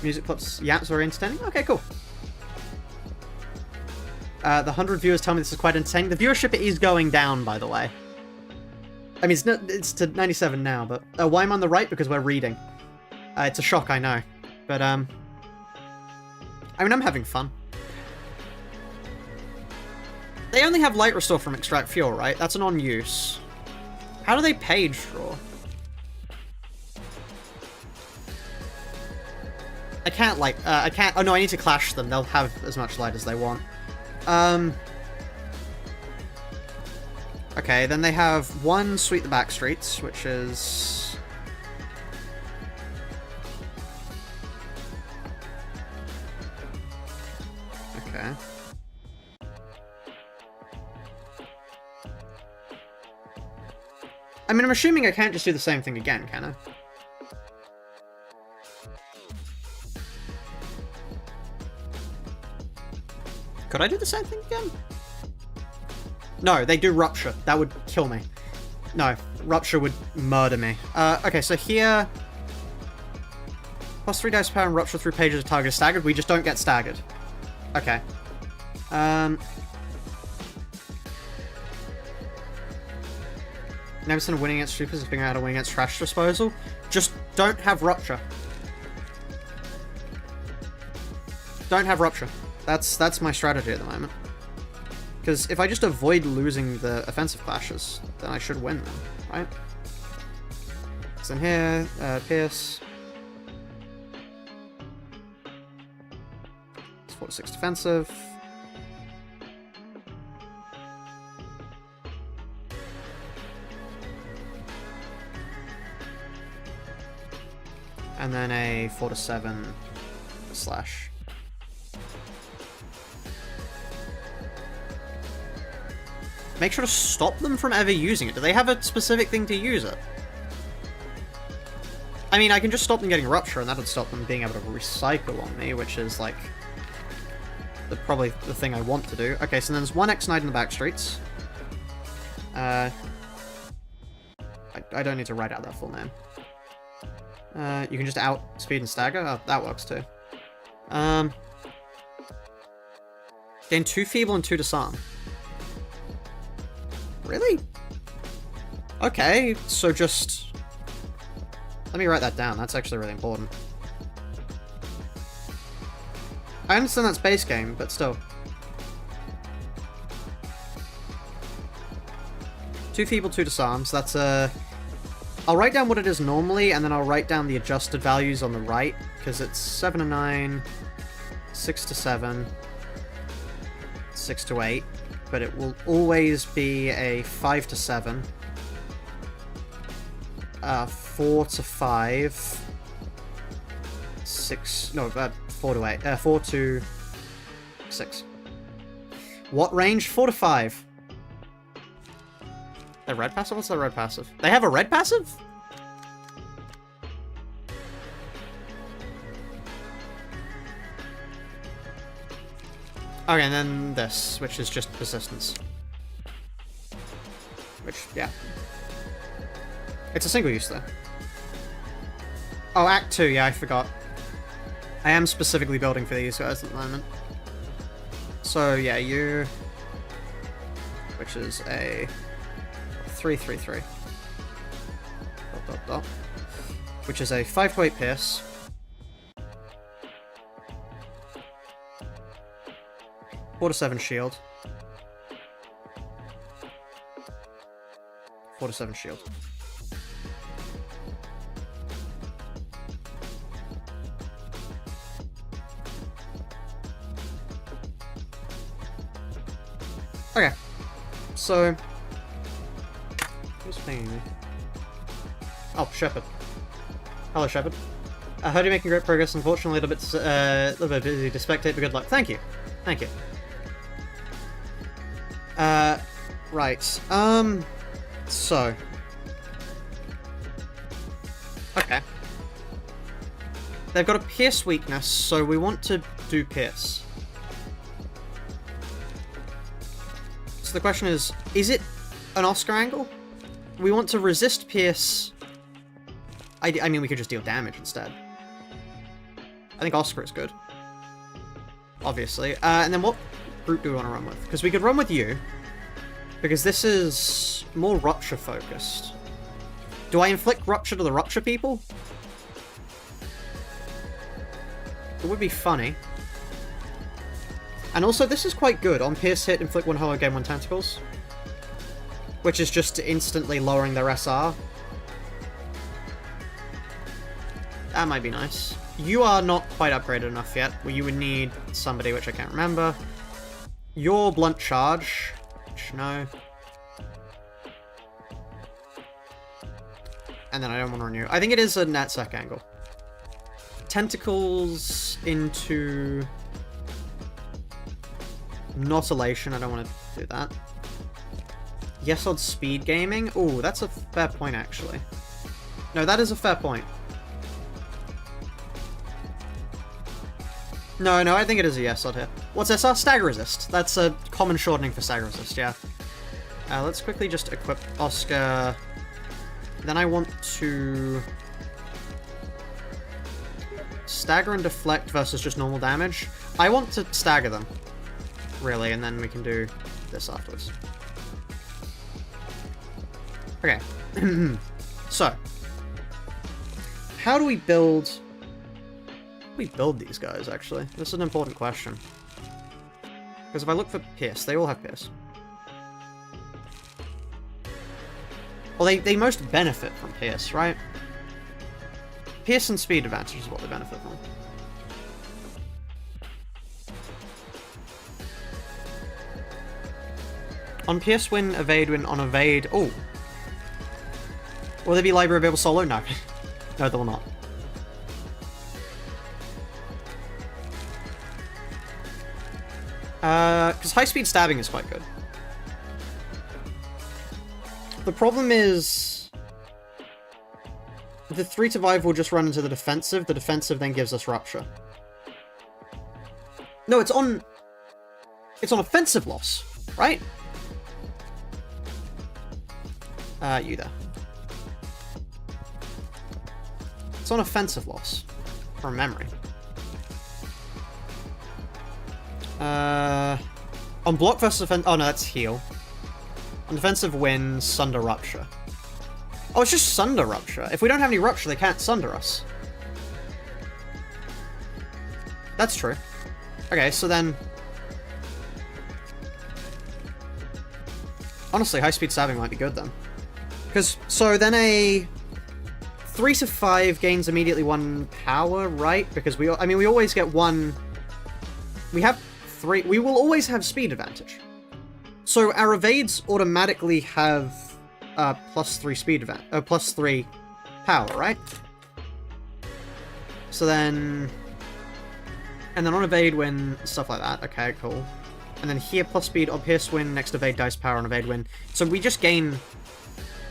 Music clips. Yeah, it's very entertaining. Okay, cool. The 100 viewers tell me this is quite entertaining. The viewership is going down, by the way. I mean, it's to 97 now, but... why am I on the right? Because we're reading. It's a shock, I know. But, I mean, I'm having fun. They only have light restore from extract fuel, right? That's an on-use. How do they page draw? I can't, like, I can't... Oh, no, I need to clash them. They'll have as much light as they want. Okay, then they have one Sweep the Back Streets, which is... Okay. I mean, I'm assuming I can't just do the same thing again, can I? Could I do the same thing again? No, they do Rupture. That would kill me. No, Rupture would murder me. Okay, so here... Plus 3 dice power and Rupture through pages of target is staggered. We just don't get staggered. Okay. 9% of winning against Troopers is figuring out how to win against Trash Disposal. Just don't have Rupture. Don't have Rupture. That's my strategy at the moment. Because if I just avoid losing the offensive clashes, then I should win them, right? So in here, Pierce. It's 4 to 6 defensive. And then a 4 to 7 slash. Make sure to stop them from ever using it. Do they have a specific thing to use it? I mean, I can just stop them getting Rupture, and that would stop them being able to recycle on me, which is, like, probably the thing I want to do. Okay, so then there's one X-Knight in the back streets. I don't need to write out that full name. You can just outspeed and stagger? Oh, that works too. Gain 2 Feeble and 2 Disarm. Really? Okay, so just... Let me write that down, that's actually really important. I understand that's base game, but still. 2 Feeble, 2 Disarm, so that's a... I'll write down what it is normally, and then I'll write down the adjusted values on the right, because it's 7 to 9, 6 to 7, 6 to 8. But it will always be a 5 to 7, 4 to 5, 6, no, 4 to 8, 4 to 6. What range? 4 to 5. They're red passive? What's their red passive? They have a red passive? Okay, and then this, which is just Persistence. Which, yeah. It's a single use, though. Oh, Act 2, yeah, I forgot. I am specifically building for these guys at the moment. So, yeah, you... Which is a... 3-3-3. Dot, dot, dot. Which is a 5 to 8 Pierce. 4 to 7 shield. 4 to 7 shield. Okay. So... Who's pinging me? Oh, Shepard. Hello, Shepard. I heard you're making great progress. Unfortunately, a little bit busy to spectate, but good luck. Thank you. Thank you. Right. So. Okay. They've got a pierce weakness, so we want to do pierce. So the question is it an Oscar angle? We want to resist pierce. I mean, we could just deal damage instead. I think Oscar is good. Obviously. And then what route do we want to run with? Because we could run with you. Because this is more rupture focused. Do I inflict rupture to the rupture people? It would be funny. And also, this is quite good. On pierce hit, inflict 1 hollow, gain 1 tentacles. Which is just instantly lowering their SR. That might be nice. You are not quite upgraded enough yet. Well, you would need somebody, which I can't remember. Your blunt charge. Which, no. And then I don't want to renew. I think it is a NatSec angle. Tentacles into... Not elation. I don't want to do that. Yes, on speed gaming. Ooh, that's a fair point, actually. No, that is a fair point. No, I think it is a yes odd here. What's SR? Stagger resist. That's a common shortening for stagger resist, yeah. Let's quickly just equip Oscar. Then I want to... Stagger and deflect versus just normal damage. I want to stagger them, really, and then we can do this afterwards. Okay. So. How do we build... we build these guys, actually? This is an important question. Because if I look for Pierce, they all have Pierce. Well, they most benefit from Pierce, right? Pierce and speed advantage is what they benefit from. On Pierce win, evade win, on evade... Oh! Will there be Library of Babel solo? No. No, they will not. Because high-speed stabbing is quite good. The problem is... the 3 to 5 will just run into the defensive then gives us rupture. No, it's on... it's on offensive loss, right? You there. It's on offensive loss. From memory. On block versus offense... oh no, that's heal. On defensive win, Sunder Rupture. Oh, it's just Sunder Rupture. If we don't have any Rupture, they can't Sunder us. That's true. Okay, so then... honestly, high-speed stabbing might be good then. Because, so then a... 3 to 5 gains immediately 1 power, right? Because we always get 1... we have 3... we will always have speed advantage. So our evades automatically have +3 speed advantage, +3 power, right? So then... and then on evade win, stuff like that. Okay, cool. And then here, plus speed on pierce win, next evade dice power on evade win. So we just gain...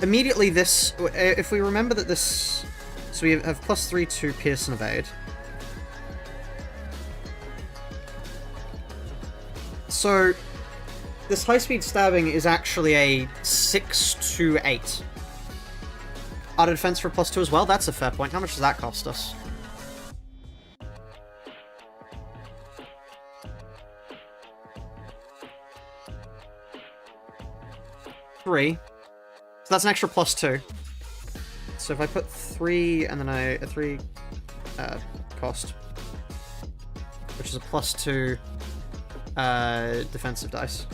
immediately this... if we remember that this... so we have +3 to pierce and evade. So... this high-speed stabbing is actually a 6 to 8. Art of defense for +2 as well? That's a fair point. How much does that cost us? $3. So that's an extra +2. So if I put 3 and then a 3 cost, which is a +2 defensive dice.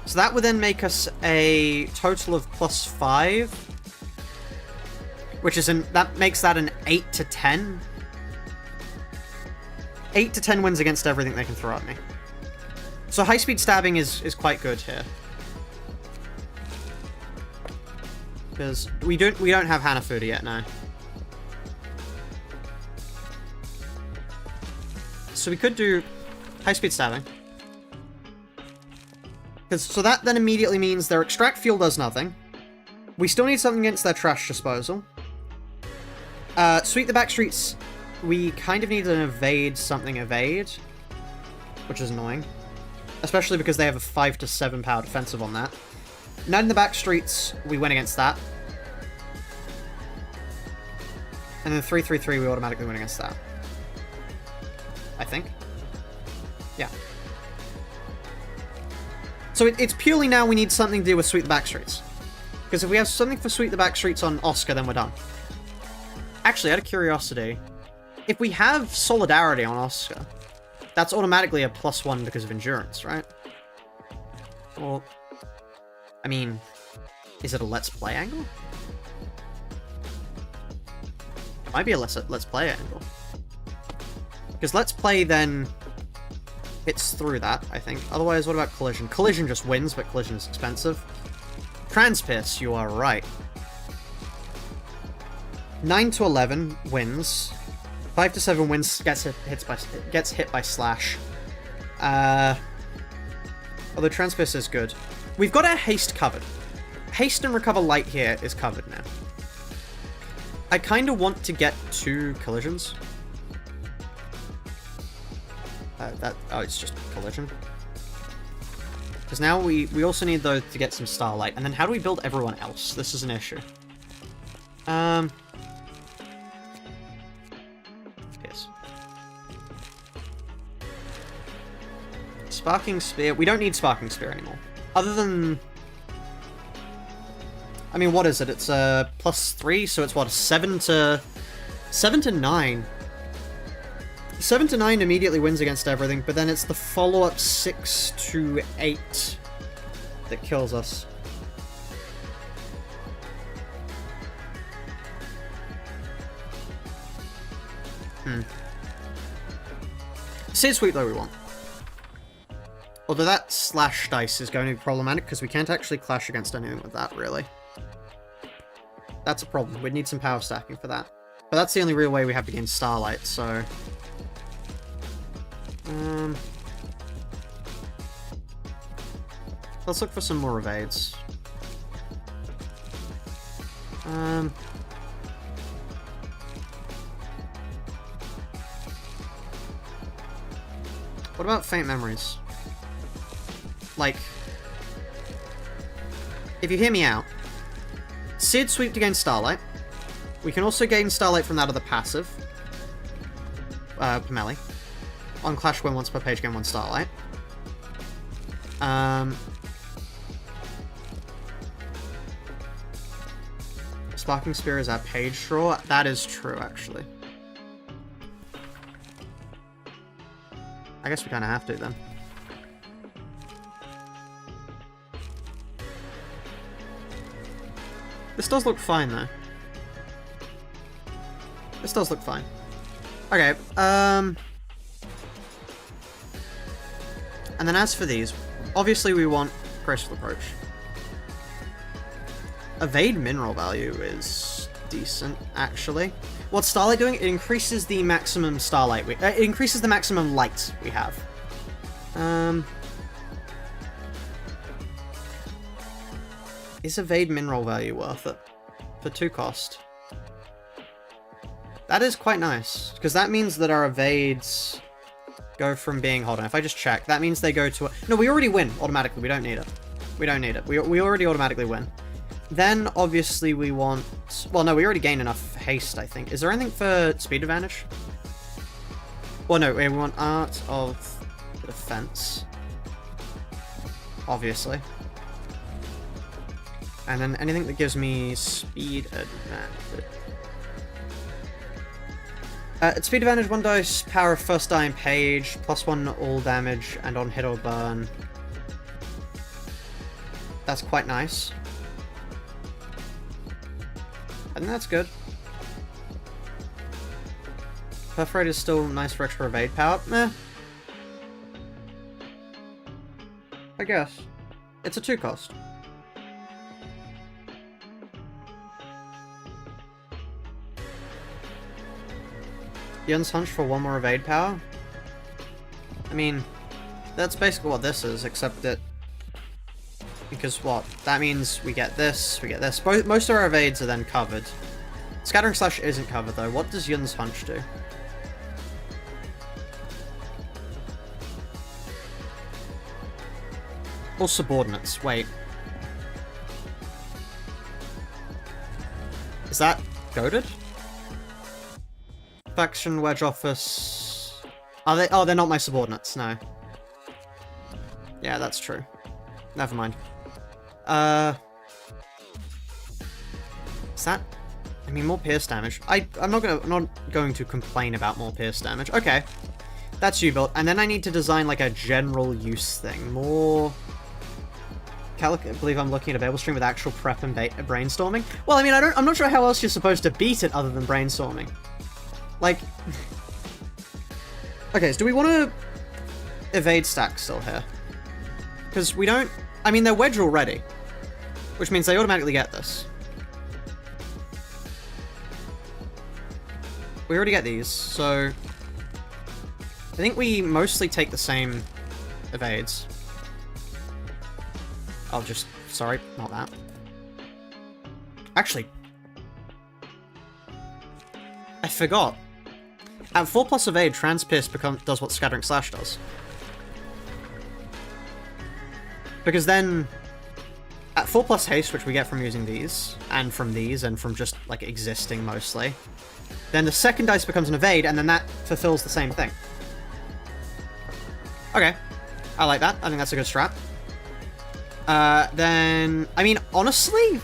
So that would then make us a total of +5, which is that makes that an 8 to 10. 8 to 10 wins against everything they can throw at me. So high-speed stabbing is quite good here. Because we don't have Hanafuda yet, no. so we could do high-speed stabbing. So that then immediately means their extract fuel does nothing. We still need something against their trash disposal. Sweep the back streets. We kind of need an evade something evade, which is annoying. Especially because they have a 5 to 7 power defensive on that. Night in the back streets, we win against that. And then 3-3-3, we automatically win against that. I think. Yeah. So it's purely now we need something to do with Sweep the Back Streets. Because if we have something for Sweep the Back Streets on Oscar, then we're done. Actually, out of curiosity, if we have Solidarity on Oscar, that's automatically a +1 because of Endurance, right? Or, I mean, is it a Let's Play angle? It might be a Let's Play angle. Because Let's Play then hits through that, I think. Otherwise, what about Collision? Collision just wins, but Collision is expensive. Transpierce, you are right. 9 to 11 wins. 5 to 7 wins, gets hit by Slash. Although Transpierce is good. We've got our Haste covered. Haste and Recover Light here is covered now. I kind of want to get 2 collisions. Oh, it's just collision. Because now we also need, though, to get some Starlight. And then how do we build everyone else? This is an issue. Yes. Sparking Spear. We don't need Sparking Spear anymore. Other than... I mean, what is it? It's a +3, so it's what, 7 to 9. 7 to 9 immediately wins against everything, but then it's the follow-up 6 to 8 that kills us. Seed Sweep though we want. Although that Slash dice is going to be problematic because we can't actually clash against anything with that, really. That's a problem. We'd need some power stacking for that. But that's the only real way we have to gain Starlight, so... let's look for some more evades. What about Faint Memories? Like, if you hear me out, Seared Sweep to gain Starlight. We can also gain Starlight from that other passive. Pomeli. On Clash, win once per page, gain 1 Starlight. Sparking Spear is our page draw. That is true, actually. I guess we kind of have to, then. This does look fine, though. This does look fine. Okay, and then as for these, obviously we want Graceful Approach. Evade mineral value is decent, actually. What's Starlight doing? It increases the maximum Starlight it increases the maximum light we have. Is evade mineral value worth it? For 2 cost. That is quite nice, because that means that our evades go from being... Hold on, if I just check, that means they go to... No, we already win automatically. We don't need it. We don't need it. We already automatically win. Then, obviously, we want... Well, no, we already gained enough haste, I think. Is there anything for speed advantage? Well, no, we want Art of Defense. Obviously. And then anything that gives me speed advantage. Speed advantage, 1 dice, power of first die and page, +1 all damage, and on hit or burn. That's quite nice. I think that's good. Perforate is still nice for extra evade power. Meh. I guess. It's a 2 cost. Yun's Hunch for 1 more evade power. I mean, that's basically what this is, except that... Because what? That means we get this, we get this. Most of our evades are then covered. Scattering Slash isn't covered, though. What does Yun's Hunch do? Or subordinates. Wait. Is that goaded? Faction Wedge Office... Are they? Oh, they're not my subordinates, no. Yeah, that's true. Never mind. Is that... I mean, more pierce damage. I'm not going to complain about more pierce damage. Okay. That's U-built. And then I need to design, like, a general use thing. More... I believe I'm looking at a Babel stream with actual prep and brainstorming. Well, I mean, I'm not sure how else you're supposed to beat it other than brainstorming. Like... Okay, so do we want to evade stack still here? Because we don't... I mean, they're wedge already. Which means they automatically get this. We already get these, so... I think we mostly take the same evades. Oh, just... Sorry, not that. Actually... I forgot. At 4+ evade, Transpierce does what Scattering Slash does. Because then... At 4+ haste, which we get from using these, and from just, like, existing mostly, then the second dice becomes an evade, and then that fulfills the same thing. Okay. I like that. I think that's a good strat. Then... I mean, honestly...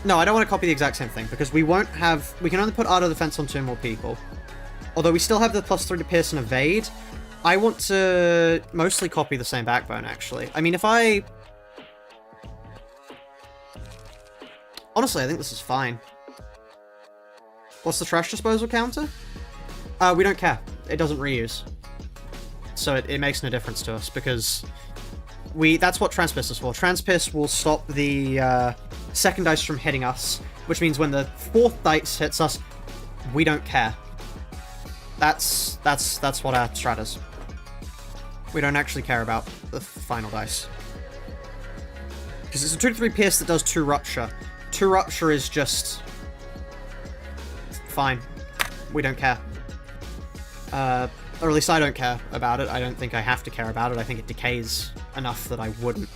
No, I don't want to copy the exact same thing, because we won't have... We can only put Art of Defense on 2 more people. Although we still have the +3 to Pierce and Evade. I want to mostly copy the same backbone, actually. I mean, if I... Honestly, I think this is fine. What's the trash disposal counter? We don't care. It doesn't reuse. So it makes no difference to us, because... That's what Transpierce is for. Transpierce will stop the second dice from hitting us, which means when the 4th dice hits us, we don't care. That's what our strat is. We don't actually care about the final dice. Because it's a 2-3 pierce that does 2 rupture. 2 rupture is just... fine. We don't care. Or at least I don't care about it. I don't think I have to care about it. I think it decays enough that I wouldn't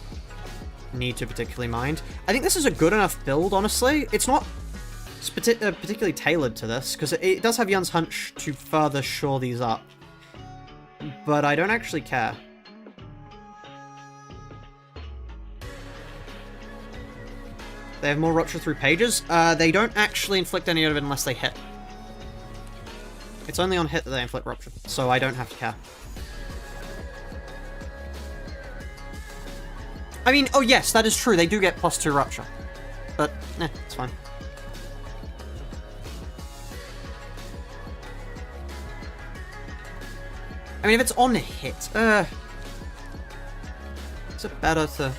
need to particularly mind. I think this is a good enough build, honestly. It's not particularly tailored to this, because it does have Yun's Hunch to further shore these up. But I don't actually care. They have more rupture through pages. They don't actually inflict any of it unless they hit. It's only on hit that they inflict rupture, so I don't have to care. I mean, oh yes, that is true, they do get +2 rupture. But, it's fine. I mean, if it's on hit, is it better to...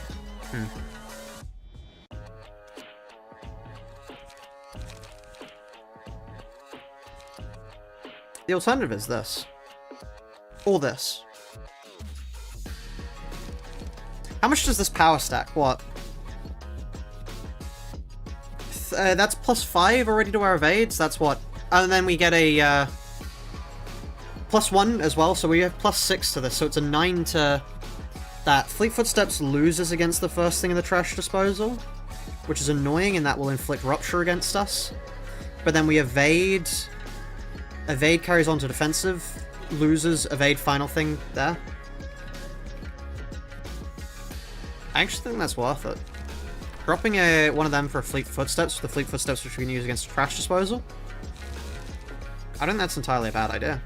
The alternative is this. Or this. How much does this power stack? What? That's +5 already to our evades. That's what? And then we get a +1 as well, so we have +6 to this. So it's a 9 to that. Fleet Footsteps loses against the first thing in the trash disposal, which is annoying, and that will inflict rupture against us. But then we evade. Evade carries on to defensive. Loses evade final thing there. I actually think that's worth it. Dropping one of them for Fleet Footsteps, the Fleet Footsteps which we can use against trash disposal. I don't think that's entirely a bad idea.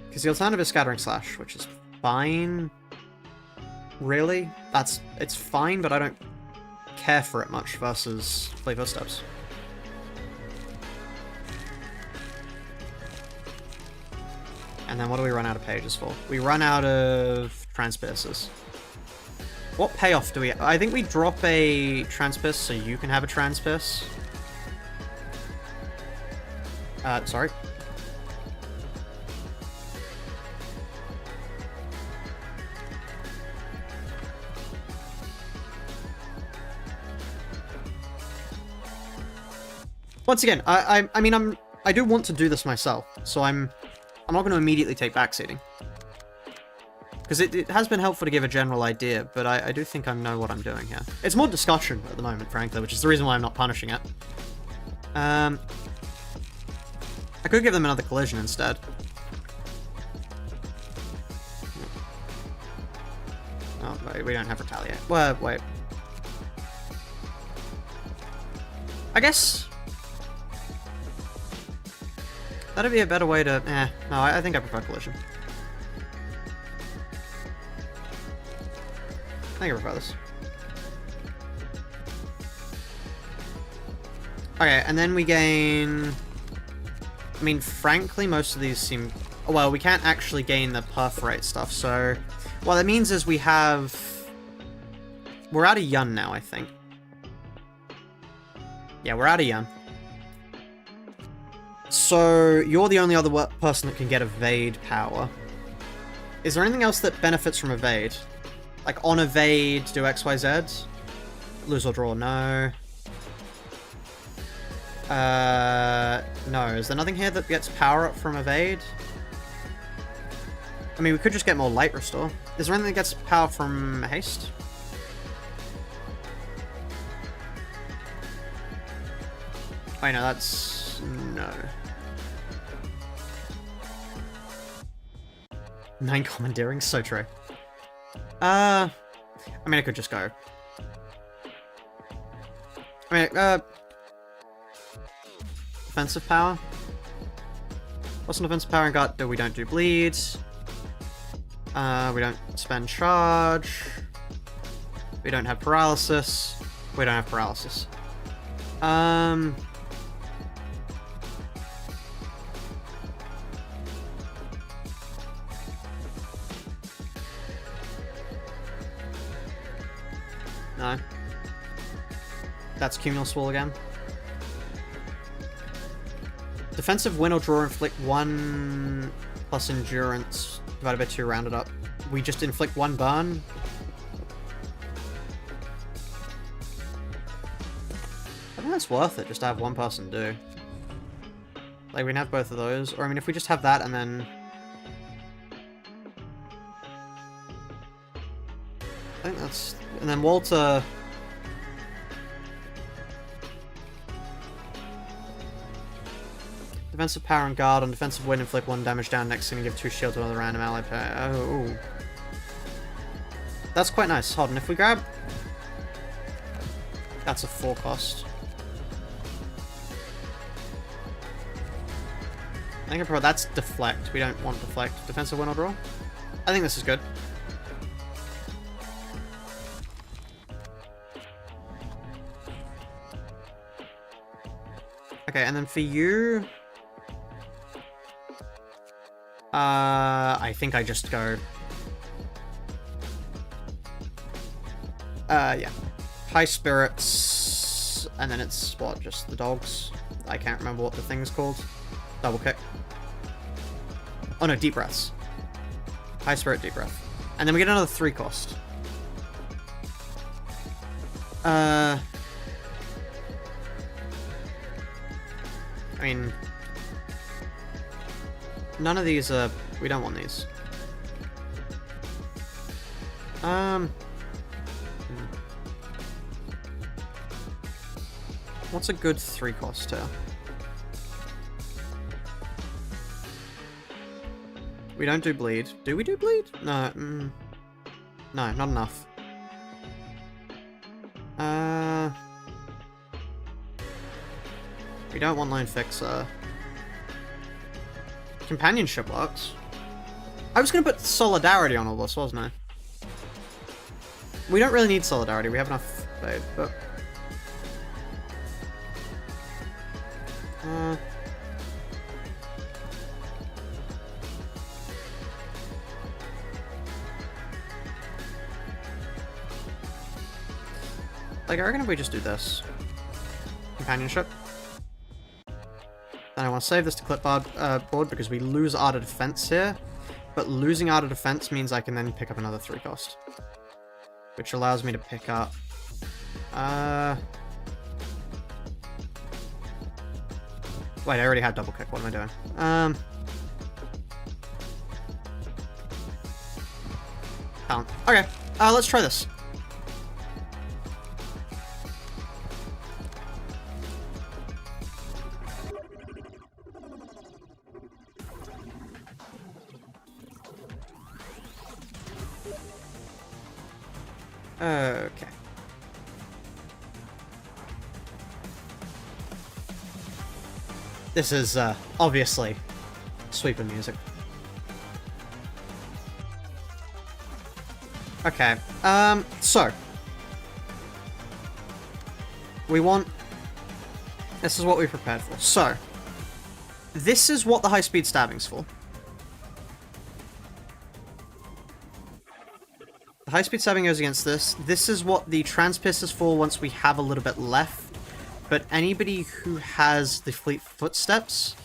Because the alternative is Scattering Slash, which is fine. Really? It's fine, but I don't care for it much versus Fleet Footsteps. And then what do we run out of pages for? We run out of Transpierces. What payoff do we... I think we drop a Transpierce so you can have a Transpierce. Sorry. Once again, I mean, I do want to do this myself, so I'm not going to immediately take backseating. Because it has been helpful to give a general idea, but I do think I know what I'm doing here. It's more discussion at the moment, frankly, which is the reason why I'm not punishing it. I could give them another collision instead. Oh, wait, we don't have retaliate. Well, wait. I guess that'd be a better way to... no, I think I prefer collision. I think I prefer this. Okay, and then we gain... I mean, frankly, most of these seem... Well, we can't actually gain the perforate stuff, so... What that means is we have... We're out of Yun now, I think. Yeah, we're out of Yun. So, you're the only other person that can get evade power. Is there anything else that benefits from evade? Like, on evade, do XYZ? Lose or draw, no. No. Is there nothing here that gets power up from evade? I mean, we could just get more light restore. Is there anything that gets power from haste? Oh, no, that's... no. 9 commandeering? So true. I mean, I could just go. I mean, defensive power? What's an offensive power and gut? We don't do bleeds. We don't spend charge. We don't have paralysis. We don't have paralysis. No. That's Cumulus Swall again. Defensive win or draw inflict 1 plus endurance divided by 2 rounded up. We just inflict 1 burn. I think that's worth it just to have one person do. Like, we can have both of those. Or, I mean, if we just have that and then... I think that's... And then Walter... Defensive power and guard on defensive win, inflict 1 damage down next thing and give 2 shield to another random ally player. Oh, ooh. That's quite nice. Hold on, if we grab... That's a 4 cost. I think I probably... That's deflect. We don't want deflect. Defensive win or draw? I think this is good. Okay, and then for you... I think I just go... yeah. High spirits, and then it's, what, just the dogs? I can't remember what the thing's called. Double kick. Oh no, deep breaths. High spirit, deep breath. And then we get another 3 cost. I mean... None of these are... We don't want these. What's a good 3 cost here? We don't do bleed. Do we do bleed? No. No, not enough. We don't want Lone Fixer. Companionship works. I was going to put Solidarity on all this, wasn't I? We don't really need Solidarity. We have enough food, but... Like, I reckon if we just do this. Companionship. Then I want to save this to clipboard board because we lose Art of Defense here. But losing Art of Defense means I can then pick up another 3 cost. Which allows me to pick up... Wait, I already had double kick. What am I doing? Can't. Okay. Let's try this. Okay. This is, obviously, sweeper music. Okay, so. We want... This is what we prepared for. So. This is what the high-speed stabbing's for. The high-speed stabbing goes against this. This is what the transpiss is for once we have a little bit left. But anybody who has the fleet footsteps,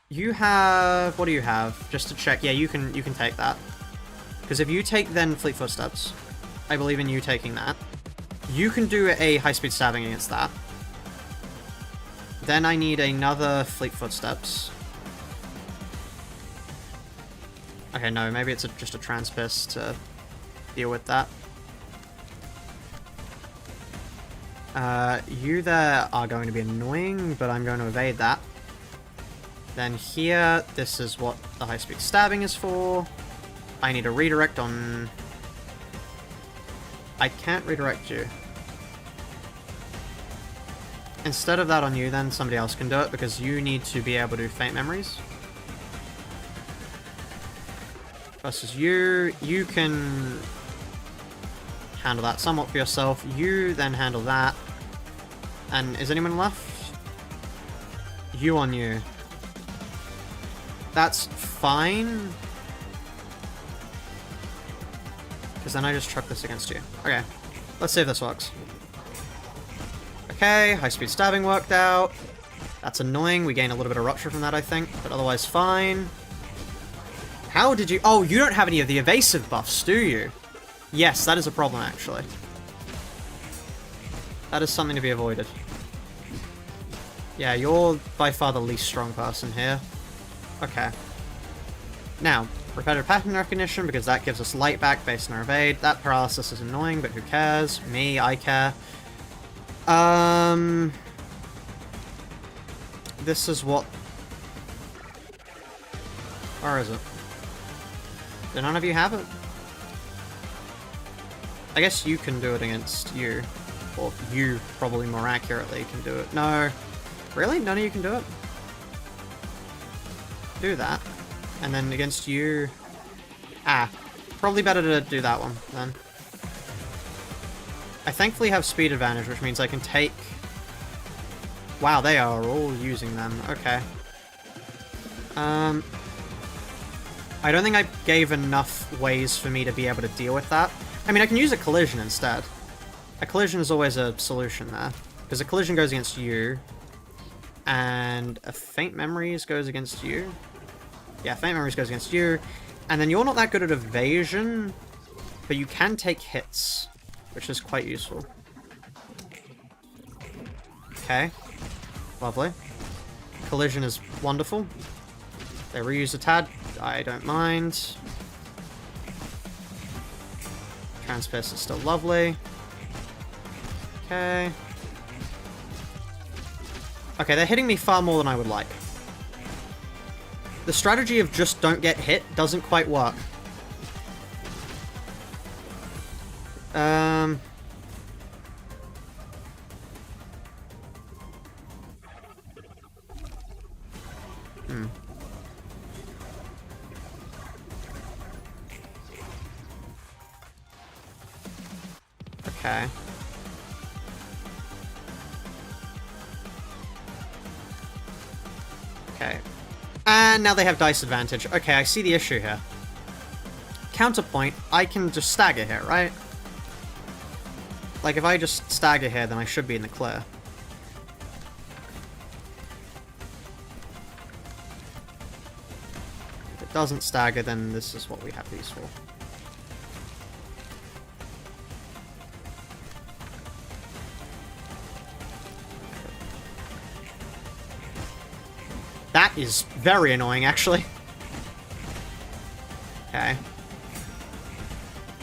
you have... What do you have? Just to check. Yeah, you can take that. Because if you take then fleet footsteps, I believe in you taking that. You can do a high-speed stabbing against that. Then I need another fleet footsteps. Okay, no, maybe it's just a transpiss to deal with that. You there are going to be annoying, but I'm going to evade that. Then here, this is what the high-speed stabbing is for. I need a redirect on... I can't redirect you. Instead of that on you, then somebody else can do it, because you need to be able to faint memories. Versus you, you can handle that somewhat for yourself. You then handle that. And is anyone left? You on you. That's fine. Because then I just chuck this against you. Okay, let's see if this works. Okay, high-speed stabbing worked out. That's annoying. We gain a little bit of rupture from that, I think. But otherwise fine. How did you... Oh, you don't have any of the evasive buffs, do you? Yes, that is a problem, actually. That is something to be avoided. Yeah, you're by far the least strong person here. Okay. Now, repetitive pattern recognition, because that gives us light back based on our evade. That paralysis is annoying, but who cares? Me, I care. This is what... Where is it? Do none of you have it? I guess you can do it against you. Or you, probably more accurately, can do it. No. Really? None of you can do it? Do that. And then against you... Ah. Probably better to do that one, then. I thankfully have speed advantage, which means I can take... Wow, they are all using them. Okay. I don't think I gave enough ways for me to be able to deal with that. I mean, I can use a collision instead. A collision is always a solution there. Because a collision goes against you. And a faint memories goes against you. Yeah, faint memories goes against you. And then you're not that good at evasion. But you can take hits. Which is quite useful. Okay. Lovely. Collision is wonderful. They reuse a tad. I don't mind. Transpiss is still lovely. Okay. Okay, they're hitting me far more than I would like. The strategy of just don't get hit doesn't quite work. Okay. Okay. And now they have dice advantage. Okay, I see the issue here. Counterpoint, I can just stagger here, right? Like, if I just stagger here, then I should be in the clear. If it doesn't stagger, then this is what we have these for. That is very annoying, actually. Okay.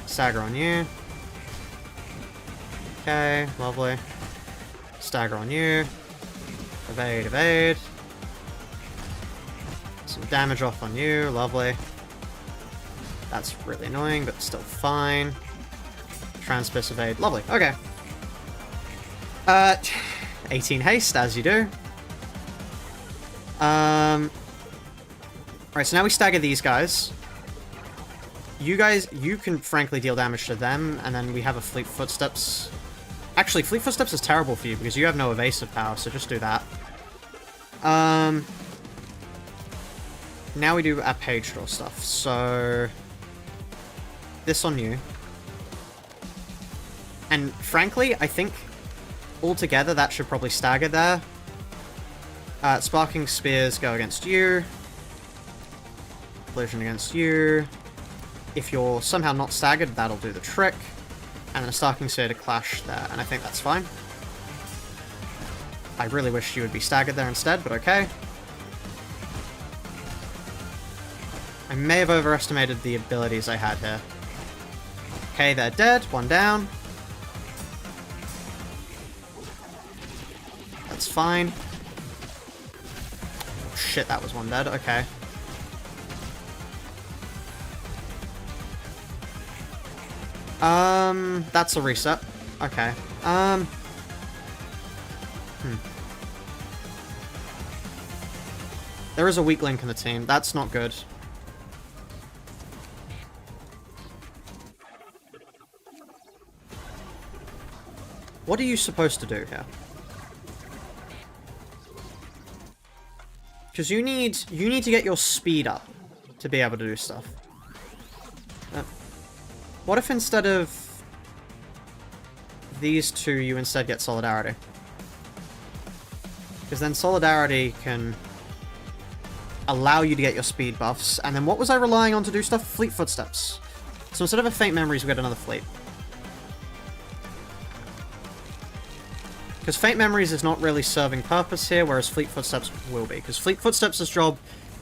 Stagger on you. Okay, lovely. Stagger on you. Evade, evade. Some damage off on you, lovely. That's really annoying, but still fine. Transpiss, evade, lovely, okay. 18 haste, as you do. Right, so now we stagger these guys. You can frankly deal damage to them, and then we have a Fleet Footsteps. Actually, Fleet Footsteps is terrible for you, because you have no evasive power, so just do that. Now we do our page draw stuff, so... This on you. And frankly, I think altogether that should probably stagger there. Sparking Spears go against you. Collision against you. If you're somehow not staggered, that'll do the trick. And then a Sparking Spear to clash there, and I think that's fine. I really wish you would be staggered there instead, but okay. I may have overestimated the abilities I had here. Okay, they're dead. One down. That's fine. Oh, shit, that was one dead. Okay. That's a reset. Okay. There is a weak link in the team. That's not good. What are you supposed to do here? Because you need to get your speed up to be able to do stuff. What if instead of these two, you instead get Solidarity? Because then Solidarity can allow you to get your speed buffs. And then what was I relying on to do stuff? Fleet Footsteps. So instead of a Faint Memories, we get another Fleet. Because Faint Memories is not really serving purpose here, whereas Fleet Footsteps will be. Because Fleet Footsteps' job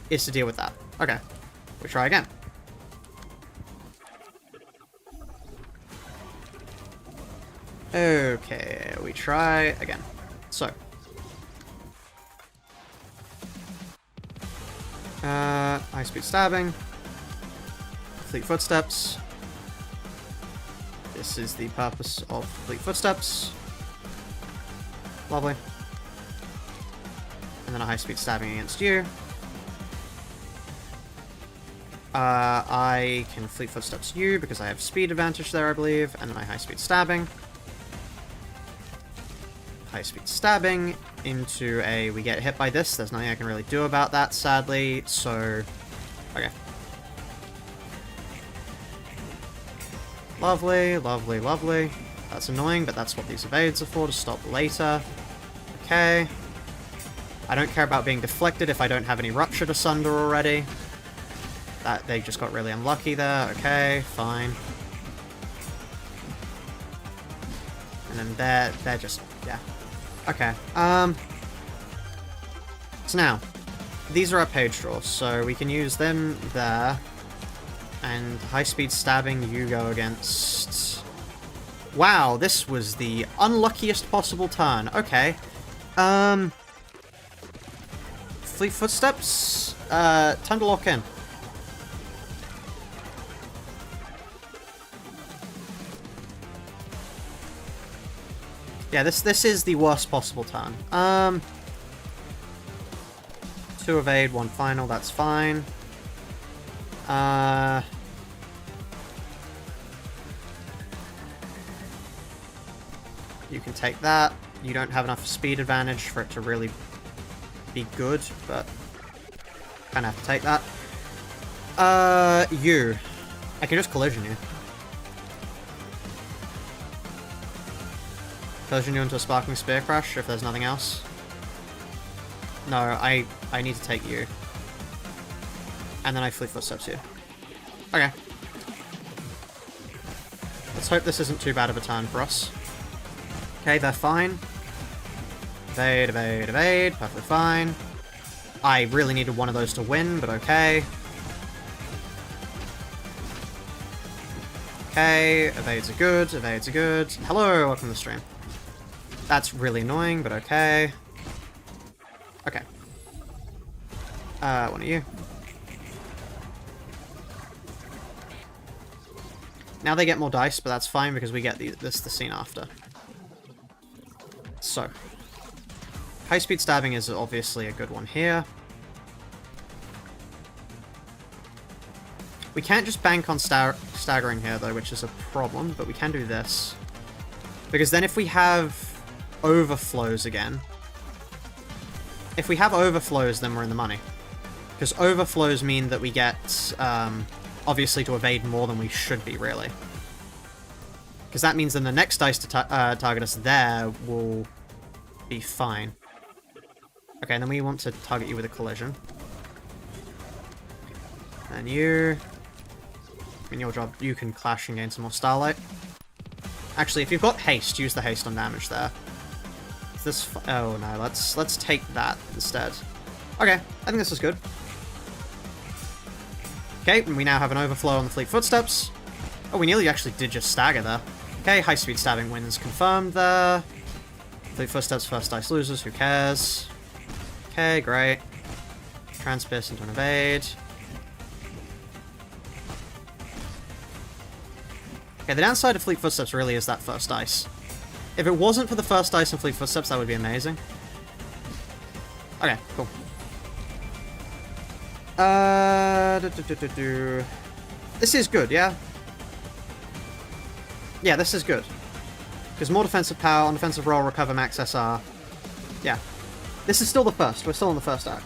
is to deal with that. Okay. We try again. Okay, we try again. So. High speed stabbing. Fleet Footsteps. This is the purpose of Fleet Footsteps. Lovely. And then a high speed stabbing against you. I can Fleet Footsteps you because I have speed advantage there, I believe. And then I high speed stabbing. High speed stabbing into a... We get hit by this. There's nothing I can really do about that, sadly. So... Okay. Lovely, lovely, lovely. That's annoying, but that's what these evades are for, to stop later. Okay. I don't care about being deflected if I don't have any Ruptured Asunder already. That they just got really unlucky there. Okay, fine. And then they're just... Yeah. Okay. So now, these are our page draws, so we can use them there. And high-speed stabbing, you go against... Wow, this was the unluckiest possible turn. Okay. Fleet Footsteps? Time to lock in. Yeah, this is the worst possible turn. 2 evade, 1 final, that's fine. You can take that. You don't have enough speed advantage for it to really be good, but kind of have to take that. You. I can just collision you. Collision you into a Sparking Spear Crush if there's nothing else. No, I need to take you. And then I Fleet Footsteps you. Okay. Let's hope this isn't too bad of a turn for us. Okay, they're fine. Evade, evade, evade. Perfectly fine. I really needed one of those to win, but okay. Okay, evades are good, evades are good. Hello, welcome to the stream. That's really annoying, but okay. Okay. One of you. Now they get more dice, but that's fine because we get the scene after. So. High-speed stabbing is obviously a good one here. We can't just bank on staggering here, though, which is a problem, but we can do this. Because then if we have overflows again... If we have overflows, then we're in the money. Because overflows mean that we get... obviously to evade more than we should be, really. Because that means then the next dice to target us there will be fine. Okay, and then we want to target you with a collision. And you... I mean, your job, you can clash and gain some more starlight. Actually, if you've got haste, use the haste on damage there. Is this... oh no, let's take that instead. Okay, I think this is good. Okay, and we now have an overflow on the fleet footsteps. Oh, we nearly actually did just stagger there. Okay, high-speed stabbing wins confirmed there. Fleet footsteps, first dice losers, who cares? Okay, great. Transpierce into an evade. Okay, the downside of Fleet Footsteps really is that first dice. If it wasn't for the first dice and Fleet Footsteps, that would be amazing. Okay, cool. This is good, yeah? Yeah, this is good. Because more defensive power, on defensive roll, recover max SR. Yeah. This is still the first. We're still in the first act.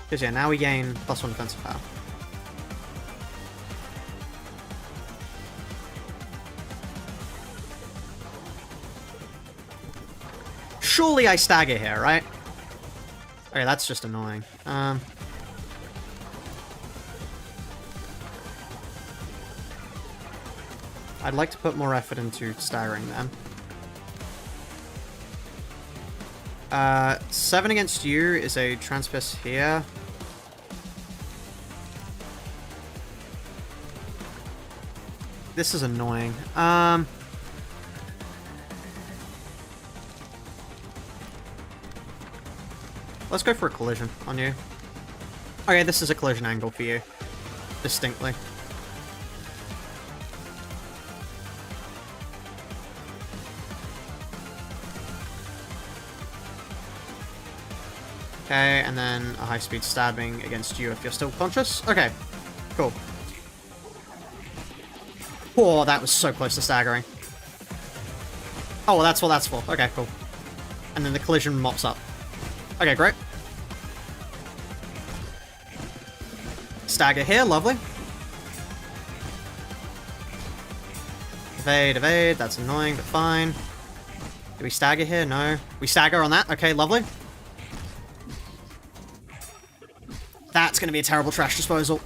Because yeah, now we gain +1 defensive power. Surely I stagger here, right? Okay, that's just annoying. I'd like to put more effort into staggering them. 7 against you is a Transpierce here. This is annoying. Let's go for a collision on you. Okay, this is a collision angle for you. Distinctly. Okay, and then a high-speed stabbing against you if you're still conscious. Okay, cool. Oh, that was so close to staggering. Oh, well, that's what that's for. Okay, cool. And then the collision mops up. Okay, great. Stagger here, lovely. Evade, evade, that's annoying, but fine. Do we stagger here? No. We stagger on that? Okay, lovely. That's gonna be a terrible trash disposal.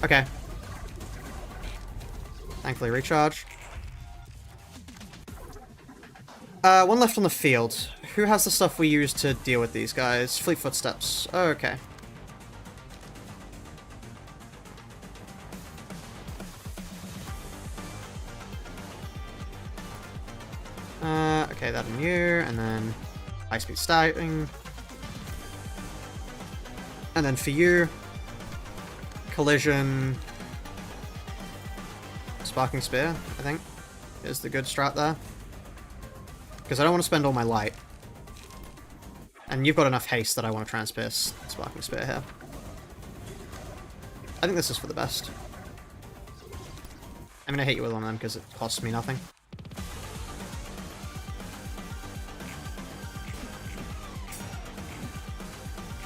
Okay. Thankfully recharge. One left on the field. Who has the stuff we use to deal with these guys? Fleet Footsteps. Oh, okay. Okay, that on you, and then high-speed stabbing. And then for you, collision, sparking spear, I think, is the good strat there. Because I don't want to spend all my light. And you've got enough haste that I want to transpierce sparking spear here. I think this is for the best. I'm going to hit you with one of them because it costs me nothing.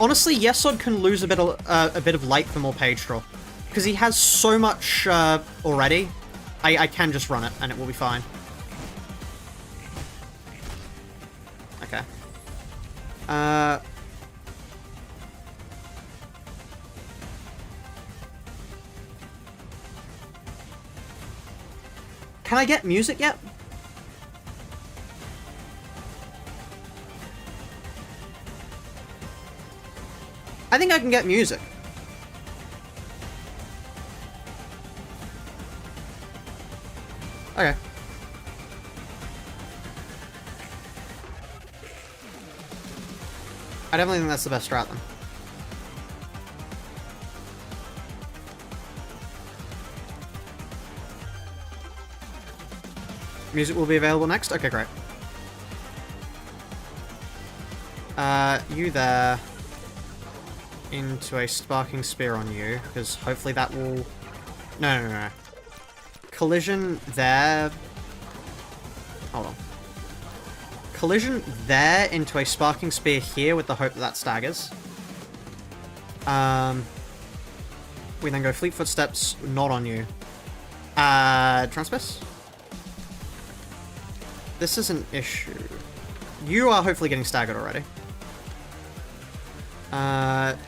Honestly, Yesod can lose a bit of light for more page draw. Because he has so much already, I can just run it and it will be fine. Okay. Can I get music yet? I think I can get music. Okay. I definitely think that's the best strat then. Music will be available next? Okay, great. You there. Into a sparking spear on you, because hopefully that will... No. Collision there. Hold on. Collision there into a sparking spear here with the hope that that staggers. We then go fleet footsteps, not on you. Transpace? This is an issue. You are hopefully getting staggered already.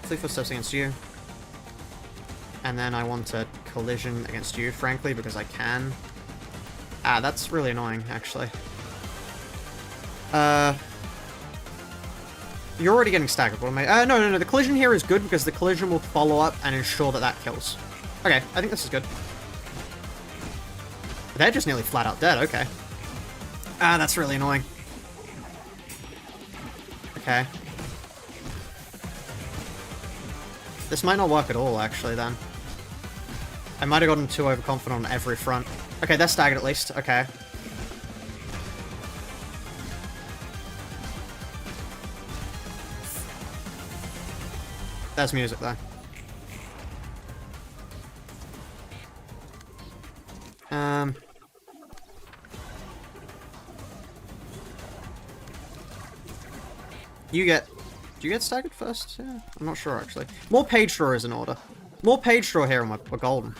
Fleet footsteps against you. And then I want a collision against you, frankly, because I can. That's really annoying, actually. You're already getting staggered. What am I? No. The collision here is good because the collision will follow up and ensure that that kills. Okay, I think this is good. They're just nearly flat out dead. Okay. That's really annoying. Okay. This might not work at all, actually, then. I might have gotten too overconfident on every front. Okay, they're staggered at least. Okay. There's music, though. Do you get staggered first? Yeah, I'm not sure, actually. More page draw is in order. More page draw here and we're golden.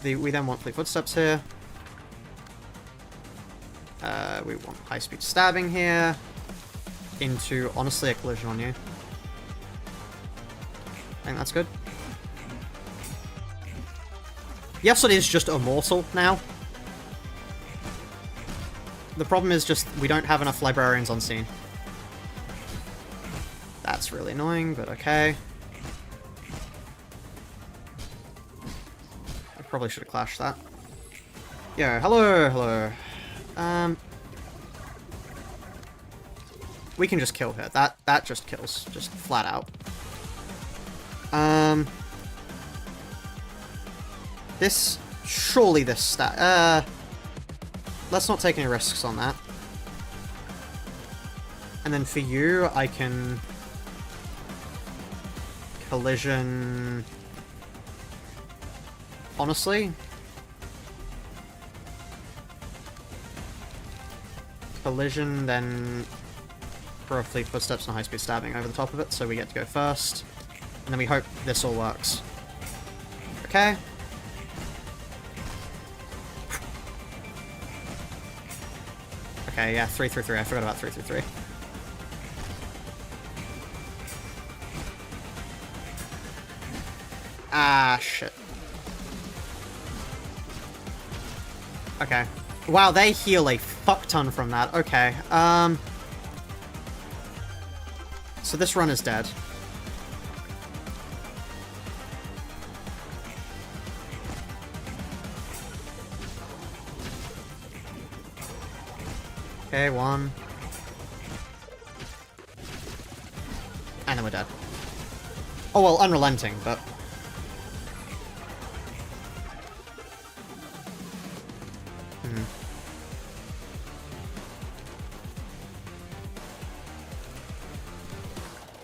We then want fleet footsteps here. We want high-speed stabbing here. Into, honestly, a collision on you. I think that's good. Yes, it is just immortal now. The problem is just we don't have enough librarians on scene. That's really annoying, but okay. I probably should have clashed that. Yo, hello. We can just kill her. That just kills, just flat out. Surely this stat. Let's not take any risks on that. And then for you, I can collision. Honestly, collision, then throw a fleet footsteps and high-speed stabbing over the top of it, so we get to go first. And then we hope this all works. Okay. Okay, yeah, 3-3-3. I forgot about 3-3-3. Ah, shit. Okay. Wow, they heal a fuck ton from that. Okay, so this run is dead. Okay, one. And then we're dead. Oh, well, unrelenting, but...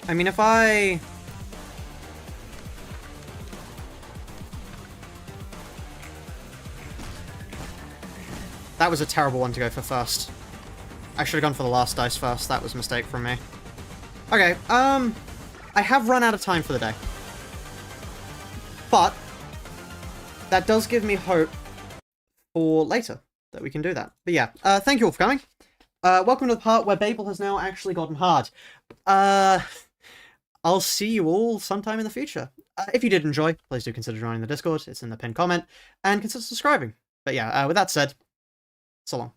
I mean, if I... That was a terrible one to go for first. I should have gone for the last dice first. That was a mistake from me. Okay, I have run out of time for the day. But that does give me hope for later that we can do that. But yeah, thank you all for coming. Welcome to the part where Babel has now actually gotten hard. I'll see you all sometime in the future. If you did enjoy, please do consider joining the Discord. It's in the pinned comment. And consider subscribing. But yeah, with that said, so long.